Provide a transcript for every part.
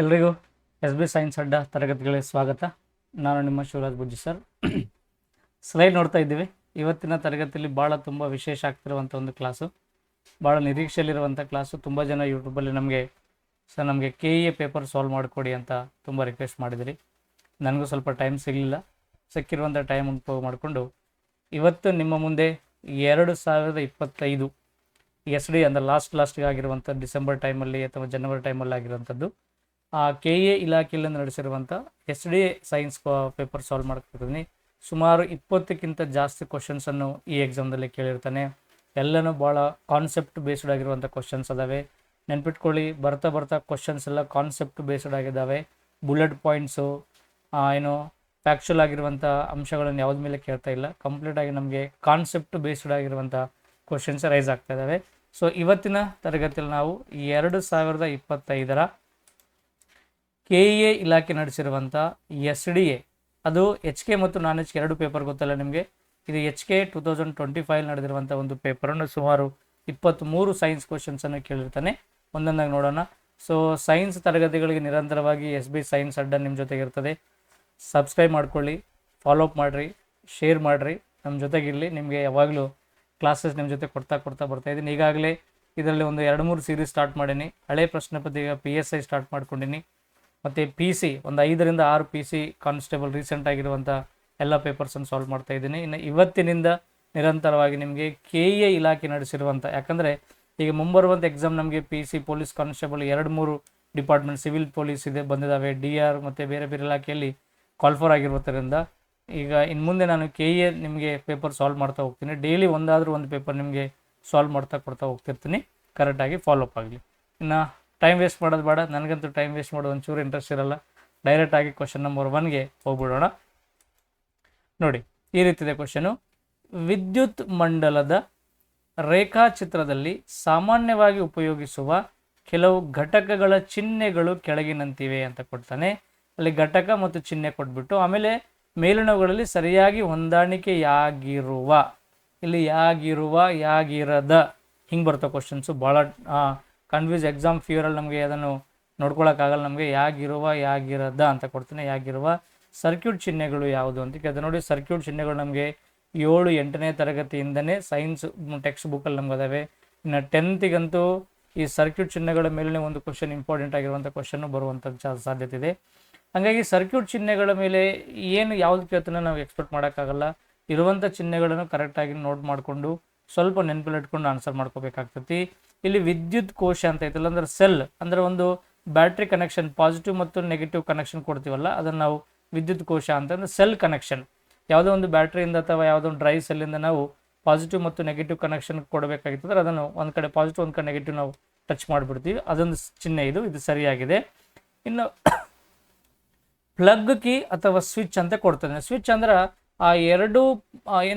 ಎಲ್ರಿಗೂ S B science ಅಡ್ಡ ತರಗತಿಗಳಿಗೆ ಸ್ವಾಗತ. ನಾನು ನಿಮ್ಮ ಶಿವರಾಜ್ ಬುಜ್ಜಿ ಸರ್. ಸ್ಲೈಡ್ ನೋಡ್ತಾ ಇದ್ದೀವಿ. ಇವತ್ತಿನ ತರಗತಿಯಲ್ಲಿ ತುಂಬ ವಿಶೇಷ ಆಗ್ತಿರುವಂಥ ಒಂದು ಕ್ಲಾಸು, ಭಾಳ ನಿರೀಕ್ಷೆಯಲ್ಲಿರುವಂಥ ಕ್ಲಾಸು. ತುಂಬ ಜನ ಯೂಟ್ಯೂಬಲ್ಲಿ ನಮಗೆ K E A paper solve ಮಾಡಿಕೊಡಿ ಅಂತ ತುಂಬ ರಿಕ್ವೆಸ್ಟ್ ಮಾಡಿದಿರಿ. ನನಗೂ ಸ್ವಲ್ಪ ಟೈಮ್ ಸಿಗಲಿಲ್ಲ. ಸಿಕ್ಕಿರುವಂಥ ಟೈಮ್ ಉಪಯೋಗ ಮಾಡಿಕೊಂಡು ಇವತ್ತು ನಿಮ್ಮ ಮುಂದೆ 2025 ಎಸ್ ಡಿ ಅಂದರೆ ಲಾಸ್ಟ್ಗೆ ಆಗಿರುವಂಥ ಡಿಸೆಂಬರ್ ಟೈಮಲ್ಲಿ ಅಥವಾ ಜನವರಿ ಟೈಮಲ್ಲಿ ಆಗಿರುವಂಥದ್ದು ಕೆ ಎ ಇಲಾಖೆಯಲ್ಲಿ ನಡೆಸಿರುವಂಥ S D science paper solve ಮಾಡ್ತಿದ್ದೀನಿ. ಸುಮಾರು 20ಕ್ಕಿಂತ ಜಾಸ್ತಿ ಕ್ವಶನ್ಸನ್ನು ಈ ಎಕ್ಸಾಮ್ದಲ್ಲಿ ಕೇಳಿರ್ತಾನೆ. ಎಲ್ಲನೂ ಭಾಳ ಕಾನ್ಸೆಪ್ಟ್ ಬೇಸ್ಡ್ ಆಗಿರುವಂಥ ಕ್ವಶನ್ಸ್ ಅದಾವೆ. ನೆನ್ಪಿಟ್ಕೊಳ್ಳಿ, ಬರ್ತಾ ಕ್ವಶನ್ಸ್ ಎಲ್ಲ ಕಾನ್ಸೆಪ್ಟ್ ಬೇಸ್ಡ್ ಆಗಿದ್ದಾವೆ. ಬುಲೆಟ್ ಪಾಯಿಂಟ್ಸು ಫ್ಯಾಕ್ಚುಲ್ ಆಗಿರುವಂಥ ಅಂಶಗಳನ್ನು ಯಾವುದ ಮೇಲೆ ಕೇಳ್ತಾ ಇಲ್ಲ. ಕಂಪ್ಲೀಟಾಗಿ ನಮಗೆ ಕಾನ್ಸೆಪ್ಟ್ ಬೇಸ್ಡ್ ಆಗಿರುವಂಥ ಕ್ವಶನ್ಸ್ ರೈಸ್ ಆಗ್ತಾ ಇದ್ದಾವೆ. ಸೊ ಇವತ್ತಿನ ತರಗತಿಯಲ್ಲಿ ನಾವು 2025 ಕೆ ಇ ಎ ಇಲಾಖೆ ನಡೆಸಿರುವಂಥ ಎಸ್ ಡಿ ಎ, ಅದು ಎಚ್ ಕೆ ಮತ್ತು ನಾನ್ ಎಚ್ ಕೆ ಎರಡು ಪೇಪರ್ ಗೊತ್ತಲ್ಲ ನಿಮಗೆ. ಇದು ಎಚ್ ಕೆ 2025 ನಡೆದಿರುವಂಥ ಒಂದು ಪೇಪರನ್ನು ಸುಮಾರು 23 ಸೈನ್ಸ್ ಕ್ವಶನ್ಸನ್ನು ಕೇಳಿರ್ತಾನೆ. ಒಂದೊಂದಾಗಿ ನೋಡೋಣ. ಸೊ ಸೈನ್ಸ್ ತರಗತಿಗಳಿಗೆ ನಿರಂತರವಾಗಿ ಎಸ್ ಬಿ ಸೈನ್ಸ್ ಅಡ್ಡ ನಿಮ್ಮ ಜೊತೆಗಿರ್ತದೆ. ಸಬ್ಸ್ಕ್ರೈಬ್ ಮಾಡ್ಕೊಳ್ಳಿ, ಫಾಲೋ ಅಪ್ ಮಾಡಿರಿ, ಶೇರ್ ಮಾಡಿರಿ, ನಮ್ಮ ಜೊತೆಗಿರಲಿ. ನಿಮಗೆ ಯಾವಾಗಲೂ ಕ್ಲಾಸಸ್ ನಿಮ್ಮ ಜೊತೆ ಕೊಡ್ತಾ ಬರ್ತಾಯಿದ್ದೀನಿ. ಈಗಾಗಲೇ ಇದರಲ್ಲಿ ಒಂದು 2-3 ಸೀರೀಸ್ ಸ್ಟಾರ್ಟ್ ಮಾಡೀನಿ. ಹಳೆ ಪ್ರಶ್ನೆ ಪತ್ರಿಕೆ PSI ಸ್ಟಾರ್ಟ್ ಮಾಡ್ಕೊಂಡಿನಿ. ಮತ್ತು PC ಒಂದು 5ರಿಂದ 6 PC ಕಾನ್ಸ್ಟೇಬಲ್ ರೀಸೆಂಟ್ ಆಗಿರುವಂಥ ಎಲ್ಲ ಪೇಪರ್ಸನ್ನು ಸಾಲ್ವ್ ಮಾಡ್ತಾಯಿದ್ದೀನಿ. ಇನ್ನು ಇವತ್ತಿನಿಂದ ನಿರಂತರವಾಗಿ ನಿಮಗೆ ಕೆ ಇ ಎ ಇಲಾಖೆ ನಡೆಸಿರುವಂಥ, ಯಾಕಂದರೆ ಈಗ ಮುಂಬರುವಂಥ ಎಕ್ಸಾಮ್ ನಮಗೆ PC police constable 2-3 department, civil police ಬಂದಿದ್ದಾವೆ. DR ಮತ್ತು ಬೇರೆ ಇಲಾಖೆಯಲ್ಲಿ ಕಾಲ್ಫರ್ ಆಗಿರುವುದರಿಂದ ಈಗ ಇನ್ನು ಮುಂದೆ ನಾನು ಕೆ ಇ ಎ ನಿಮಗೆ ಪೇಪರ್ ಸಾಲ್ವ್ ಮಾಡ್ತಾ ಹೋಗ್ತೀನಿ. ಡೈಲಿ ಒಂದು ಪೇಪರ್ ನಿಮಗೆ ಸಾಲ್ವ್ ಕೊಡ್ತಾ ಹೋಗ್ತಿರ್ತೀನಿ. ಕರೆಕ್ಟಾಗಿ ಫಾಲೋ ಅಪ್ ಆಗಲಿ. ಇನ್ನು ಟೈಮ್ ವೇಸ್ಟ್ ಮಾಡೋದು ಬೇಡ. ನನಗಂತೂ ಟೈಮ್ ವೇಸ್ಟ್ ಮಾಡೋದು ಒಂಚೂರು ಇಂಟ್ರೆಸ್ಟ್ ಇರಲ್ಲ. ಡೈರೆಕ್ಟಾಗಿ ಕ್ವಶನ್ ನಂಬರ್ 1ಗೆ ಹೋಗ್ಬಿಡೋಣ. ನೋಡಿ, ಈ ರೀತಿದೆ ಕ್ವಶನು. ವಿದ್ಯುತ್ ಮಂಡಲದ ರೇಖಾಚಿತ್ರದಲ್ಲಿ ಸಾಮಾನ್ಯವಾಗಿ ಉಪಯೋಗಿಸುವ ಕೆಲವು ಘಟಕಗಳ ಚಿಹ್ನೆಗಳು ಕೆಳಗಿನಂತಿವೆ ಅಂತ ಕೊಡ್ತಾನೆ. ಅಲ್ಲಿ ಘಟಕ ಮತ್ತು ಚಿಹ್ನೆ ಕೊಟ್ಬಿಟ್ಟು ಆಮೇಲೆ ಮೇಲಿನವುಗಳಲ್ಲಿ ಸರಿಯಾಗಿ ಹೊಂದಾಣಿಕೆಯಾಗಿರುವ, ಇಲ್ಲಿ ಯಾಗಿರದ ಹಿಂಗೆ ಬರ್ತವೆ ಕ್ವಶನ್ಸು. ಭಾಳ ಕನ್ಫ್ಯೂಸ್ ಎಕ್ಸಾಮ್ ಫಿಯರಲ್ಲಿ ನಮಗೆ ಅದನ್ನು ನೋಡ್ಕೊಳಕ್ಕಾಗಲ್ಲ. ನಮಗೆ ಯಾಗಿರದ ಅಂತ ಕೊಡ್ತೀನಿ. ಯಾಗಿರುವ ಸರ್ಕ್ಯೂಟ್ ಚಿಹ್ನೆಗಳು ಯಾವುದು ಅಂತ ಕೇಳಿದೆ. ನೋಡಿ, ಸರ್ಕ್ಯೂಟ್ ಚಿಹ್ನೆಗಳು ನಮಗೆ 7-8ನೇ ತರಗತಿಯಿಂದನೇ ಸೈನ್ಸ್ ಟೆಕ್ಸ್ಟ್ ಬುಕ್ಕಲ್ಲಿ ನಮ್ಗೆ ಅದಾವೆ. ಇನ್ನು 10th ಈ ಸರ್ಕ್ಯೂಟ್ ಚಿಹ್ನೆಗಳ ಮೇಲೆ ಒಂದು ಕ್ವಶನ್, ಇಂಪಾರ್ಟೆಂಟ್ ಆಗಿರುವಂಥ ಕ್ವಶನ್ನು ಬರುವಂಥ ಸಾಧ್ಯತೆ ಇದೆ. ಹಾಗಾಗಿ ಸರ್ಕ್ಯೂಟ್ ಚಿಹ್ನೆಗಳ ಮೇಲೆ ಯಾವ್ದು ಕೇಳ್ತಾನೆ ನಾವು ಎಕ್ಸ್ಪೆಕ್ಟ್ ಮಾಡೋಕ್ಕಾಗಲ್ಲ. ಇರುವಂಥ ಚಿಹ್ನೆಗಳನ್ನು ಕರೆಕ್ಟಾಗಿ ನೋಟ್ ಮಾಡಿಕೊಂಡು ಸ್ವಲ್ಪ ನೆನಪಲ್ಲಿ ಇಟ್ಕೊಂಡು ಆನ್ಸರ್ ಮಾಡ್ಕೋಬೇಕಾಗ್ತೈತಿ. ಇಲ್ಲಿ ವಿದ್ಯುತ್ ಕೋಶ ಅಂತ ಐತಲ್ಲ, ಅಂದ್ರೆ ಸೆಲ್, ಅಂದರೆ ಒಂದು ಬ್ಯಾಟ್ರಿ ಕನೆಕ್ಷನ್, ಪಾಸಿಟಿವ್ ಮತ್ತು ನೆಗೆಟಿವ್ ಕನೆಕ್ಷನ್ ಕೊಡ್ತೀವಲ್ಲ, ಅದನ್ನು ನಾವು ವಿದ್ಯುತ್ ಕೋಶ ಅಂತಂದ್ರೆ ಸೆಲ್ ಕನೆಕ್ಷನ್. ಯಾವುದೋ ಒಂದು ಬ್ಯಾಟ್ರಿಯಿಂದ ಅಥವಾ ಯಾವುದೋ ಒಂದು ಡ್ರೈ ಸೆಲ್ಲಿಂದ ನಾವು ಪಾಸಿಟಿವ್ ಮತ್ತು ನೆಗೆಟಿವ್ ಕನೆಕ್ಷನ್ ಕೊಡಬೇಕಾಗಿತ್ತಂದ್ರೆ ಅದನ್ನು ಒಂದು ಕಡೆ ಪಾಸಿಟಿವ್ ಒಂದು ಕಡೆ ನೆಗೆಟಿವ್ ನಾವು ಟಚ್ ಮಾಡಿಬಿಡ್ತೀವಿ. ಅದೊಂದು ಚಿಹ್ನೆ. ಇದು ಸರಿಯಾಗಿದೆ. ಇನ್ನು ಪ್ಲಗ್ ಕೀ ಅಥವಾ ಸ್ವಿಚ್ ಅಂತ ಕೊಡ್ತಾನೆ. ಸ್ವಿಚ್ ಅಂದ್ರೆ ಆ ಎರಡು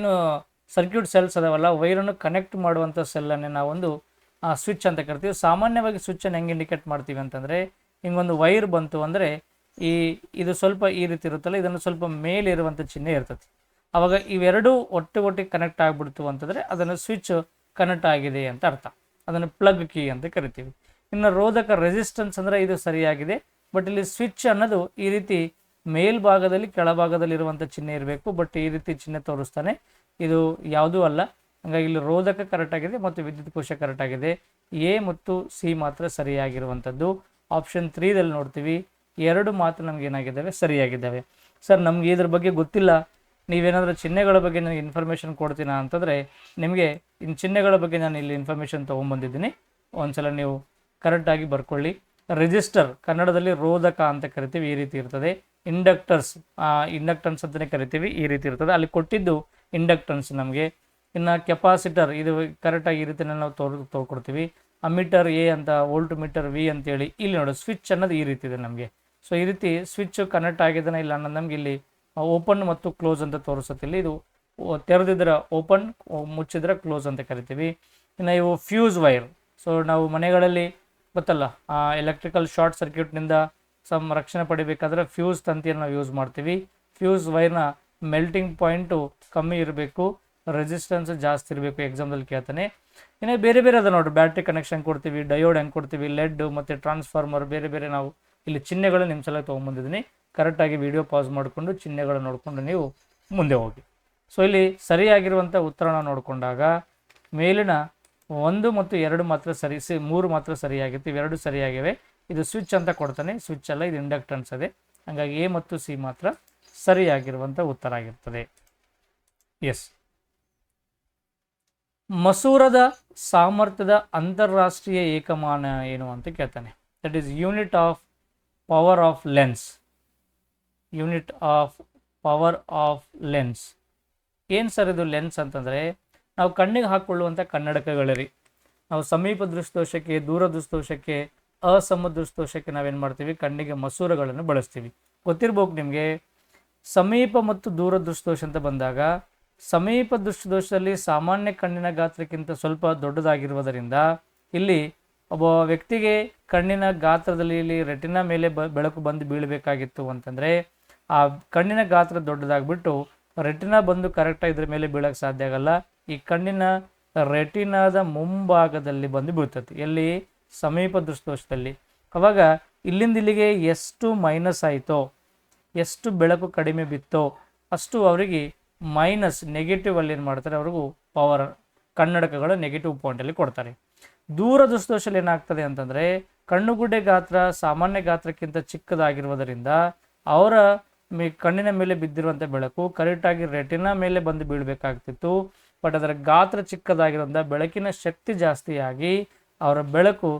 ಸರ್ಕ್ಯೂಟ್ ಸೆಲ್ಸ್ ಅದಾವಲ್ಲ, ವೈರನ್ನು ಕನೆಕ್ಟ್ ಮಾಡುವಂಥ ಸೆಲ್ಲನ್ನೇ ನಾವೊಂದು ಸ್ವಿಚ್ ಅಂತ ಕರಿತೀವಿ. ಸಾಮಾನ್ಯವಾಗಿ ಸ್ವಿಚ್ಚನ್ನು ಹೆಂಗೆ ಇಂಡಿಕೇಟ್ ಮಾಡ್ತೀವಿ ಅಂತಂದರೆ, ಹಿಂಗೊಂದು ವೈರ್ ಬಂತು ಅಂದರೆ ಇದು ಸ್ವಲ್ಪ ಈ ರೀತಿ ಇರುತ್ತಲ್ಲ, ಇದನ್ನು ಸ್ವಲ್ಪ ಮೇಲೆ ಇರುವಂಥ ಚಿಹ್ನೆ ಇರ್ತದೆ. ಆವಾಗ ಇವೆರಡೂ ಒಟ್ಟಿಗೆ ಕನೆಕ್ಟ್ ಆಗಿಬಿಡ್ತು ಅಂತಂದರೆ ಅದನ್ನು ಸ್ವಿಚ್ ಕನೆಕ್ಟ್ ಆಗಿದೆ ಅಂತ ಅರ್ಥ. ಅದನ್ನು ಪ್ಲಗ್ ಕೀ ಅಂತ ಕರಿತೀವಿ. ಇನ್ನು ರೋಧಕ ರೆಸಿಸ್ಟೆನ್ಸ್ ಅಂದರೆ ಇದು ಸರಿಯಾಗಿದೆ. ಬಟ್ ಇಲ್ಲಿ ಸ್ವಿಚ್ ಅನ್ನೋದು ಈ ರೀತಿ ಮೇಲ್ಭಾಗದಲ್ಲಿ ಕೆಳಭಾಗದಲ್ಲಿರುವಂಥ ಚಿಹ್ನೆ ಇರಬೇಕು. ಬಟ್ ಈ ರೀತಿ ಚಿಹ್ನೆ ತೋರಿಸ್ತಾನೆ, ಇದು ಯಾವುದೂ ಅಲ್ಲ. ಹಾಗಾಗಿ ಇಲ್ಲಿ ರೋಧಕ ಕರೆಕ್ಟ್ ಆಗಿದೆ ಮತ್ತು ವಿದ್ಯುತ್ ಕೋಶ ಕರೆಕ್ಟ್ ಆಗಿದೆ. ಎ ಮತ್ತು ಸಿ ಮಾತ್ರ ಸರಿಯಾಗಿರುವಂಥದ್ದು. ಆಪ್ಷನ್ 3ದಲ್ಲಿ ನೋಡ್ತೀವಿ, 2 ಮಾತ್ರ ನಮ್ಗೆ ಏನಾಗಿದ್ದಾವೆ, ಸರಿಯಾಗಿದ್ದಾವೆ. ಸರ್, ನಮ್ಗೆ ಇದ್ರ ಬಗ್ಗೆ ಗೊತ್ತಿಲ್ಲ, ನೀವೇನಾದರೂ ಚಿಹ್ನೆಗಳ ಬಗ್ಗೆ ನನಗೆ ಇನ್ಫಾರ್ಮೇಷನ್ ಕೊಡ್ತೀರಾ ಅಂತಂದರೆ, ನಿಮಗೆ ಚಿಹ್ನೆಗಳ ಬಗ್ಗೆ ನಾನು ಇಲ್ಲಿ ಇನ್ಫಾರ್ಮೇಷನ್ ತೊಗೊಂಬಂದಿದ್ದೀನಿ. ಒಂದ್ಸಲ ನೀವು ಕರೆಕ್ಟಾಗಿ ಬರ್ಕೊಳ್ಳಿ. ರಿಜಿಸ್ಟರ್ ಕನ್ನಡದಲ್ಲಿ ರೋಧಕ ಅಂತ ಕರಿತೀವಿ, ಈ ರೀತಿ ಇರ್ತದೆ. ಇಂಡಕ್ಟನ್ಸ್ ಅಂತಲೇ ಕರಿತೀವಿ, ಈ ರೀತಿ ಇರ್ತದೆ. ಅಲ್ಲಿ ಕೊಟ್ಟಿದ್ದು ಇಂಡಕ್ಟನ್ಸ್ ನಮಗೆ. ಇನ್ನು ಕೆಪಾಸಿಟರ್, ಇದು ಕರೆಕ್ಟಾಗಿ ಈ ರೀತಿ ನಾವು ತೋರ್ಕೊಡ್ತೀವಿ. ಅಮೀಟರ್ ಎ ಅಂತ, ವೋಲ್ಟ್ ಮೀಟರ್ ವಿ ಅಂತೇಳಿ. ಇಲ್ಲಿ ನೋಡಿ, ಸ್ವಿಚ್ ಅನ್ನೋದು ಈ ರೀತಿ ಇದೆ ನಮಗೆ. ಸೊ ಈ ರೀತಿ ಸ್ವಿಚ್ ಕನೆಕ್ಟ್ ಆಗಿದ್ದಾನೆ ಇಲ್ಲ ಅನ್ನೋದು ನಮ್ಗೆ ಇಲ್ಲಿ ಓಪನ್ ಮತ್ತು ಕ್ಲೋಸ್ ಅಂತ ತೋರಿಸುತ್ತೆ. ಇಲ್ಲಿ ಇದು ತೆರೆದಿದ್ರೆ ಓಪನ್, ಮುಚ್ಚಿದ್ರೆ ಕ್ಲೋಸ್ ಅಂತ ಕರಿತೀವಿ. ಇನ್ನು ಇವು ಫ್ಯೂಸ್ ವೈರ್. ಸೊ ನಾವು ಮನೆಗಳಲ್ಲಿ ಗೊತ್ತಲ್ಲ, ಎಲೆಕ್ಟ್ರಿಕಲ್ ಶಾರ್ಟ್ ಸರ್ಕ್ಯೂಟ್ನಿಂದ ರಕ್ಷಣೆ ಪಡಿಬೇಕಾದ್ರೆ ಫ್ಯೂಸ್ ತಂತಿಯನ್ನು ನಾವು ಯೂಸ್ ಮಾಡ್ತೀವಿ. ಫ್ಯೂಸ್ ವೈರ್ನ ಮೆಲ್ಟಿಂಗ್ ಪಾಯಿಂಟು ಕಮ್ಮಿ ಇರಬೇಕು, ರೆಸಿಸ್ಟೆನ್ಸ್ ಜಾಸ್ತಿ ಇರಬೇಕು, ಎಕ್ಸಾಮ್ದಲ್ಲಿ ಕೇಳ್ತಾನೆ. ಇನ್ನು ಬೇರೆ ಅದ ನೋಡ್ರಿ, ಬ್ಯಾಟ್ರಿ ಕನೆಕ್ಷನ್ ಕೊಡ್ತೀವಿ, ಡಯೋಡ್ ಹೆಂಗೆ ಕೊಡ್ತೀವಿ, ಲೆಡ್ ಮತ್ತು ಟ್ರಾನ್ಸ್ಫಾರ್ಮರ್, ಬೇರೆ ನಾವು ಇಲ್ಲಿ ಚಿಹ್ನೆಗಳು ನಿಮ್ಮ ಸಲ ತೊಗೊಂಬಂದಿದ್ದೀನಿ. ಕರೆಕ್ಟಾಗಿ ವಿಡಿಯೋ ಪಾಸ್ ಮಾಡಿಕೊಂಡು ಚಿಹ್ನೆಗಳು ನೋಡಿಕೊಂಡು ನೀವು ಮುಂದೆ ಹೋಗಿ. ಸೊ ಇಲ್ಲಿ ಸರಿಯಾಗಿರುವಂಥ ಉತ್ತರ ನಾವು ನೋಡಿಕೊಂಡಾಗ ಮೇಲಿನ 1 ಮತ್ತು 2 ಮಾತ್ರ ಸರಿ, 3 ಮಾತ್ರ ಸರಿಯಾಗಿತ್ತು, ಇವೆರಡು ಸರಿಯಾಗಿವೆ. ಇದು ಸ್ವಿಚ್ ಅಂತ ಕೊಡ್ತಾನೆ, ಸ್ವಿಚ್ ಅಲ್ಲ, ಇದು ಇಂಡಕ್ಟೆನ್ಸ್ ಅದೇ. ಹಾಗಾಗಿ ಎ ಮತ್ತು ಸಿ ಮಾತ್ರ ಸರಿಯಾಗಿರುವಂಥ ಉತ್ತರ ಆಗಿರ್ತದೆ. ಎಸ್. ಮಸೂರದ ಸಾಮರ್ಥ್ಯದ ಅಂತಾರಾಷ್ಟ್ರೀಯ ಏಕಮಾನ ಏನು ಅಂತ ಕೇಳ್ತಾನೆ. That is unit of power of lens. Unit of power of lens ಏನು ಸರ್ ಇದು? ಲೆನ್ಸ್ ಅಂತಂದರೆ ನಾವು ಕಣ್ಣಿಗೆ ಹಾಕ್ಕೊಳ್ಳುವಂಥ ಕನ್ನಡಕಗಳಿರಿ. ನಾವು ಸಮೀಪ ದೃಷ್ಟಿದೋಷಕ್ಕೆ, ದೂರ ದೃಷ್ಟಿದೋಷಕ್ಕೆ, ಅಸಮ ದೃಷ್ಟಿದೋಷಕ್ಕೆ ನಾವೇನು ಮಾಡ್ತೀವಿ? ಕಣ್ಣಿಗೆ ಮಸೂರಗಳನ್ನು ಬಳಸ್ತೀವಿ. ಗೊತ್ತಿರ್ಬೇಕು ನಿಮಗೆ. ಸಮೀಪ ಮತ್ತು ದೂರ ದೃಷ್ಟಿದೋಷ ಅಂತ ಬಂದಾಗ ಸಮೀಪ ದೃಷ್ಟಿದೋಷದಲ್ಲಿ ಸಾಮಾನ್ಯ ಕಣ್ಣಿನ ಗಾತ್ರಕ್ಕಿಂತ ಸ್ವಲ್ಪ ದೊಡ್ಡದಾಗಿರುವುದರಿಂದ ಇಲ್ಲಿ ಒಬ್ಬ ವ್ಯಕ್ತಿಗೆ ಕಣ್ಣಿನ ಗಾತ್ರದಲ್ಲಿ ಇಲ್ಲಿ ರೆಟಿನಾ ಮೇಲೆ ಬೆಳಕು ಬಂದು ಬೀಳಬೇಕಾಗಿತ್ತು ಅಂತಂದರೆ ಆ ಕಣ್ಣಿನ ಗಾತ್ರ ದೊಡ್ಡದಾಗ್ಬಿಟ್ಟು ರೆಟಿನಾ ಬಂದು ಕರೆಕ್ಟಾಗಿ ಇದ್ರ ಮೇಲೆ ಬೀಳಕ್ಕೆ ಸಾಧ್ಯ ಆಗಲ್ಲ. ಈ ಕಣ್ಣಿನ ರೆಟಿನಾದ ಮುಂಭಾಗದಲ್ಲಿ ಬಂದು ಬೀಳ್ತದೆ. ಎಲ್ಲಿ? ಸಮೀಪ ದೃಷ್ಟಿದೋಷದಲ್ಲಿ. ಅವಾಗ ಇಲ್ಲಿಂದ ಇಲ್ಲಿಗೆ ಎಷ್ಟು ಮೈನಸ್ ಆಯಿತೋ, ಎಷ್ಟು ಬೆಳಕು ಕಡಿಮೆ ಬಿತ್ತೋ ಅಷ್ಟು ಅವರಿಗೆ ಮೈನಸ್ ನೆಗೆಟಿವ್ ಅಲ್ಲಿ ಏನು ಮಾಡ್ತಾರೆ, ಅವ್ರಿಗೂ ಪವರ್ ಕನ್ನಡಕಗಳ ನೆಗೆಟಿವ್ ಪಾಯಿಂಟಲ್ಲಿ ಕೊಡ್ತಾರೆ. ದೂರ ದೃಷ್ಟಿದೋಷದಲ್ಲಿ ಏನಾಗ್ತದೆ ಅಂತಂದರೆ ಕಣ್ಣುಗುಡ್ಡೆ ಗಾತ್ರ ಸಾಮಾನ್ಯ ಗಾತ್ರಕ್ಕಿಂತ ಚಿಕ್ಕದಾಗಿರುವುದರಿಂದ ಅವರ ಕಣ್ಣಿನ ಮೇಲೆ ಬಿದ್ದಿರುವಂಥ ಬೆಳಕು ಕರೆಕ್ಟಾಗಿ ರೆಟಿನಾ ಮೇಲೆ ಬಂದು ಬೀಳಬೇಕಾಗ್ತಿತ್ತು. ಬಟ್ ಅದರ ಗಾತ್ರ ಚಿಕ್ಕದಾಗಿರೋದ್ರಿಂದ ಬೆಳಕಿನ ಶಕ್ತಿ ಜಾಸ್ತಿಯಾಗಿ ಅವರ ಬೆಳಕು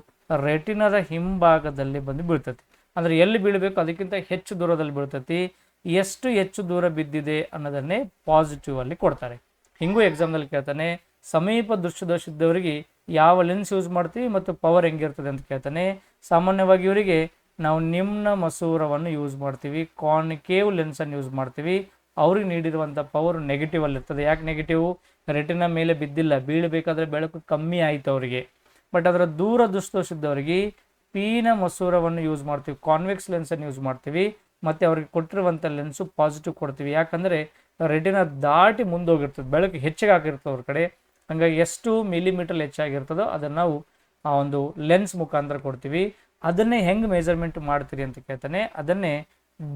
ರೆಟಿನಾದ ಹಿಂಭಾಗದಲ್ಲಿ ಬಂದು ಬೀಳ್ತತಿ. ಅಂದರೆ ಎಲ್ಲಿ ಬೀಳಬೇಕು ಅದಕ್ಕಿಂತ ಹೆಚ್ಚು ದೂರದಲ್ಲಿ ಬೀಳ್ತತಿ. ಎಷ್ಟು ಹೆಚ್ಚು ದೂರ ಬಿದ್ದಿದೆ ಅನ್ನೋದನ್ನೇ ಪಾಸಿಟಿವ್ ಅಲ್ಲಿ ಕೊಡ್ತಾರೆ. ಹಿಂಗೂ ಎಕ್ಸಾಮ್ನಲ್ಲಿ ಕೇಳ್ತಾನೆ, ಸಮೀಪ ದೃಷ್ಟಿದೋಷ ಇದ್ದವರಿಗೆ ಯಾವ ಲೆನ್ಸ್ ಯೂಸ್ ಮಾಡ್ತೀವಿ ಮತ್ತು ಪವರ್ ಹೆಂಗಿರ್ತದೆ ಅಂತ ಕೇಳ್ತಾನೆ. ಸಾಮಾನ್ಯವಾಗಿ ಇವರಿಗೆ ನಾವು ನಿಮ್ನ ಮಸೂರವನ್ನು ಯೂಸ್ ಮಾಡ್ತೀವಿ, ಕಾನ್ಕೇವ್ ಲೆನ್ಸನ್ನು ಯೂಸ್ ಮಾಡ್ತೀವಿ. ಅವ್ರಿಗೆ ನೀಡಿರುವಂಥ ಪವರ್ ನೆಗೆಟಿವ್ ಅಲ್ಲಿ ಇರ್ತದೆ. ಯಾಕೆ ನೆಗೆಟಿವ್? ರೆಟಿನ ಮೇಲೆ ಬಿದ್ದಿಲ್ಲ, ಬೀಳಬೇಕಾದ್ರೆ ಬೆಳಕು ಕಮ್ಮಿ ಆಯಿತು ಅವರಿಗೆ. ಬಟ್ ಅದರ ದೂರ ದೃಷ್ಟಿದೋಷ ಇದ್ದವರಿಗೆ ಪೀನ ಮಸೂರವನ್ನು ಯೂಸ್ ಮಾಡ್ತೀವಿ, ಕಾನ್ವೆಕ್ಸ್ ಲೆನ್ಸನ್ನು ಯೂಸ್ ಮಾಡ್ತೀವಿ. ಮತ್ತು ಅವ್ರಿಗೆ ಕೊಟ್ಟಿರುವಂಥ ಲೆನ್ಸು ಪಾಸಿಟಿವ್ ಕೊಡ್ತೀವಿ. ಯಾಕಂದರೆ ರೆಟಿನ ದಾಟಿ ಮುಂದೋಗಿರ್ತದೆ, ಬೆಳಕು ಹೆಚ್ಚಿಗೆ ಆಗಿರ್ತದೆ ಅವ್ರ ಕಡೆ. ಹಂಗಾಗಿ ಎಷ್ಟು ಮಿಲಿಮೀಟರ್ ಹೆಚ್ಚಾಗಿರ್ತದೋ ಅದನ್ನು ನಾವು ಆ ಒಂದು ಲೆನ್ಸ್ ಮುಖಾಂತರ ಕೊಡ್ತೀವಿ. ಅದನ್ನೇ ಹೆಂಗೆ ಮೆಜರ್ಮೆಂಟ್ ಮಾಡ್ತೀರಿ ಅಂತ ಕೇಳ್ತಾನೆ. ಅದನ್ನೇ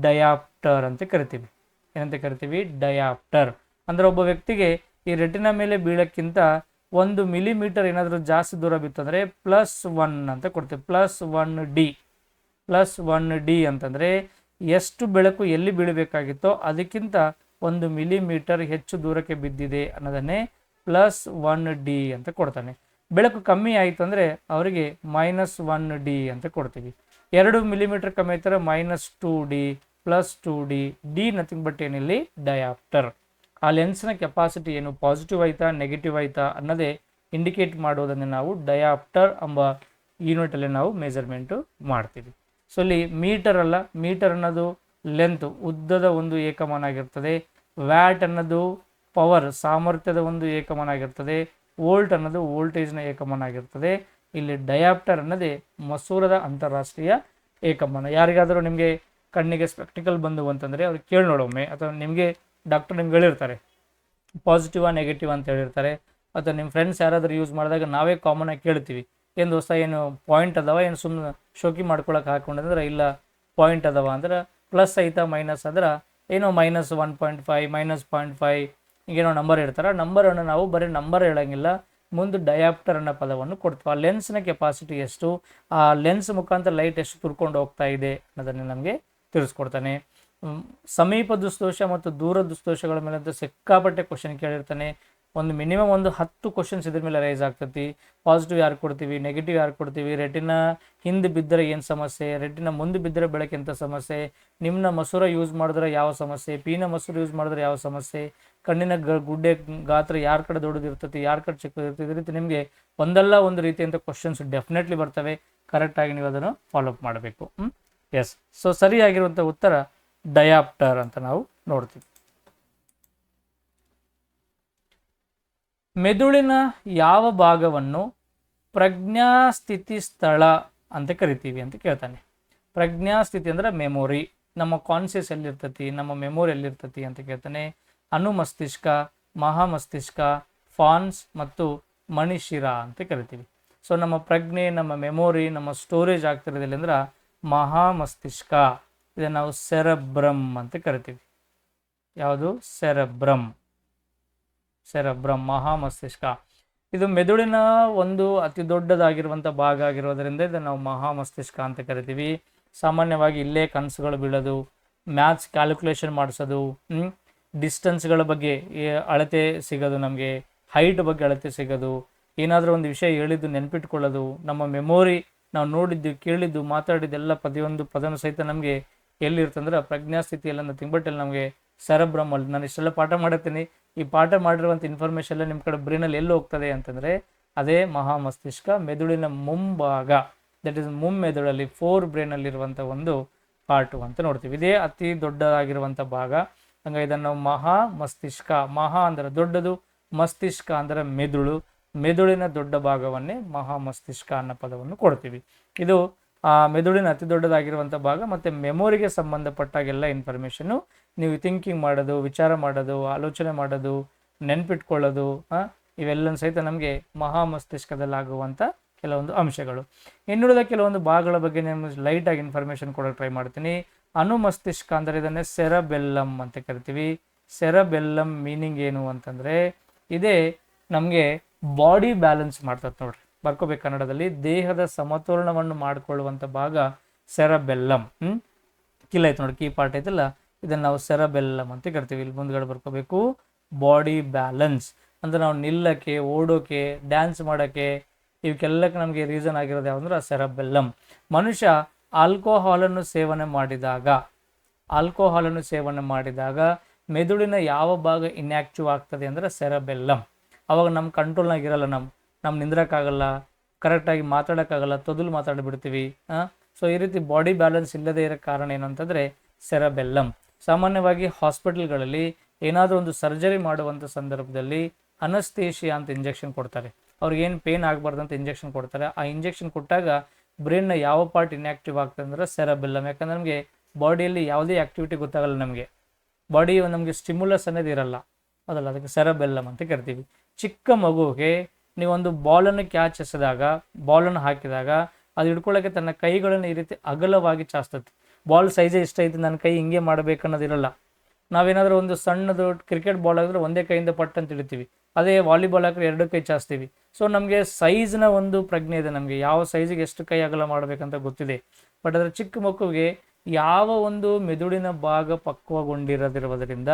ಡಯಾಪ್ಟರ್ ಅಂತ ಕರಿತೀವಿ. ಏನಂತ ಕರಿತೀವಿ? ಡಯಾಪ್ಟರ್. ಅಂದರೆ ಒಬ್ಬ ವ್ಯಕ್ತಿಗೆ ಈ ರೆಟಿನ ಮೇಲೆ ಬೀಳಕ್ಕಿಂತ 1 ಮಿಲಿಮೀಟರ್ ಏನಾದರೂ ಜಾಸ್ತಿ ದೂರ ಬಿತ್ತಂದರೆ +1 ಅಂತ ಕೊಡ್ತೀವಿ. +1D ಅಂತಂದರೆ ಎಷ್ಟು ಬೆಳಕು ಎಲ್ಲಿ ಬೀಳಬೇಕಾಗಿತ್ತೋ ಅದಕ್ಕಿಂತ 1 ಮಿಲಿಮೀಟರ್ ಹೆಚ್ಚು ದೂರಕ್ಕೆ ಬಿದ್ದಿದೆ ಅನ್ನೋದನ್ನೇ +1D ಅಂತ ಕೊಡ್ತಾನೆ. ಬೆಳಕು ಕಮ್ಮಿ ಆಯಿತು ಅಂದರೆ ಅವರಿಗೆ -1D ಅಂತ ಕೊಡ್ತೀವಿ. 2 ಮಿಲಿಮೀಟರ್ ಕಮ್ಮಿ ಆಯ್ತಾರೆ -2D, +2D. D nothing but ಏನಿಲ್ಲಿ ಡಯಾಪ್ಟರ್. ಆ ಲೆನ್ಸ್ನ ಕೆಪಾಸಿಟಿ ಏನು, ಪಾಸಿಟಿವ್ ಆಯ್ತಾ ನೆಗೆಟಿವ್ ಆಯ್ತಾ ಅನ್ನೋದೇ ಇಂಡಿಕೇಟ್ ಮಾಡೋದನ್ನು ನಾವು ಡಯಾಪ್ಟರ್ ಎಂಬ ಯೂನಿಟಲ್ಲಿ ನಾವು ಮೆಜರ್ಮೆಂಟು ಮಾಡ್ತೀವಿ. ಸೊ ಇಲ್ಲಿ ಮೀಟರ್ ಅಲ್ಲ, ಮೀಟರ್ ಅನ್ನೋದು ಲೆಂತ್, ಉದ್ದದ ಒಂದು ಏಕಮಾನ ಆಗಿರ್ತದೆ. ವ್ಯಾಟ್ ಅನ್ನೋದು ಪವರ್, ಸಾಮರ್ಥ್ಯದ ಒಂದು ಏಕಮಾನ ಆಗಿರ್ತದೆ. ವೋಲ್ಟ್ ಅನ್ನೋದು ವೋಲ್ಟೇಜ್ನ ಏಕಮಾನ ಆಗಿರ್ತದೆ. ಇಲ್ಲಿ ಡಯಾಪ್ಟರ್ ಅನ್ನೋದೇ ಮಸೂರದ ಅಂತಾರಾಷ್ಟ್ರೀಯ ಏಕಮಾನ. ಯಾರಿಗಾದರೂ ನಿಮಗೆ ಕಣ್ಣಿಗೆ ಸ್ಪೆಕ್ಟಿಕಲ್ ಬಂದು ಅಂತಂದರೆ ಅವ್ರಿಗೆ ಕೇಳಿ ನೋಡೊಮ್ಮೆ, ಅಥವಾ ನಿಮಗೆ ಡಾಕ್ಟರ್ ನಿಮ್ಗೆ ಹೇಳಿರ್ತಾರೆ ಪಾಸಿಟಿವಾ ನೆಗೆಟಿವ್ ಅಂತ ಹೇಳಿರ್ತಾರೆ. ಅಥವಾ ನಿಮ್ಮ ಫ್ರೆಂಡ್ಸ್ ಯಾರಾದರೂ ಯೂಸ್ ಮಾಡಿದಾಗ ನಾವೇ ಕಾಮನಾಗಿ ಕೇಳ್ತೀವಿ, ಏನು ದೋಸ್ತ ಏನು ಪಾಯಿಂಟ್ ಅದಾವ, ಏನು ಸುಮ್ಮನೆ ಶೋಕಿ ಮಾಡ್ಕೊಳಕ್ಕೆ ಹಾಕೊಂಡ್ರೆ ಇಲ್ಲ ಪಾಯಿಂಟ್ ಅದಾವ ಅಂದ್ರೆ ಪ್ಲಸ್ ಐತಾ ಮೈನಸ್ ಅಂದ್ರೆ ಏನೋ -1.5 -0.5 ಈಗೇನೋ ನಂಬರ್ ಇರ್ತಾರೆ. ನಂಬರನ್ನು ನಾವು ಬರೀ ನಂಬರ್ ಹೇಳೋಂಗಿಲ್ಲ, ಮುಂದೆ ಡಯಾಪ್ಟರ್ ಅನ್ನೋ ಪದವನ್ನು ಕೊಡ್ತೀವಿ. ಆ ಲೆನ್ಸ್ನ ಕೆಪಾಸಿಟಿ ಎಷ್ಟು, ಆ ಲೆನ್ಸ್ ಮುಖಾಂತರ ಲೈಟ್ ಎಷ್ಟು ತುರ್ಕೊಂಡು ಹೋಗ್ತಾ ಇದೆ ಅನ್ನೋದನ್ನು ನಮಗೆ ತಿಳಿಸ್ಕೊಡ್ತಾನೆ. ಸಮೀಪ ದೃಷ್ಟಿದೋಷ ಮತ್ತು ದೂರ ದೃಷ್ಟಿದೋಷಗಳ ಮೇಲೆ ಸಿಕ್ಕಾಪಟ್ಟೆ ಕ್ವಶನ್ ಕೇಳಿರ್ತಾನೆ. ಒಂದು ಮಿನಿಮಮ್ 10 ಕ್ವಶನ್ಸ್ ಇದ್ರ ಮೇಲೆ ರೈಸ್ ಆಗ್ತೈತಿ. ಪಾಸಿಟಿವ್ ಯಾರು ಕೊಡ್ತೀವಿ, ನೆಗೆಟಿವ್ ಯಾರು ಕೊಡ್ತೀವಿ, ರೆಟಿನ ಹಿಂದೆ ಬಿದ್ದರೆ ಏನು ಸಮಸ್ಯೆ, ರೆಟಿನ ಮುಂದೆ ಬಿದ್ದರೆ ಬೆಳಕೆಂಥ ಸಮಸ್ಯೆ, ನಿಮ್ನ ಮಸೂರ ಯೂಸ್ ಮಾಡಿದ್ರೆ ಯಾವ ಸಮಸ್ಯೆ, ಪೀನ ಮಸೂರ ಯೂಸ್ ಮಾಡಿದ್ರೆ ಯಾವ ಸಮಸ್ಯೆ, ಕಣ್ಣಿನ ಗುಡ್ಡೆ ಗಾತ್ರ ಯಾರ ಕಡೆ ದೊಡ್ಡದಿರ್ತೈತಿ, ಯಾರ ಕಡೆ ಚಿಕ್ಕದಿರ್ತೈತಿ, ಈ ರೀತಿ ನಿಮಗೆ ಒಂದಲ್ಲ ಒಂದು ರೀತಿಯಂಥ ಕ್ವಶನ್ಸ್ ಡೆಫಿನೆಟ್ಲಿ ಬರ್ತವೆ. ಕರೆಕ್ಟಾಗಿ ನೀವು ಅದನ್ನು ಫಾಲೋಅಪ್ ಮಾಡಬೇಕು. ಎಸ್. ಸೊ ಸರಿಯಾಗಿರುವಂಥ ಉತ್ತರ ಡಯಾಪ್ಟರ್ ಅಂತ ನಾವು ನೋಡ್ತೀವಿ. ಮೆದುಳಿನ ಯಾವ ಭಾಗವನ್ನು ಪ್ರಜ್ಞಾಸ್ಥಿತಿ ಸ್ಥಳ ಅಂತ ಕರಿತೀವಿ ಅಂತ ಕೇಳ್ತಾನೆ. ಪ್ರಜ್ಞಾಸ್ಥಿತಿ ಅಂದರೆ ಮೆಮೊರಿ, ನಮ್ಮ ಕಾನ್ಸಿಯಸ್ ಎಲ್ಲಿರ್ತತಿ, ನಮ್ಮ ಮೆಮೊರಿ ಎಲ್ಲಿರ್ತತಿ ಅಂತ ಕೇಳ್ತಾನೆ. ಅನುಮಸ್ತಿಷ್ಕ, ಮಹಾಮಸ್ತಿಷ್ಕ, ಫಾನ್ಸ್ ಮತ್ತು ಮಣಿಶಿರ ಅಂತ ಕರಿತೀವಿ. ಸೊ ನಮ್ಮ ಪ್ರಜ್ಞೆ, ನಮ್ಮ ಮೆಮೊರಿ, ನಮ್ಮ ಸ್ಟೋರೇಜ್ ಆಗ್ತಿರೋದಿಲ್ಲ ಅಂದ್ರೆ ಮಹಾಮಸ್ತಿಷ್ಕ. ಇದನ್ನು ನಾವು ಸೆರೆಬ್ರಮ್ ಅಂತ ಕರಿತೀವಿ. ಯಾವುದು? ಸೆರೆಬ್ರಮ್. ಮಹಾಮಸ್ತಿಷ್ಕ. ಇದು ಮೆದುಳಿನ ಒಂದು ಅತಿ ದೊಡ್ಡದಾಗಿರುವಂಥ ಭಾಗ ಆಗಿರೋದ್ರಿಂದ ಇದನ್ನು ನಾವು ಮಹಾಮಸ್ತಿಷ್ಕ ಅಂತ ಕರಿತೀವಿ. ಸಾಮಾನ್ಯವಾಗಿ ಇಲ್ಲೇ ಕನಸುಗಳು ಬೀಳೋದು, ಮ್ಯಾಥ್ಸ್ ಕ್ಯಾಲ್ಕುಲೇಷನ್ ಮಾಡಿಸೋದು, ಡಿಸ್ಟೆನ್ಸ್ಗಳ ಬಗ್ಗೆ ಅಳತೆ ಸಿಗೋದು, ನಮಗೆ ಹೈಟ್ ಬಗ್ಗೆ ಅಳತೆ ಸಿಗೋದು, ಏನಾದರೂ ಒಂದು ವಿಷಯ ಹೇಳಿದ್ದು ನೆನ್ಪಿಟ್ಕೊಳ್ಳೋದು, ನಮ್ಮ ಮೆಮೊರಿ ನಾವು ನೋಡಿದ್ದು, ಕೇಳಿದ್ದು, ಮಾತಾಡಿದ್ದೆಲ್ಲ ಪ್ರತಿಯೊಂದು ಪದನೂ ಸಹಿತ ನಮಗೆ ಎಲ್ಲಿರ್ತಂದ್ರೆ ಪ್ರಜ್ಞಾಸ್ಥಿತಿಯಲ್ಲ ತಿಂಬಟ್ಟಲ್ಲಿ ನಮಗೆ ಸೆರೆಬ್ರಮಲ್ಲಿ. ನಾನು ಇಷ್ಟೆಲ್ಲ ಪಾಠ ಮಾಡಿರ್ತೀನಿ, ಈ ಪಾಠ ಮಾಡಿರುವಂಥ ಇನ್ಫಾರ್ಮೇಷನ್ ಎಲ್ಲ ನಿಮ್ಮ ಕಡೆ ಬ್ರೈನಲ್ಲಿ ಎಲ್ಲಿ ಹೋಗ್ತದೆ ಅಂತಂದರೆ ಅದೇ ಮಹಾಮಸ್ತಿಷ್ಕ, ಮೆದುಳಿನ ಮುಂಭಾಗ, ದಟ್ ಈಸ್ ಮೆದುಳಲ್ಲಿ 4 ಬ್ರೈನಲ್ಲಿರುವಂಥ ಒಂದು ಪಾರ್ಟು ಅಂತ ನೋಡ್ತೀವಿ. ಇದೇ ಅತಿ ದೊಡ್ಡದಾಗಿರುವಂಥ ಭಾಗ. ಹಂಗೆ ಇದನ್ನು ನಾವು ಮಹಾಮಸ್ತಿಷ್ಕ, ಮಹಾ ಅಂದರೆ ದೊಡ್ಡದು, ಮಸ್ತಿಷ್ಕ ಅಂದರೆ ಮೆದುಳು, ಮೆದುಳಿನ ದೊಡ್ಡ ಭಾಗವನ್ನೇ ಮಹಾಮಸ್ತಿಷ್ಕ ಅನ್ನೋ ಪದವನ್ನು ಕೊಡ್ತೀವಿ. ಇದು ಮೆದುಳಿನ ಅತಿ ದೊಡ್ಡದಾಗಿರುವಂಥ ಭಾಗ. ಮತ್ತು ಮೆಮೊರಿಗೆ ಸಂಬಂಧಪಟ್ಟಾಗೆಲ್ಲ ಇನ್ಫಾರ್ಮೇಷನ್ನು ನೀವು ಥಿಂಕಿಂಗ್ ಮಾಡೋದು, ವಿಚಾರ ಮಾಡೋದು, ಆಲೋಚನೆ ಮಾಡೋದು, ನೆನ್ಪಿಟ್ಕೊಳ್ಳೋದು, ಇವೆಲ್ಲ ಸಹಿತ ನಮಗೆ ಮಹಾಮಸ್ತಿಷ್ಕದಲ್ಲಾಗುವಂಥ ಕೆಲವೊಂದು ಅಂಶಗಳು. ಇನ್ನುಳಿದ ಕೆಲವೊಂದು ಭಾಗಗಳ ಬಗ್ಗೆ ನಾನು ಲೈಟಾಗಿ ಇನ್ಫಾರ್ಮೇಷನ್ ಕೊಡೋಕೆ ಟ್ರೈ ಮಾಡ್ತೀನಿ. ಅನುಮಸ್ತಿಷ್ಕ ಅಂದರೆ ಇದನ್ನೇ ಸೆರೆಬೆಲ್ಲಮ್ ಅಂತ ಕರಿತೀವಿ. ಸೆರೆಬೆಲ್ಲಮ್ ಮೀನಿಂಗ್ ಏನು ಅಂತಂದರೆ ಇದೇ ನಮಗೆ ಬಾಡಿ ಬ್ಯಾಲೆನ್ಸ್ ಮಾಡ್ತದೆ ನೋಡ್ರಿ, ಬರ್ಕೋಬೇಕು ಕನ್ನಡದಲ್ಲಿ. ದೇಹದ ಸಮತೋಲನವನ್ನು ಮಾಡಿಕೊಳ್ಳುವಂಥ ಭಾಗ ಸೆರೆಬೆಲ್ಲಮ್. ಕಿಲ್ಲ ಐತೆ ನೋಡಿ, ಕೀ ಪಾರ್ಟ್ ಐತಲ್ಲ, ಇದನ್ನು ನಾವು ಸೆರೆಬೆಲ್ಲಮ್ ಅಂತ ಕರಿತೀವಿ. ಇಲ್ಲಿ ಮುಂದ್ಗಡೆ ಬರ್ಕೋಬೇಕು ಬಾಡಿ ಬ್ಯಾಲೆನ್ಸ್ ಅಂದರೆ ನಾವು ನಿಲ್ಲಕ್ಕೆ, ಓಡೋಕೆ, ಡ್ಯಾನ್ಸ್ ಮಾಡೋಕ್ಕೆ, ಇವಕ್ಕೆಲ್ಲಕ್ಕೆ ನಮಗೆ ರೀಸನ್ ಆಗಿರೋದು ಯಾವಂದ್ರೆ ಸೆರೆಬೆಲ್ಲಮ್. ಮನುಷ್ಯ ಆಲ್ಕೋಹಾಲನ್ನು ಸೇವನೆ ಮಾಡಿದಾಗ ಮೆದುಳಿನ ಯಾವ ಭಾಗ ಇನ್ಯಾಕ್ಟಿವ್ ಆಗ್ತದೆ ಅಂದರೆ ಸೆರೆಬೆಲ್ಲಮ್. ಅವಾಗ ನಮ್ಮ ಕಂಟ್ರೋಲ್ನಾಗ ಇರಲ್ಲ, ನಮ್ಮ ನಿಂದ್ರಕ್ಕಾಗಲ್ಲ, ಕರೆಕ್ಟಾಗಿ ಮಾತಾಡೋಕ್ಕಾಗಲ್ಲ, ತೊದಲು ಮಾತಾಡಿಬಿಡ್ತೀವಿ. ಸೊ ಈ ರೀತಿ ಬಾಡಿ ಬ್ಯಾಲೆನ್ಸ್ ಇಲ್ಲದೇ ಇರೋ ಕಾರಣ ಏನಂತಂದರೆ ಸೆರೆಬೆಲ್ಲಮ್. ಸಾಮಾನ್ಯವಾಗಿ ಹಾಸ್ಪಿಟಲ್ಗಳಲ್ಲಿ ಏನಾದರೂ ಒಂದು ಸರ್ಜರಿ ಮಾಡುವಂಥ ಸಂದರ್ಭದಲ್ಲಿ ಅನಸ್ತೇಷಿಯಾ ಅಂತ ಇಂಜೆಕ್ಷನ್ ಕೊಡ್ತಾರೆ. ಅವ್ರಿಗೇನು ಪೇನ್ ಆಗಬಾರ್ದಂತ ಇಂಜೆಕ್ಷನ್ ಕೊಡ್ತಾರೆ. ಆ ಇಂಜೆಕ್ಷನ್ ಕೊಟ್ಟಾಗ ಬ್ರೈನ್ನ ಯಾವ ಪಾರ್ಟ್ ಇನ್ಯಾಕ್ಟಿವ್ ಆಗ್ತದೆ ಅಂದರೆ ಸೆರೆಬೆಲ್ಲಮ್. ಯಾಕಂದರೆ ನಮಗೆ ಬಾಡಿಯಲ್ಲಿ ಯಾವುದೇ ಆ್ಯಕ್ಟಿವಿಟಿ ಗೊತ್ತಾಗಲ್ಲ, ಬಾಡಿ ನಮಗೆ ಸ್ಟಿಮ್ಯುಲಸ್ ಅನ್ನೋದು ಇರಲ್ಲ, ಅದಲ್ಲ, ಅದಕ್ಕೆ ಸೆರೆಬೆಲ್ಲಮ್ ಅಂತ ಕರಿತೀವಿ. ಚಿಕ್ಕ ಮಗುವಿಗೆ ನೀವೊಂದು ಬಾಲನ್ನು ಕ್ಯಾಚ್ ಎಸೆದಾಗ, ಬಾಲನ್ನು ಹಾಕಿದಾಗ ಅದು ಹಿಡ್ಕೊಳ್ಳೋಕ್ಕೆ ತನ್ನ ಕೈಗಳನ್ನು ಈ ರೀತಿ ಅಗಲವಾಗಿ ಚಾಸ್ತತಿ. ಬಾಲ್ ಸೈಜೇ ಇಷ್ಟ ಐತೆ, ನನ್ನ ಕೈ ಹಿಂಗೆ ಮಾಡಬೇಕನ್ನೋದಿರಲ್ಲ. ನಾವೇನಾದರೂ ಒಂದು ಸಣ್ಣದು ಕ್ರಿಕೆಟ್ ಬಾಲ್ ಆಗಿದ್ರೆ ಒಂದೇ ಕೈಯಿಂದ ಪಟ್ ಅಂತ ಹಿಡಿತೀವಿ, ಅದೇ ವಾಲಿಬಾಲ್ ಹಾಕಿದ್ರೆ 2 ಕೈ ಚಾಸ್ತೀವಿ. ಸೊ ನಮಗೆ ಸೈಜ್ನ ಒಂದು ಪ್ರಜ್ಞೆ ಇದೆ, ನಮಗೆ ಯಾವ ಸೈಜಿಗೆ ಎಷ್ಟು ಕೈ ಅಗಲ ಮಾಡಬೇಕಂತ ಗೊತ್ತಿದೆ. ಬಟ್ ಅದರ ಚಿಕ್ಕ ಮಕ್ಕಳಿಗೆ ಯಾವ ಒಂದು ಮೆದುಳಿನ ಭಾಗ ಪಕ್ವಗೊಂಡಿರೋದಿರೋದ್ರಿಂದ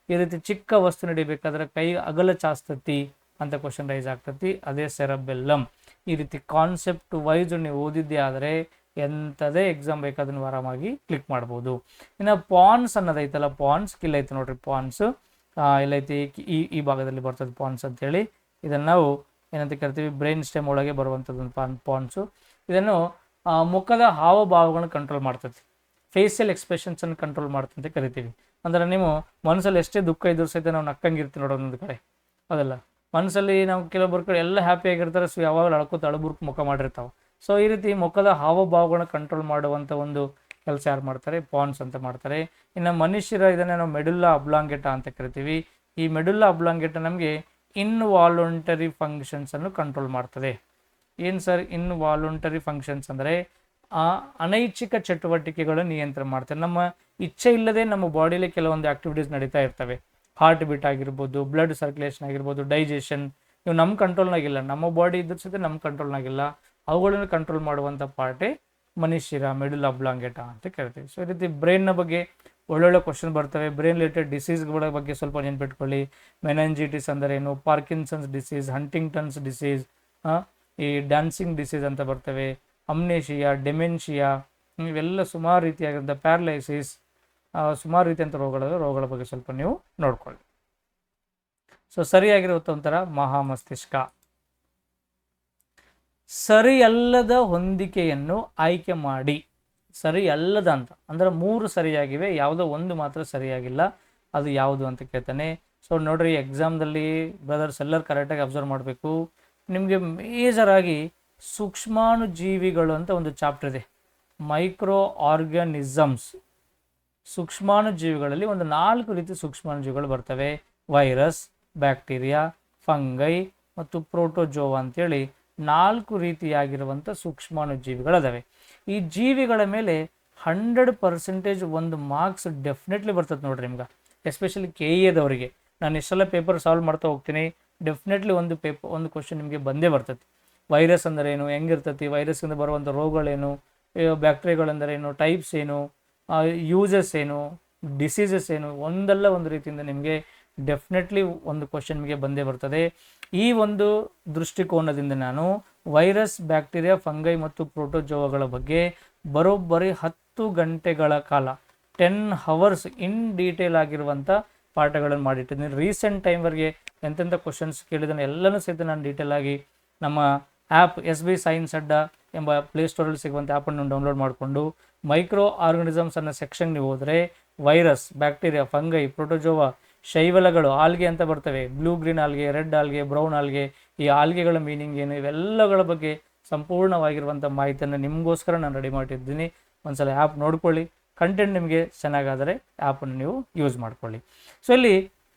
ಈ ರೀತಿ ಚಿಕ್ಕ ವಸ್ತು ನಡಿಬೇಕಾದ್ರೆ ಕೈ ಅಗಲ ಚಾಸ್ತತಿ ಅಂತ ಕ್ವಶನ್ ರೈಸ್ ಆಗ್ತತಿ. ಅದೇ ಸೆರೆಬೆಲ್ಲಮ್. ಈ ರೀತಿ ಕಾನ್ಸೆಪ್ಟ್ ವೈಸ್ ನೀವು ಓದಿದ್ದೇ ಆದರೆ ಎಂಥದೇ ಎಕ್ಸಾಮ್ ಬೇಕಾದನ್ನು ಆರಾಮಾಗಿ ಕ್ಲಿಕ್ ಮಾಡ್ಬೋದು. ಇನ್ನು ಪಾನ್ಸ್ ಅನ್ನೋದೈತಲ್ಲ, ಪಾನ್ಸ್ ಕಿಲ್ಲೈತೆ ನೋಡ್ರಿ, ಪಾನ್ಸ್ ಇಲ್ಲೈತಿ, ಈ ಭಾಗದಲ್ಲಿ ಬರ್ತದೆ ಪಾನ್ಸ್ ಅಂತೇಳಿ. ಇದನ್ನು ನಾವು ಏನಂತ ಕರಿತೀವಿ, ಬ್ರೈನ್ ಸ್ಟೆಮ್ ಒಳಗೆ ಬರುವಂಥದ್ದು ಪಾನ್ಸು. ಇದನ್ನು ಮುಖದ ಹಾವಭಾವಗಳನ್ನು ಕಂಟ್ರೋಲ್ ಮಾಡ್ತದೆ, ಫೇಸಿಯಲ್ ಎಕ್ಸ್ಪ್ರೆಷನ್ಸನ್ನು ಕಂಟ್ರೋಲ್ ಮಾಡ್ತಂತ ಕರಿತೀವಿ. ಅಂದರೆ ನೀವು ಮನಸ್ಸಲ್ಲಿ ಎಷ್ಟೇ ದುಃಖ ಇದ್ರೂ ಸಹಿತ ನಾವು ನಕ್ಕಂಗಿರ್ತೀವಿ ನೋಡೋ ಒಂದು ಕಡೆ, ಅದಲ್ಲ. ಮನಸ್ಸಲ್ಲಿ ನಾವು ಕೆಲವೊಬ್ಬರು ಕಡೆ ಎಲ್ಲ ಹ್ಯಾಪಿಯಾಗಿರ್ತಾರೆ, ಸೊ ಯಾವಾಗಲೂ ಅಳ್ಕೋತ ಅಳಬುರ್ಕು ಮುಖ ಮಾಡಿರ್ತಾವೆ. ಸೊ ಈ ರೀತಿ ಮುಖದ ಹಾವಭಾವಗಳನ್ನ ಕಂಟ್ರೋಲ್ ಮಾಡುವಂಥ ಒಂದು ಕೆಲಸ ಯಾರು ಮಾಡ್ತಾರೆ, ಪಾನ್ಸ್ ಅಂತ ಮಾಡ್ತಾರೆ. ಇನ್ನು ಮನುಷ್ಯರ ಇದನ್ನು ನಾವು ಮೆಡುಲ್ಲಾ ಅಬ್ಲಾಂಗೇಟಾ ಅಂತ ಕರಿತೀವಿ. ಈ ಮೆಡುಲ್ಲಾ ಅಬ್ಲಾಂಗೇಟಾ ನಮಗೆ ಇನ್ವಾಲಂಟರಿ ಫಂಕ್ಷನ್ಸನ್ನು ಕಂಟ್ರೋಲ್ ಮಾಡ್ತದೆ. ಏನು ಸರ್ ಇನ್ವಾಲಂಟರಿ ಫಂಕ್ಷನ್ಸ್ ಅಂದರೆ ಅನೈಚ್ಛಿಕ ಚಟುವಟಿಕೆಗಳನ್ನು ನಿಯಂತ್ರಣ ಮಾಡ್ತಾರೆ. ನಮ್ಮ ಇಚ್ಛೆ ಇಲ್ಲದೆ ನಮ್ಮ ಬಾಡಿಯಲ್ಲಿ ಕೆಲವೊಂದು ಆ್ಯಕ್ಟಿವಿಟೀಸ್ ನಡೀತಾ ಇರ್ತವೆ. ಹಾರ್ಟ್ ಬೀಟ್ ಆಗಿರ್ಬೋದು, ಬ್ಲಡ್ ಸರ್ಕ್ಯುಲೇಷನ್ ಆಗಿರ್ಬೋದು, ಡೈಜೆಷನ್, ಇವು ನಮ್ಮ ಕಂಟ್ರೋಲ್ನಾಗಿಲ್ಲ. ನಮ್ಮ ಬಾಡಿ ಇದ್ರ ಸಹಿತ ನಮ್ಮ ಕಂಟ್ರೋಲ್ನಾಗಿಲ್ಲ. ಅವುಗಳನ್ನು ಕಂಟ್ರೋಲ್ ಮಾಡುವಂಥ ಪಾರ್ಟೇ ಮನುಷ್ಯರ ಮೆಡುಲ್ಲಾ ಅಬ್ಲಾಂಗೇಟಾ ಅಂತ ಕರಿತೀವಿ. ಸೊ ಈ ರೀತಿ ಬ್ರೈನ್ನ ಬಗ್ಗೆ ಒಳ್ಳೊಳ್ಳೆ ಕ್ವಶನ್ ಬರ್ತವೆ. ಬ್ರೈನ್ ರಿಲೇಟೆಡ್ ಡಿಸೀಸ್ಗಳ ಬಗ್ಗೆ ಸ್ವಲ್ಪ ನೆನ್ಪಿಟ್ಕೊಳ್ಳಿ. ಮೆನಂಜಿಟಿಸ್ ಅಂದರೆ ಏನು, ಪಾರ್ಕಿನ್ಸನ್ಸ್ ಡಿಸೀಸ್, ಹಂಟಿಂಗ್ಟನ್ಸ್ ಡಿಸೀಸ್, ಈ ಡ್ಯಾನ್ಸಿಂಗ್ ಡಿಸೀಸ್ ಅಂತ ಬರ್ತವೆ, ಅಮ್ನೇಷಿಯಾ, ಡೆಮೆನ್ಷಿಯಾ, ಇವೆಲ್ಲ ಸುಮಾರು ರೀತಿಯಾಗಿದ್ದ ಪ್ಯಾರಲೈಸಿಸ್, ಸುಮಾರು ರೀತಿಯಂಥ ರೋಗಗಳ ಬಗ್ಗೆ ಸ್ವಲ್ಪ ನೀವು ನೋಡ್ಕೊಳ್ಳಿ. ಸೊ ಸರಿಯಾಗಿರುವಂಥ ಒಂಥರ ಮಹಾಮಸ್ತಿಷ್ಕ. ಸರಿಯಲ್ಲದ ಹೊಂದಿಕೆಯನ್ನು ಆಯ್ಕೆ ಮಾಡಿ. ಸರಿಯಲ್ಲದ ಅಂತ ಅಂದರೆ 3 ಸರಿಯಾಗಿವೆ, ಯಾವುದೋ ಒಂದು ಮಾತ್ರ ಸರಿಯಾಗಿಲ್ಲ, ಅದು ಯಾವುದು ಅಂತ ಕೇಳ್ತಾನೆ. ಸೊ ನೋಡ್ರಿ, ಎಕ್ಸಾಮ್ದಲ್ಲಿ ಬ್ರದರ್ಸ್ ಎಲ್ಲರೂ ಕರೆಕ್ಟಾಗಿ ಅಬ್ಸರ್ವ್ ಮಾಡಬೇಕು. ನಿಮಗೆ ಮೇಜರಾಗಿ ಸೂಕ್ಷ್ಮಾಣುಜೀವಿಗಳು ಅಂತ ಒಂದು ಚಾಪ್ಟರ್ ಇದೆ, ಮೈಕ್ರೋ ಆರ್ಗನಿಸಮ್ಸ್. ಸೂಕ್ಷ್ಮಾಣುಜೀವಿಗಳಲ್ಲಿ ಒಂದು 4 ರೀತಿ ಸೂಕ್ಷ್ಮಾಣುಜೀವಿಗಳು ಬರ್ತವೆ. ವೈರಸ್, ಬ್ಯಾಕ್ಟೀರಿಯಾ, ಫಂಗೈ ಮತ್ತು ಪ್ರೋಟೋಜೋವಾ ಅಂತೇಳಿ 4 ರೀತಿಯಾಗಿರುವಂಥ ಸೂಕ್ಷ್ಮಾಣುಜೀವಿಗಳಿದಾವೆ. ಈ ಜೀವಿಗಳ ಮೇಲೆ 100% ಒಂದು ಮಾರ್ಕ್ಸ್ ಡೆಫಿನೆಟ್ಲಿ ಬರ್ತದೆ ನೋಡ್ರಿ ನಿಮ್ಗೆ, ಎಸ್ಪೆಷಲಿ ಕೆ ಎದವರಿಗೆ. ನಾನು ಎಷ್ಟೆಲ್ಲ ಪೇಪರ್ ಸಾಲ್ವ್ ಮಾಡ್ತಾ ಹೋಗ್ತೀನಿ, ಡೆಫಿನೆಟ್ಲಿ ಒಂದು ಕ್ವಶನ್ ನಿಮಗೆ ಬಂದೇ ಬರ್ತದೆ. ವೈರಸ್ ಅಂದರೆ ಏನು, ಹೆಂಗಿರ್ತತಿ, ವೈರಸ್ಸಿಂದ ಬರುವಂಥ ರೋಗಗಳೇನು, ಬ್ಯಾಕ್ಟೀರಿಯಾಗಳೆಂದರೇನು, ಟೈಪ್ಸ್ ಏನು, ಯೂಸಸ್ ಏನು, ಡಿಸೀಸಸ್ ಏನು, ಒಂದಲ್ಲ ಒಂದು ರೀತಿಯಿಂದ ನಿಮಗೆ ಡೆಫಿನೆಟ್ಲಿ ಒಂದು ಕ್ವಶನ್ ನಿಮಗೆ ಬಂದೇ ಬರ್ತದೆ. ಈ ಒಂದು ದೃಷ್ಟಿಕೋನದಿಂದ ನಾನು ವೈರಸ್, ಬ್ಯಾಕ್ಟೀರಿಯಾ, ಫಂಗೈ ಮತ್ತು ಪ್ರೋಟೋಜೋವಗಳ ಬಗ್ಗೆ ಬರೋಬ್ಬರಿ 10 ಗಂಟೆಗಳ ಕಾಲ 10 hours ಇನ್ ಡೀಟೇಲ್ ಆಗಿರುವಂಥ ಪಾಠಗಳನ್ನು ಮಾಡಿಟ್ಟಿದ್ದೀನಿ. ರೀಸೆಂಟ್ ಟೈಮ್ವರೆಗೆ ಎಂತೆಂಥ ಕ್ವಶನ್ಸ್ ಕೇಳಿದಾನೆ ಎಲ್ಲನೂ ಸಹಿತ ನಾನು ಡೀಟೇಲ್ ಆಗಿ ನಮ್ಮ ಆ್ಯಪ್ SB ಸೈನ್ಸ್ ಅಡ್ಡಾ ಎಂಬ ಪ್ಲೇಸ್ಟೋರಲ್ಲಿ ಸಿಗುವಂಥ ಆ್ಯಪನ್ನು ಡೌನ್ಲೋಡ್ ಮಾಡಿಕೊಂಡು ಮೈಕ್ರೋ ಆರ್ಗನಿಸಮ್ಸ್ ಅನ್ನೋ ಸೆಕ್ಷನ್ ನೀವು ಹೋದರೆ ವೈರಸ್, ಬ್ಯಾಕ್ಟೀರಿಯಾ, ಫಂಗೈ, ಪ್ರೋಟೋಜೋವಾ, ಶೈವಲಗಳು, ಆಲ್ಗೆ ಅಂತ ಬರ್ತವೆ, blue green algae, red algae, brown algae, ಈ ಆಲ್ಗೆಗಳ ಮೀನಿಂಗ್ ಏನು, ಇವೆಲ್ಲಗಳ ಬಗ್ಗೆ ಸಂಪೂರ್ಣವಾಗಿರುವಂಥ ಮಾಹಿತಿಯನ್ನು ನಿಮಗೋಸ್ಕರ ನಾನು ರೆಡಿ ಮಾಡಿದ್ದೀನಿ. ಒಂದ್ಸಲ ಆ್ಯಪ್ ನೋಡ್ಕೊಳ್ಳಿ, ಕಂಟೆಂಟ್ ನಿಮಗೆ ಚೆನ್ನಾಗಾದರೆ ಆ್ಯಪನ್ನು ನೀವು ಯೂಸ್ ಮಾಡ್ಕೊಳ್ಳಿ. ಸೊ ಇಲ್ಲಿ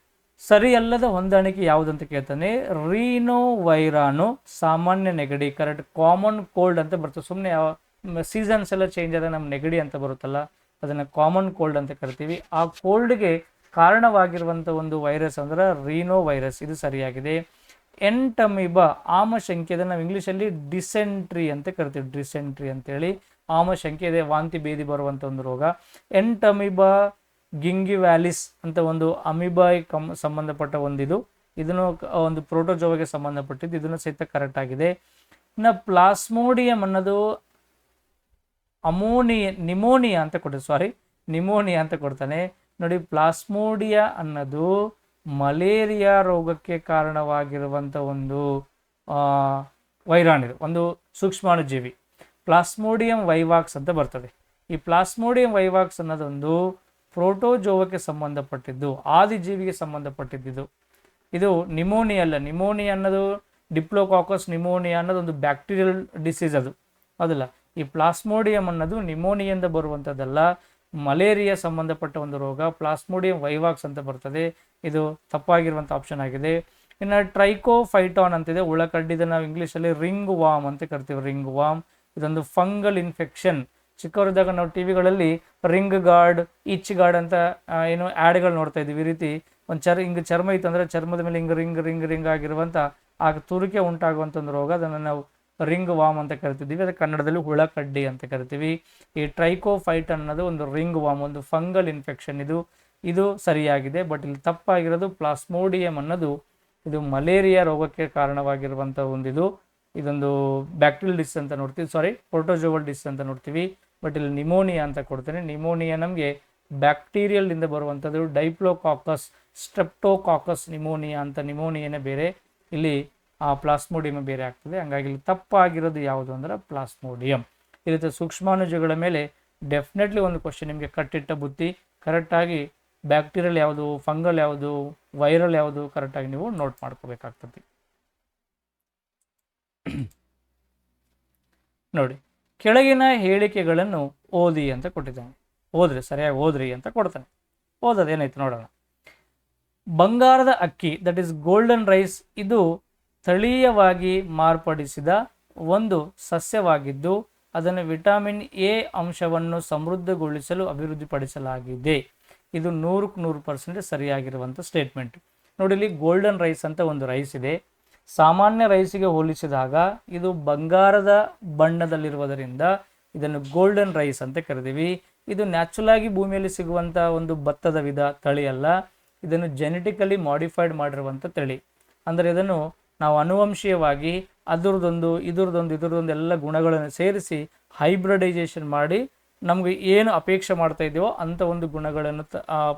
ಸರಿಯಲ್ಲದ ಹೊಂದಾಣಿಕೆ ಯಾವುದಂತ ಕೇಳ್ತಾನೆ, ರೀನೋ ವೈರಾಣು, ಸಾಮಾನ್ಯ ನೆಗಡಿ, ಕರೆಕ್ಟ್, ಕಾಮನ್ ಕೋಲ್ಡ್ ಅಂತ ಬರ್ತದೆ. ಸುಮ್ಮನೆ ಸೀಸನ್ಸ್ ಎಲ್ಲ ಚೇಂಜ್ ಆದ ನಮ್ಮ ನೆಗಡಿ ಅಂತ ಬರುತ್ತಲ್ಲ, ಅದನ್ನು ಕಾಮನ್ ಕೋಲ್ಡ್ ಅಂತ ಕರಿತೀವಿ. ಆ ಕೋಲ್ಡ್ಗೆ ಕಾರಣವಾಗಿರುವಂಥ ಒಂದು ವೈರಸ್ ಅಂದ್ರೆ ರೀನೋ ವೈರಸ್, ಇದು ಸರಿಯಾಗಿದೆ. ಎಂಟಮೀಬಾ, ಆಮಶಂಕೆ, ಇದನ್ನು ನಾವು ಇಂಗ್ಲೀಷಲ್ಲಿ ಡಿಸೆಂಟ್ರಿ ಅಂತ ಕರಿತೀವಿ, ಡಿಸೆಂಟ್ರಿ ಅಂತೇಳಿ. ಆಮಶಂಕೆ ಇದೆ, ವಾಂತಿ ಭೇದಿ ಬರುವಂಥ ಒಂದು ರೋಗ. ಎಂಟಮೀಬಾ ಗಿಂಗಿವ್ಯಾಲಿಸ್ ಅಂತ ಒಂದು ಅಮೀಬಾಯ್ ಸಂಬಂಧಪಟ್ಟ ಒಂದಿದು, ಇದನ್ನು ಒಂದು ಪ್ರೋಟೋಜೋವಾಗೆ ಸಂಬಂಧಪಟ್ಟಿದ್ದು, ಇದನ್ನು ಸಹಿತ ಕರೆಕ್ಟ್ ಆಗಿದೆ. ಇನ್ನು ಪ್ಲಾಸ್ಮೋಡಿಯಂ ಅನ್ನೋದು ನಿಮೋನಿಯಾ ಅಂತ ಕೊಡ್ತಾನೆ ನೋಡಿ. ಪ್ಲಾಸ್ಮೋಡಿಯಾ ಅನ್ನೋದು ಮಲೇರಿಯಾ ರೋಗಕ್ಕೆ ಕಾರಣವಾಗಿರುವಂಥ ಒಂದು ವೈರಾಣಿದು, ಒಂದು ಸೂಕ್ಷ್ಮಾಣುಜೀವಿ. ಪ್ಲಾಸ್ಮೋಡಿಯಂ ವೈವಾಕ್ಸ್ ಅಂತ ಬರ್ತದೆ. ಈ ಪ್ಲಾಸ್ಮೋಡಿಯಂ ವೈವಾಕ್ಸ್ ಅನ್ನೋದೊಂದು ಪ್ರೋಟೋಜೋವಕ್ಕೆ ಸಂಬಂಧಪಟ್ಟಿದ್ದು, ಆದಿಜೀವಿಗೆ ಸಂಬಂಧಪಟ್ಟಿದ್ದು. ಇದು ನಿಮೋನಿಯಾ ಅಲ್ಲ. ನಿಮೋನಿಯಾ ಅನ್ನೋದು ಡಿಪ್ಲೋಕಾಕಸ್ ನಿಮೋನಿಯಾ ಅನ್ನೋದು ಒಂದು ಬ್ಯಾಕ್ಟೀರಿಯಲ್ ಡಿಸೀಸ್, ಅದು ಅದಲ್ಲ. ಈ ಪ್ಲಾಸ್ಮೋಡಿಯಂ ಅನ್ನೋದು ನಿಮೋನಿಯಿಂದ ಬರುವಂಥದ್ದಲ್ಲ, ಮಲೇರಿಯಾ ಸಂಬಂಧಪಟ್ಟ ಒಂದು ರೋಗ. ಪ್ಲಾಸ್ಮೋಡಿಯಂ ವೈವಾಕ್ಸ್ ಅಂತ ಬರ್ತದೆ, ಇದು ತಪ್ಪಾಗಿರುವಂಥ ಆಪ್ಷನ್ ಆಗಿದೆ. ಇನ್ನು ಟ್ರೈಕೋಫೈಟಾನ್ ಅಂತಿದೆ, ಉಳ್ಳಕಡ್ಡಿದ ನಾವು ಇಂಗ್ಲೀಷಲ್ಲಿ ರಿಂಗ್ ವಾಮ್ ಅಂತ ಕರಿತೀವಿ, ರಿಂಗ್ ವಾಮ್. ಇದೊಂದು ಫಂಗಲ್ ಇನ್ಫೆಕ್ಷನ್. ಚಿಕ್ಕವರಿದ್ದಾಗ ನಾವು ಟಿವಿಗಳಲ್ಲಿ ರಿಂಗ್ ಗಾರ್ಡ್, ಇಚ್ ಗಾರ್ಡ್ ಅಂತ ಏನು ಆ್ಯಡ್ಗಳು ನೋಡ್ತಾ ಇದ್ವಿ. ಈ ರೀತಿ ಒಂದು ಹಿಂಗೆ ಚರ್ಮ ಇತ್ತು ಅಂದರೆ ಚರ್ಮದ ಮೇಲೆ ಹಿಂಗೆ ರಿಂಗ್ ರಿಂಗ್ ರಿಂಗ್ ಆಗಿರುವಂಥ ಆಗ ತುರಿಕೆ ಉಂಟಾಗುವಂಥ ಒಂದು ರೋಗ, ಅದನ್ನು ನಾವು ರಿಂಗ್ ವಾಮ್ ಅಂತ ಕರಿತಿದ್ದೀವಿ. ಅದಕ್ಕೆ ಕನ್ನಡದಲ್ಲಿ ಹುಳಕಡ್ಡಿ ಅಂತ ಕರಿತೀವಿ. ಈ ಟ್ರೈಕೋಫೈಟನ್ ಅನ್ನೋದು ಒಂದು ರಿಂಗ್ ವಾಮ್, ಒಂದು ಫಂಗಲ್ ಇನ್ಫೆಕ್ಷನ್. ಇದು ಸರಿಯಾಗಿದೆ. ಬಟ್ ಇಲ್ಲಿ ತಪ್ಪಾಗಿರೋದು ಪ್ಲಾಸ್ಮೋಡಿಯಂ ಅನ್ನೋದು ಇದು ಮಲೇರಿಯಾ ರೋಗಕ್ಕೆ ಕಾರಣವಾಗಿರುವಂಥ ಇದೊಂದು ಬ್ಯಾಕ್ಟೀರಿಯಲ್ ಡಿಸೀಸ್ ಅಂತ ನೋಡ್ತೀವಿ, ಪ್ರೋಟೋಜೋವಲ್ ಡಿಸೀಸ್ ಅಂತ ನೋಡ್ತೀವಿ. ಬಟ್ ಇಲ್ಲಿ ನಿಮೋನಿಯಾ ಅಂತ ಕೊಡ್ತೇನೆ. ನಿಮೋನಿಯಾ ನಮಗೆ ಬ್ಯಾಕ್ಟೀರಿಯಲ್ ಇಂದ ಬರುವಂಥದ್ದು, ಡೈಪ್ಲೋಕಾಕಸ್, ಸ್ಟ್ರೆಪ್ಟೋಕಾಕಸ್ ನಿಮೋನಿಯಾ ಅಂತ. ನಿಮೋನಿಯಾನೇ ಬೇರೆ, ಇಲ್ಲಿ ಆ ಪ್ಲಾಸ್ಮೋಡಿಯಂ ಬೇರೆ ಆಗ್ತದೆ. ಹಂಗಾಗಿ ಇಲ್ಲಿ ತಪ್ಪಾಗಿರೋದು ಯಾವುದು ಅಂದ್ರೆ ಪ್ಲಾಸ್ಮೋಡಿಯಂ. ಈ ರೀತಿ ಸೂಕ್ಷ್ಮಾಣುಜಗಳ ಮೇಲೆ ಡೆಫಿನೆಟ್ಲಿ ಒಂದು ಕ್ವಶನ್ ನಿಮಗೆ ಕಟ್ಟಿಟ್ಟ ಬುತ್ತಿ. ಕರೆಕ್ಟಾಗಿ ಬ್ಯಾಕ್ಟೀರಿಯಲ್ ಯಾವುದು, ಫಂಗಲ್ ಯಾವುದು, ವೈರಲ್ ಯಾವುದು ಕರೆಕ್ಟಾಗಿ ನೀವು ನೋಟ್ ಮಾಡ್ಕೋಬೇಕಾಗ್ತದೆ. ನೋಡಿ, ಕೆಳಗಿನ ಹೇಳಿಕೆಗಳನ್ನು ಓದಿ ಅಂತ ಕೊಟ್ಟಿದ್ದಾನೆ. ಸರಿಯಾಗಿ ಓದ್ರಿ ಅಂತ ಕೊಡ್ತಾನೆ. ಓದೋದೇನಾಯ್ತು ನೋಡೋಣ. ಬಂಗಾರದ ಅಕ್ಕಿ, ದಟ್ ಈಸ್ ಗೋಲ್ಡನ್ ರೈಸ್, ಇದು ಸ್ಥಳೀಯವಾಗಿ ಮಾರ್ಪಡಿಸಿದ ಒಂದು ಸಸ್ಯವಾಗಿದ್ದು ಅದನ್ನು ವಿಟಮಿನ್ ಎ ಅಂಶವನ್ನು ಸಮೃದ್ಧಗೊಳಿಸಲು ಅಭಿವೃದ್ಧಿಪಡಿಸಲಾಗಿದೆ. ಇದು 100ಕ್ಕೆ 100% ಸರಿಯಾಗಿರುವಂಥ ಸ್ಟೇಟ್ಮೆಂಟ್. ನೋಡಿ, ಇಲ್ಲಿ ಗೋಲ್ಡನ್ ರೈಸ್ ಅಂತ ಒಂದು ರೈಸ್ ಇದೆ. ಸಾಮಾನ್ಯ ರೈಸಿಗೆ ಹೋಲಿಸಿದಾಗ ಇದು ಬಂಗಾರದ ಬಣ್ಣದಲ್ಲಿರುವುದರಿಂದ ಇದನ್ನು ಗೋಲ್ಡನ್ ರೈಸ್ ಅಂತ ಕರಿತೀವಿ. ಇದು ನ್ಯಾಚುರಲ್ ಆಗಿ ಭೂಮಿಯಲ್ಲಿ ಸಿಗುವಂಥ ಒಂದು ಭತ್ತದ ತಳಿ ಅಲ್ಲ. ಇದನ್ನು ಜೆನೆಟಿಕಲಿ ಮಾಡಿಫೈಡ್ ಮಾಡಿರುವಂಥ ತಳಿ. ಅಂದರೆ ಇದನ್ನು ನಾವು ಅನುವಂಶೀಯವಾಗಿ ಇದರದೊಂದು ಎಲ್ಲ ಗುಣಗಳನ್ನು ಸೇರಿಸಿ ಹೈಬ್ರಿಡೈಸೇಷನ್ ಮಾಡಿ ನಮಗೆ ಏನು ಅಪೇಕ್ಷೆ ಮಾಡ್ತಾ ಇದ್ದೀವೋ ಅಂಥ ಒಂದು ಗುಣಗಳನ್ನು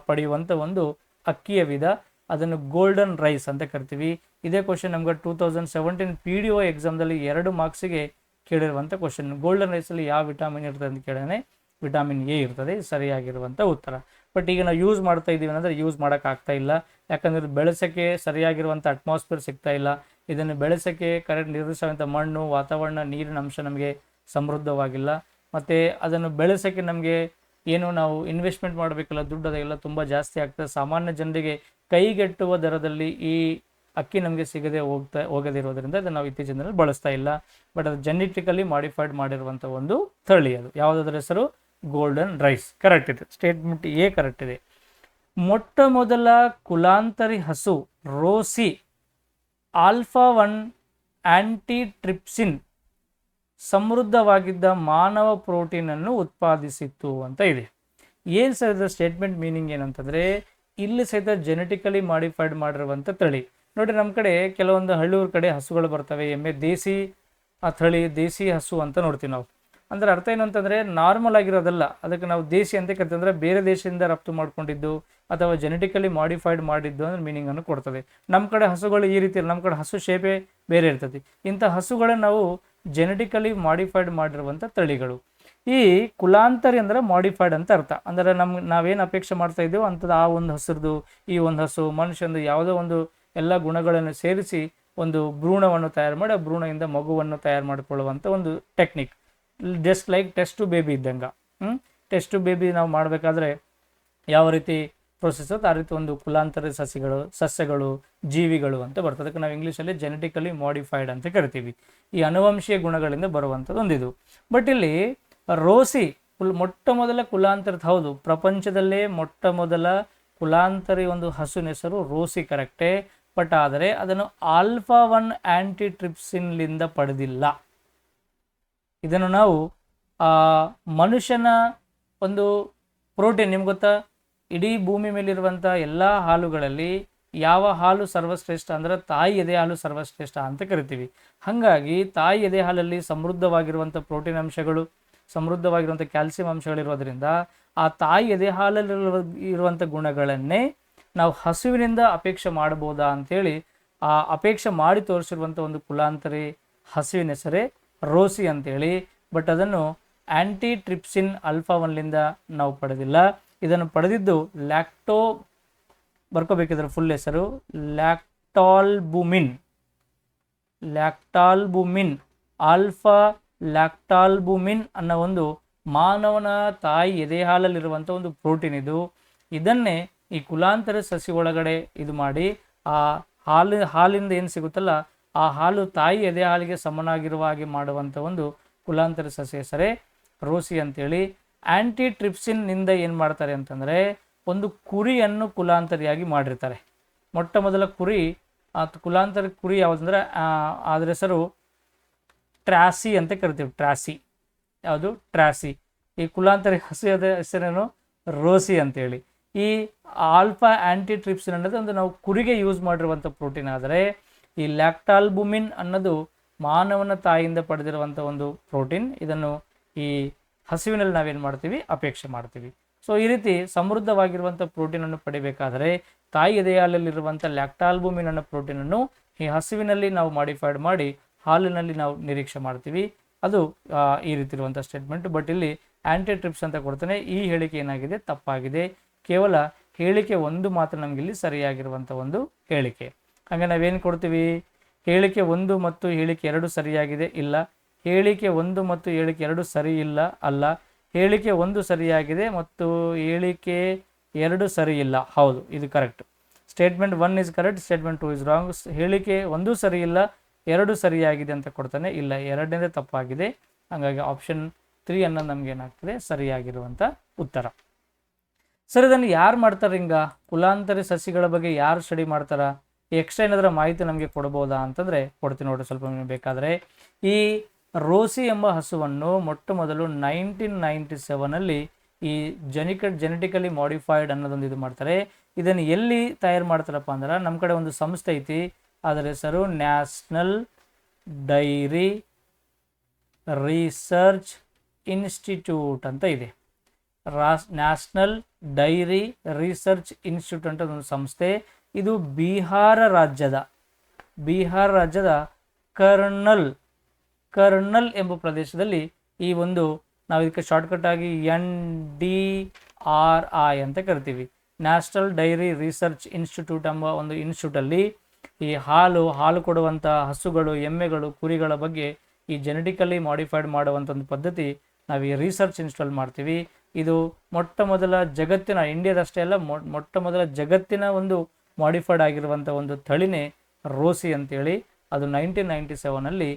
ಪಡೆಯುವಂಥ ಒಂದು ಅಕ್ಕಿಯ ವಿಧ. ಅದನ್ನು ಗೋಲ್ಡನ್ ರೈಸ್ ಅಂತ ಕರಿತೀವಿ. ಇದೇ ಕ್ವಶನ್ ನಮ್ಗೆ 2017 PDO ಎಕ್ಸಾಮ್ದಲ್ಲಿ 2 ಮಾರ್ಕ್ಸಿಗೆ ಕೇಳಿರುವಂಥ ಕ್ವಶನ್. ಗೋಲ್ಡನ್ ರೈಸಲ್ಲಿ ಯಾವ ವಿಟಮಿನ್ ಇರ್ತದೆ ಅಂತ ಕೇಳಿದ್ರೆ ವಿಟಮಿನ್ ಎ ಇರ್ತದೆ, ಸರಿಯಾಗಿರುವಂಥ ಉತ್ತರ. ಬಟ್ ಈಗ ನಾವು ಯೂಸ್ ಮಾಡ್ತಾ ಇದ್ದೀವಿ ಅಂದರೆ ಯೂಸ್ ಮಾಡೋಕ್ಕಾಗ್ತಾ ಇಲ್ಲ. ಯಾಕಂದರೆ ಬೆಳೆಸೋಕ್ಕೆ ಸರಿಯಾಗಿರುವಂಥ ಅಟ್ಮಾಸ್ಫಿಯರ್ ಸಿಗ್ತಾ ಇಲ್ಲ. ಇದನ್ನು ಬೆಳೆಸೋಕ್ಕೆ ಕರೆಕ್ಟ್ ನಿರ್ದಿಷ್ಟವಂಥ ಮಣ್ಣು, ವಾತಾವರಣ, ನೀರಿನ ಅಂಶ ನಮಗೆ ಸಮೃದ್ಧವಾಗಿಲ್ಲ. ಮತ್ತು ಅದನ್ನು ಬೆಳೆಸೋಕ್ಕೆ ನಮಗೆ ಏನು ನಾವು ಇನ್ವೆಸ್ಟ್ಮೆಂಟ್ ಮಾಡಬೇಕಲ್ಲ, ದುಡ್ಡು ಅದೆಲ್ಲ ತುಂಬ ಜಾಸ್ತಿ ಆಗ್ತದೆ. ಸಾಮಾನ್ಯ ಜನರಿಗೆ ಕೈಗೆಟ್ಟುವ ದರದಲ್ಲಿ ಈ ಅಕ್ಕಿ ನಮಗೆ ಸಿಗದೆ ಹೋಗದಿರೋದ್ರಿಂದ ಅದನ್ನು ನಾವು ಇತ್ತೀಚಿನ ದಿನದಲ್ಲಿ ಬಳಸ್ತಾ ಇಲ್ಲ. ಬಟ್ ಅದು ಜೆನೆಟಿಕಲಿ ಮಾಡಿಫೈಡ್ ಮಾಡಿರುವಂಥ ಒಂದು ತಳಿ. ಅದು ಯಾವುದಾದ್ರ ಹೆಸರು ಗೋಲ್ಡನ್ ರೈಸ್. ಕರೆಕ್ಟ್ ಇದೆ, ಸ್ಟೇಟ್ಮೆಂಟ್ ಎ ಕರೆಕ್ಟ್ ಇದೆ. ಮೊಟ್ಟ ಮೊದಲ ಕುಲಾಂತರಿ ಹಸು ರೋಸಿ ಆಲ್ಫಾ 1 ಆಂಟಿಟ್ರಿಪ್ಸಿನ್ ಸಮೃದ್ಧವಾಗಿದ್ದ ಮಾನವ ಪ್ರೋಟೀನ್ ಅನ್ನು ಉತ್ಪಾದಿಸಿತ್ತು ಅಂತ ಇದೆ. ಏನು ಸರ್ ಇದರ ಸ್ಟೇಟ್ಮೆಂಟ್ ಮೀನಿಂಗ್ ಏನಂತಂದರೆ, ಇಲ್ಲಿ ಸಹಿತ ಜೆನೆಟಿಕಲಿ ಮಾಡಿಫೈಡ್ ಮಾಡಿರುವಂಥ ತಳಿ. ನೋಡಿ, ನಮ್ಮ ಕಡೆ ಕೆಲವೊಂದು ಹಳ್ಳಿಯೂರ ಕಡೆ ಹಸುಗಳು ಬರ್ತವೆ, ಎಮ್ಮೆ ದೇಸಿ ತಳಿ, ದೇಸಿ ಹಸು ಅಂತ ನೋಡ್ತೀವಿ ನಾವು. ಅಂದರೆ ಅರ್ಥ ಏನು ಅಂತಂದರೆ, ನಾರ್ಮಲ್ ಆಗಿರೋದಲ್ಲ, ಅದಕ್ಕೆ ನಾವು ದೇಸಿ ಅಂತ ಕರಿತೀವಿ. ಅಂದರೆ ಬೇರೆ ದೇಶದಿಂದ ರಫ್ತು ಮಾಡ್ಕೊಂಡಿದ್ದು ಅಥವಾ ಜೆನೆಟಿಕಲಿ ಮಾಡಿಫೈಡ್ ಮಾಡಿದ್ದು ಅಂದ್ರೆ ಮೀನಿಂಗನ್ನು ಕೊಡ್ತದೆ. ನಮ್ಮ ಕಡೆ ಹಸುಗಳು ಈ ರೀತಿ, ನಮ್ಮ ಕಡೆ ಹಸು ಶೇಪೇ ಬೇರೆ ಇರ್ತದೆ. ಇಂಥ ಹಸುಗಳನ್ನ ನಾವು ಜೆನೆಟಿಕಲಿ ಮಾಡಿಫೈಡ್ ಮಾಡಿರುವಂಥ ತಳಿಗಳು. ಈ ಕುಲಾಂತರಿ ಅಂದರೆ ಮಾಡಿಫೈಡ್ ಅಂತ ಅರ್ಥ. ಅಂದರೆ ನಾವೇನು ಅಪೇಕ್ಷೆ ಮಾಡ್ತಾ ಇದ್ದೀವೋ ಅಂಥದ್ದು ಆ ಒಂದು ಹಸುರದು ಈ ಒಂದು ಹಸು ಮನುಷ್ಯಂದು ಯಾವುದೋ ಒಂದು ಎಲ್ಲ ಗುಣಗಳನ್ನು ಸೇರಿಸಿ ಒಂದು ಭ್ರೂಣವನ್ನು ತಯಾರು ಮಾಡಿ ಆ ಭ್ರೂಣದಿಂದ ಮಗುವನ್ನು ತಯಾರು ಮಾಡಿಕೊಳ್ಳುವಂಥ ಒಂದು technique. Just like test tube baby ಇದ್ದಂಗೆ. ಟೆಸ್ಟ್ ಟು ಬೇಬಿ ನಾವು ಮಾಡಬೇಕಾದ್ರೆ ಯಾವ ರೀತಿ ಪ್ರೊಸೆಸ್ ಆ ರೀತಿ ಒಂದು ಕುಲಾಂತರಿ ಸಸ್ಯಗಳು ಜೀವಿಗಳು ಅಂತ ಬರ್ತದೆ. ಅದಕ್ಕೆ ನಾವು ಇಂಗ್ಲೀಷಲ್ಲಿ ಜೆನೆಟಿಕಲಿ ಮಾಡಿಫೈಡ್ ಅಂತ ಕರಿತೀವಿ. ಈ ಅನುವಂಶೀಯ ಗುಣಗಳಿಂದ ಬರುವಂಥದ್ದು ಒಂದಿದು. ಬಟ್ ಇಲ್ಲಿ ರೋಸಿ ಮೊಟ್ಟ ಮೊದಲ ಕುಲಾಂತರದ, ಹೌದು, ಪ್ರಪಂಚದಲ್ಲೇ ಮೊಟ್ಟ ಮೊದಲ ಕುಲಾಂತರಿ ಒಂದು ಹಸುವಿನ ಹೆಸರು ರೋಸಿ, ಕರೆಕ್ಟೇ. ಬಟ್ ಆದರೆ ಅದನ್ನು ಆಲ್ಫಾ 1 ಆಂಟಿಟ್ರಿಪ್ಸಿನ್ಲಿಂದ ಪಡೆದಿಲ್ಲ. ಇದನ್ನು ನಾವು ಮನುಷ್ಯನ ಒಂದು ಪ್ರೋಟೀನ್, ನಿಮ್ಗೆ ಗೊತ್ತಾ, ಇಡೀ ಭೂಮಿ ಮೇಲಿರುವಂಥ ಎಲ್ಲ ಹಾಲುಗಳಲ್ಲಿ ಯಾವ ಹಾಲು ಸರ್ವಶ್ರೇಷ್ಠ ಅಂದರೆ ತಾಯಿ ಎದೆ ಹಾಲು ಸರ್ವಶ್ರೇಷ್ಠ ಅಂತ ಕರಿತೀವಿ. ಹಾಗಾಗಿ ತಾಯಿ ಎದೆ ಹಾಲಲ್ಲಿ ಸಮೃದ್ಧವಾಗಿರುವಂಥ ಪ್ರೋಟೀನ್ ಅಂಶಗಳು, ಸಮೃದ್ಧವಾಗಿರುವಂಥ ಕ್ಯಾಲ್ಸಿಯಂ ಅಂಶಗಳಿರೋದ್ರಿಂದ ಆ ತಾಯಿ ಎದೆ ಹಾಲಲ್ಲಿ ಇರುವಂಥ ಗುಣಗಳನ್ನೇ ನಾವು ಹಸುವಿನಿಂದ ಅಪೇಕ್ಷೆ ಮಾಡ್ಬೋದಾ ಅಂಥೇಳಿ ಆ ಅಪೇಕ್ಷೆ ಮಾಡಿ ತೋರಿಸಿರುವಂಥ ಒಂದು ಕುಲಾಂತರಿ ಹಸುವಿನ ಹೆಸರೇ ರೋಸಿ ಅಂತೇಳಿ. ಬಟ್ ಅದನ್ನು ಆಂಟಿಟ್ರಿಪ್ಸಿನ್ ಆಲ್ಫಾ 1ಲಿಂದ ನಾವು ಪಡೆದಿಲ್ಲ. ಇದನ್ನು ಪಡೆದಿದ್ದು ಬರ್ಕೋಬೇಕಿದ್ರೆ ಫುಲ್ ಹೆಸರು ಲ್ಯಾಕ್ಟಾಲ್ಬುಮಿನ್ ಆಲ್ಫಾ ಲ್ಯಾಕ್ಟಾಲ್ಬುಮಿನ್ ಅನ್ನೋ ಒಂದು ಮಾನವನ ತಾಯಿ ಎದೆ ಹಾಲಲ್ಲಿರುವಂಥ ಒಂದು ಪ್ರೋಟೀನ್ ಇದು. ಇದನ್ನೇ ಈ ಕುಲಾಂತರ ಸಸಿ ಒಳಗಡೆ ಇದು ಮಾಡಿ ಆ ಹಾಲಿಂದ ಏನು ಸಿಗುತ್ತಲ್ಲ ಆ ಹಾಲು ತಾಯಿ ಎದೆ ಹಾಲಿಗೆ ಸಮನಾಗಿರುವ ಹಾಗೆ ಮಾಡುವಂಥ ಒಂದು ಕುಲಾಂತರ ಸಸಿ ಹೆಸರೇ ರೋಸಿ ಅಂತೇಳಿ. ಆಂಟಿಟ್ರಿಪ್ಸಿನ್ನಿಂದ ಏನು ಮಾಡ್ತಾರೆ ಅಂತಂದರೆ ಒಂದು ಕುರಿಯನ್ನು ಕುಲಾಂತರಿಯಾಗಿ ಮಾಡಿರ್ತಾರೆ. ಮೊಟ್ಟ ಮೊದಲ ಕುರಿ, ಕುಲಾಂತರಿ ಕುರಿ ಯಾವುದಂದ್ರೆ ಅದರ ಹೆಸರು ಟ್ರಾಸಿ ಅಂತ ಕರಿತೀವಿ. ಟ್ರಾಸಿ. ಈ ಕುಲಾಂತರಿ ಹಸುವಿನ ಹೆಸರೇನು ರೋಸಿ ಅಂತೇಳಿ. ಈ ಆಲ್ಫಾ ಆಂಟಿಟ್ರಿಪ್ಸಿನ್ ಅನ್ನೋದು ಒಂದು ನಾವು ಕುರಿಗೆ ಯೂಸ್ ಮಾಡಿರುವಂಥ ಪ್ರೋಟೀನ್. ಆದರೆ ಈ ಲ್ಯಾಕ್ಟಾಲ್ಬುಮಿನ್ ಅನ್ನೋದು ಮಾನವನ ತಾಯಿಯಿಂದ ಪಡೆದಿರುವಂಥ ಒಂದು ಪ್ರೋಟೀನ್. ಇದನ್ನು ಈ ಹಸುವಿನಲ್ಲಿ ನಾವೇನು ಮಾಡ್ತೀವಿ, ಅಪೇಕ್ಷೆ ಮಾಡ್ತೀವಿ. ಸೊ ಈ ರೀತಿ ಸಮೃದ್ಧವಾಗಿರುವಂಥ ಪ್ರೋಟೀನನ್ನು ಪಡಿಬೇಕಾದರೆ ತಾಯಿ ಎದೆ ಹಾಲಲ್ಲಿರುವಂಥ ಲ್ಯಾಕ್ಟಾಲ್ಬುಮಿನ್ ಅನ್ನೋ ಪ್ರೋಟೀನನ್ನು ಈ ಹಸುವಿನಲ್ಲಿ ನಾವು ಮಾಡಿಫೈಡ್ ಮಾಡಿ ಹಾಲಿನಲ್ಲಿ ನಾವು ನಿರೀಕ್ಷೆ ಮಾಡ್ತೀವಿ. ಅದು ಈ ರೀತಿ ಇರುವಂಥ ಸ್ಟೇಟ್ಮೆಂಟ್. ಬಟ್ ಇಲ್ಲಿ ಆಂಟಿಟ್ರಿಪ್ಸ್ ಅಂತ ಕೊಡ್ತಾನೆ. ಈ ಹೇಳಿಕೆ ಏನಾಗಿದೆ, ತಪ್ಪಾಗಿದೆ. ಕೇವಲ ಹೇಳಿಕೆ ಒಂದು ಮಾತ್ರ ನಮಗಿಲ್ಲಿ ಸರಿಯಾಗಿರುವಂಥ ಒಂದು ಹೇಳಿಕೆ. ಹಾಗೆ ನಾವೇನು ಕೊಡ್ತೀವಿ, ಹೇಳಿಕೆ 1 ಮತ್ತು ಹೇಳಿಕೆ 2 ಸರಿಯಾಗಿದೆ, ಇಲ್ಲ. ಹೇಳಿಕೆ 1 ಮತ್ತು ಹೇಳಿಕೆ 2 ಸರಿ ಇಲ್ಲ, ಅಲ್ಲ. ಹೇಳಿಕೆ 1 ಸರಿಯಾಗಿದೆ ಮತ್ತು ಹೇಳಿಕೆ 2 ಸರಿ ಇಲ್ಲ, ಹೌದು, ಇದು correct. Statement 1 is correct, statement 2 is wrong. ಹೇಳಿಕೆ 1 ಸರಿ ಇಲ್ಲ, 2 ಸರಿಯಾಗಿದೆ ಅಂತ ಕೊಡ್ತಾನೆ, ಇಲ್ಲ, 2ನೇ ತಪ್ಪಾಗಿದೆ. ಹಾಗಾಗಿ ಆಪ್ಷನ್ 3 ಅನ್ನೋದು ನಮ್ಗೆ ಏನಾಗ್ತದೆ, ಸರಿಯಾಗಿರುವಂಥ ಉತ್ತರ. ಸರ್, ಇದನ್ನು ಯಾರು ಮಾಡ್ತಾರೆ? ಹಿಂಗ ಕುಲಾಂತರಿ ಸಸಿಗಳ ಬಗ್ಗೆ ಯಾರು ಸ್ಟಡಿ ಮಾಡ್ತಾರ? ಎಕ್ಸ್ಟ್ರಾ ಏನಾದರೂ ಮಾಹಿತಿ ನಮಗೆ ಕೊಡ್ಬೋದಾ ಅಂತಂದರೆ ಕೊಡ್ತೀನಿ ನೋಡ್ರಿ, ಸ್ವಲ್ಪ ಬೇಕಾದರೆ. ಈ ರೋಸಿ ಎಂಬ ಹಸುವನ್ನು ಮೊಟ್ಟ ಮೊದಲು 1997 ಈ ಜೆನೆಟಿಕಲಿ ಮಾಡಿಫೈಡ್ ಅನ್ನೋದೊಂದು ಇದು ಮಾಡ್ತಾರೆ. ಇದನ್ನು ಎಲ್ಲಿ ತಯಾರು ಮಾಡ್ತಾರಪ್ಪ ಅಂದ್ರೆ, ನಮ್ಮ ಕಡೆ ಒಂದು ಸಂಸ್ಥೆ ಐತಿ, ಅದರ ಹೆಸರು ನ್ಯಾಷನಲ್ ಡೈರಿ ರಿಸರ್ಚ್ ಇನ್ಸ್ಟಿಟ್ಯೂಟ್ ಅಂತ ಇದೆ. ನ್ಯಾಷನಲ್ ಡೈರಿ ರಿಸರ್ಚ್ ಇನ್ಸ್ಟಿಟ್ಯೂಟ್ ಅಂತ ಒಂದು ಸಂಸ್ಥೆ. ಇದು ಬಿಹಾರ ರಾಜ್ಯದ ಕರ್ನಲ್ ಎಂಬ ಪ್ರದೇಶದಲ್ಲಿ ಈ ಒಂದು, ನಾವು ಇದಕ್ಕೆ ಶಾರ್ಟ್ಕಟ್ ಆಗಿ NDRI ಅಂತ ಕರಿತೀವಿ, ನ್ಯಾಷನಲ್ ಡೈರಿ ರಿಸರ್ಚ್ ಇನ್ಸ್ಟಿಟ್ಯೂಟ್ ಎಂಬ ಒಂದು ಇನ್ಸ್ಟಿಟ್ಯೂಟಲ್ಲಿ ಈ ಹಾಲು ಕೊಡುವಂಥ ಹಸುಗಳು, ಎಮ್ಮೆಗಳು, ಕುರಿಗಳ ಬಗ್ಗೆ ಈ ಜೆನೆಟಿಕಲಿ ಮಾಡಿಫೈಡ್ ಮಾಡುವಂಥ ಒಂದು ಪದ್ಧತಿ ನಾವು ಈ ರಿಸರ್ಚ್ ಇನ್ಸ್ಟಾಲ್ ಮಾಡ್ತೀವಿ. ಇದು ಮೊಟ್ಟ ಮೊದಲ ಜಗತ್ತಿನ, ಇಂಡಿಯಾದಷ್ಟೇ ಅಲ್ಲ, ಮೊಟ್ಟ ಮೊದಲ ಜಗತ್ತಿನ ಒಂದು ಮಾಡಿಫೈಡ್ ಆಗಿರುವಂಥ ಒಂದು ತಳಿನೇ ರೋಸಿ ಅಂತೇಳಿ. ಅದು 1997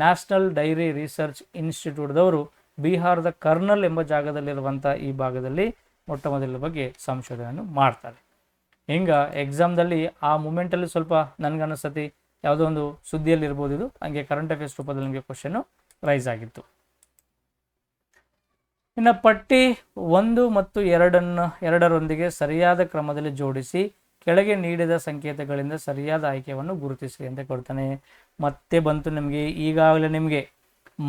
ನ್ಯಾಷನಲ್ ಡೈರಿ ರಿಸರ್ಚ್ ಇನ್ಸ್ಟಿಟ್ಯೂಟ್ದವರು ಬಿಹಾರದ ಕರ್ನಲ್ ಎಂಬ ಜಾಗದಲ್ಲಿರುವಂಥ ಈ ಭಾಗದಲ್ಲಿ ಮೊಟ್ಟ ಮೊದಲ ಬಗ್ಗೆ ಸಂಶೋಧನೆಯನ್ನು ಮಾಡ್ತಾರೆ. ಹಿಂಗೆ ಎಕ್ಸಾಮ್ದಲ್ಲಿ ಆ ಮೂಮೆಂಟಲ್ಲಿ ಸ್ವಲ್ಪ ನನಗನ್ನಿಸ್ತತಿ ಯಾವುದೋ ಒಂದು ಸುದ್ದಿಯಲ್ಲಿ ಇರ್ಬೋದು, ಇದು ಹಂಗೆ ಕರೆಂಟ್ ಅಫೇರ್ಸ್ ರೂಪದಲ್ಲಿ ನಿಮಗೆ ಕ್ವಶನ್ನು ರೈಸ್ ಆಗಿತ್ತು. ಇನ್ನು ಪಟ್ಟಿ 1 ಮತ್ತು 2ರೊಂದಿಗೆ ಸರಿಯಾದ ಕ್ರಮದಲ್ಲಿ ಜೋಡಿಸಿ ಕೆಳಗೆ ನೀಡಿದ ಸಂಕೇತಗಳಿಂದ ಸರಿಯಾದ ಆಯ್ಕೆಯನ್ನು ಗುರುತಿಸಿ ಅಂತ ಕೊಡ್ತಾನೆ. ಮತ್ತೆ ಬಂತು ನಿಮಗೆ ಈಗಾಗಲೇ ನಿಮಗೆ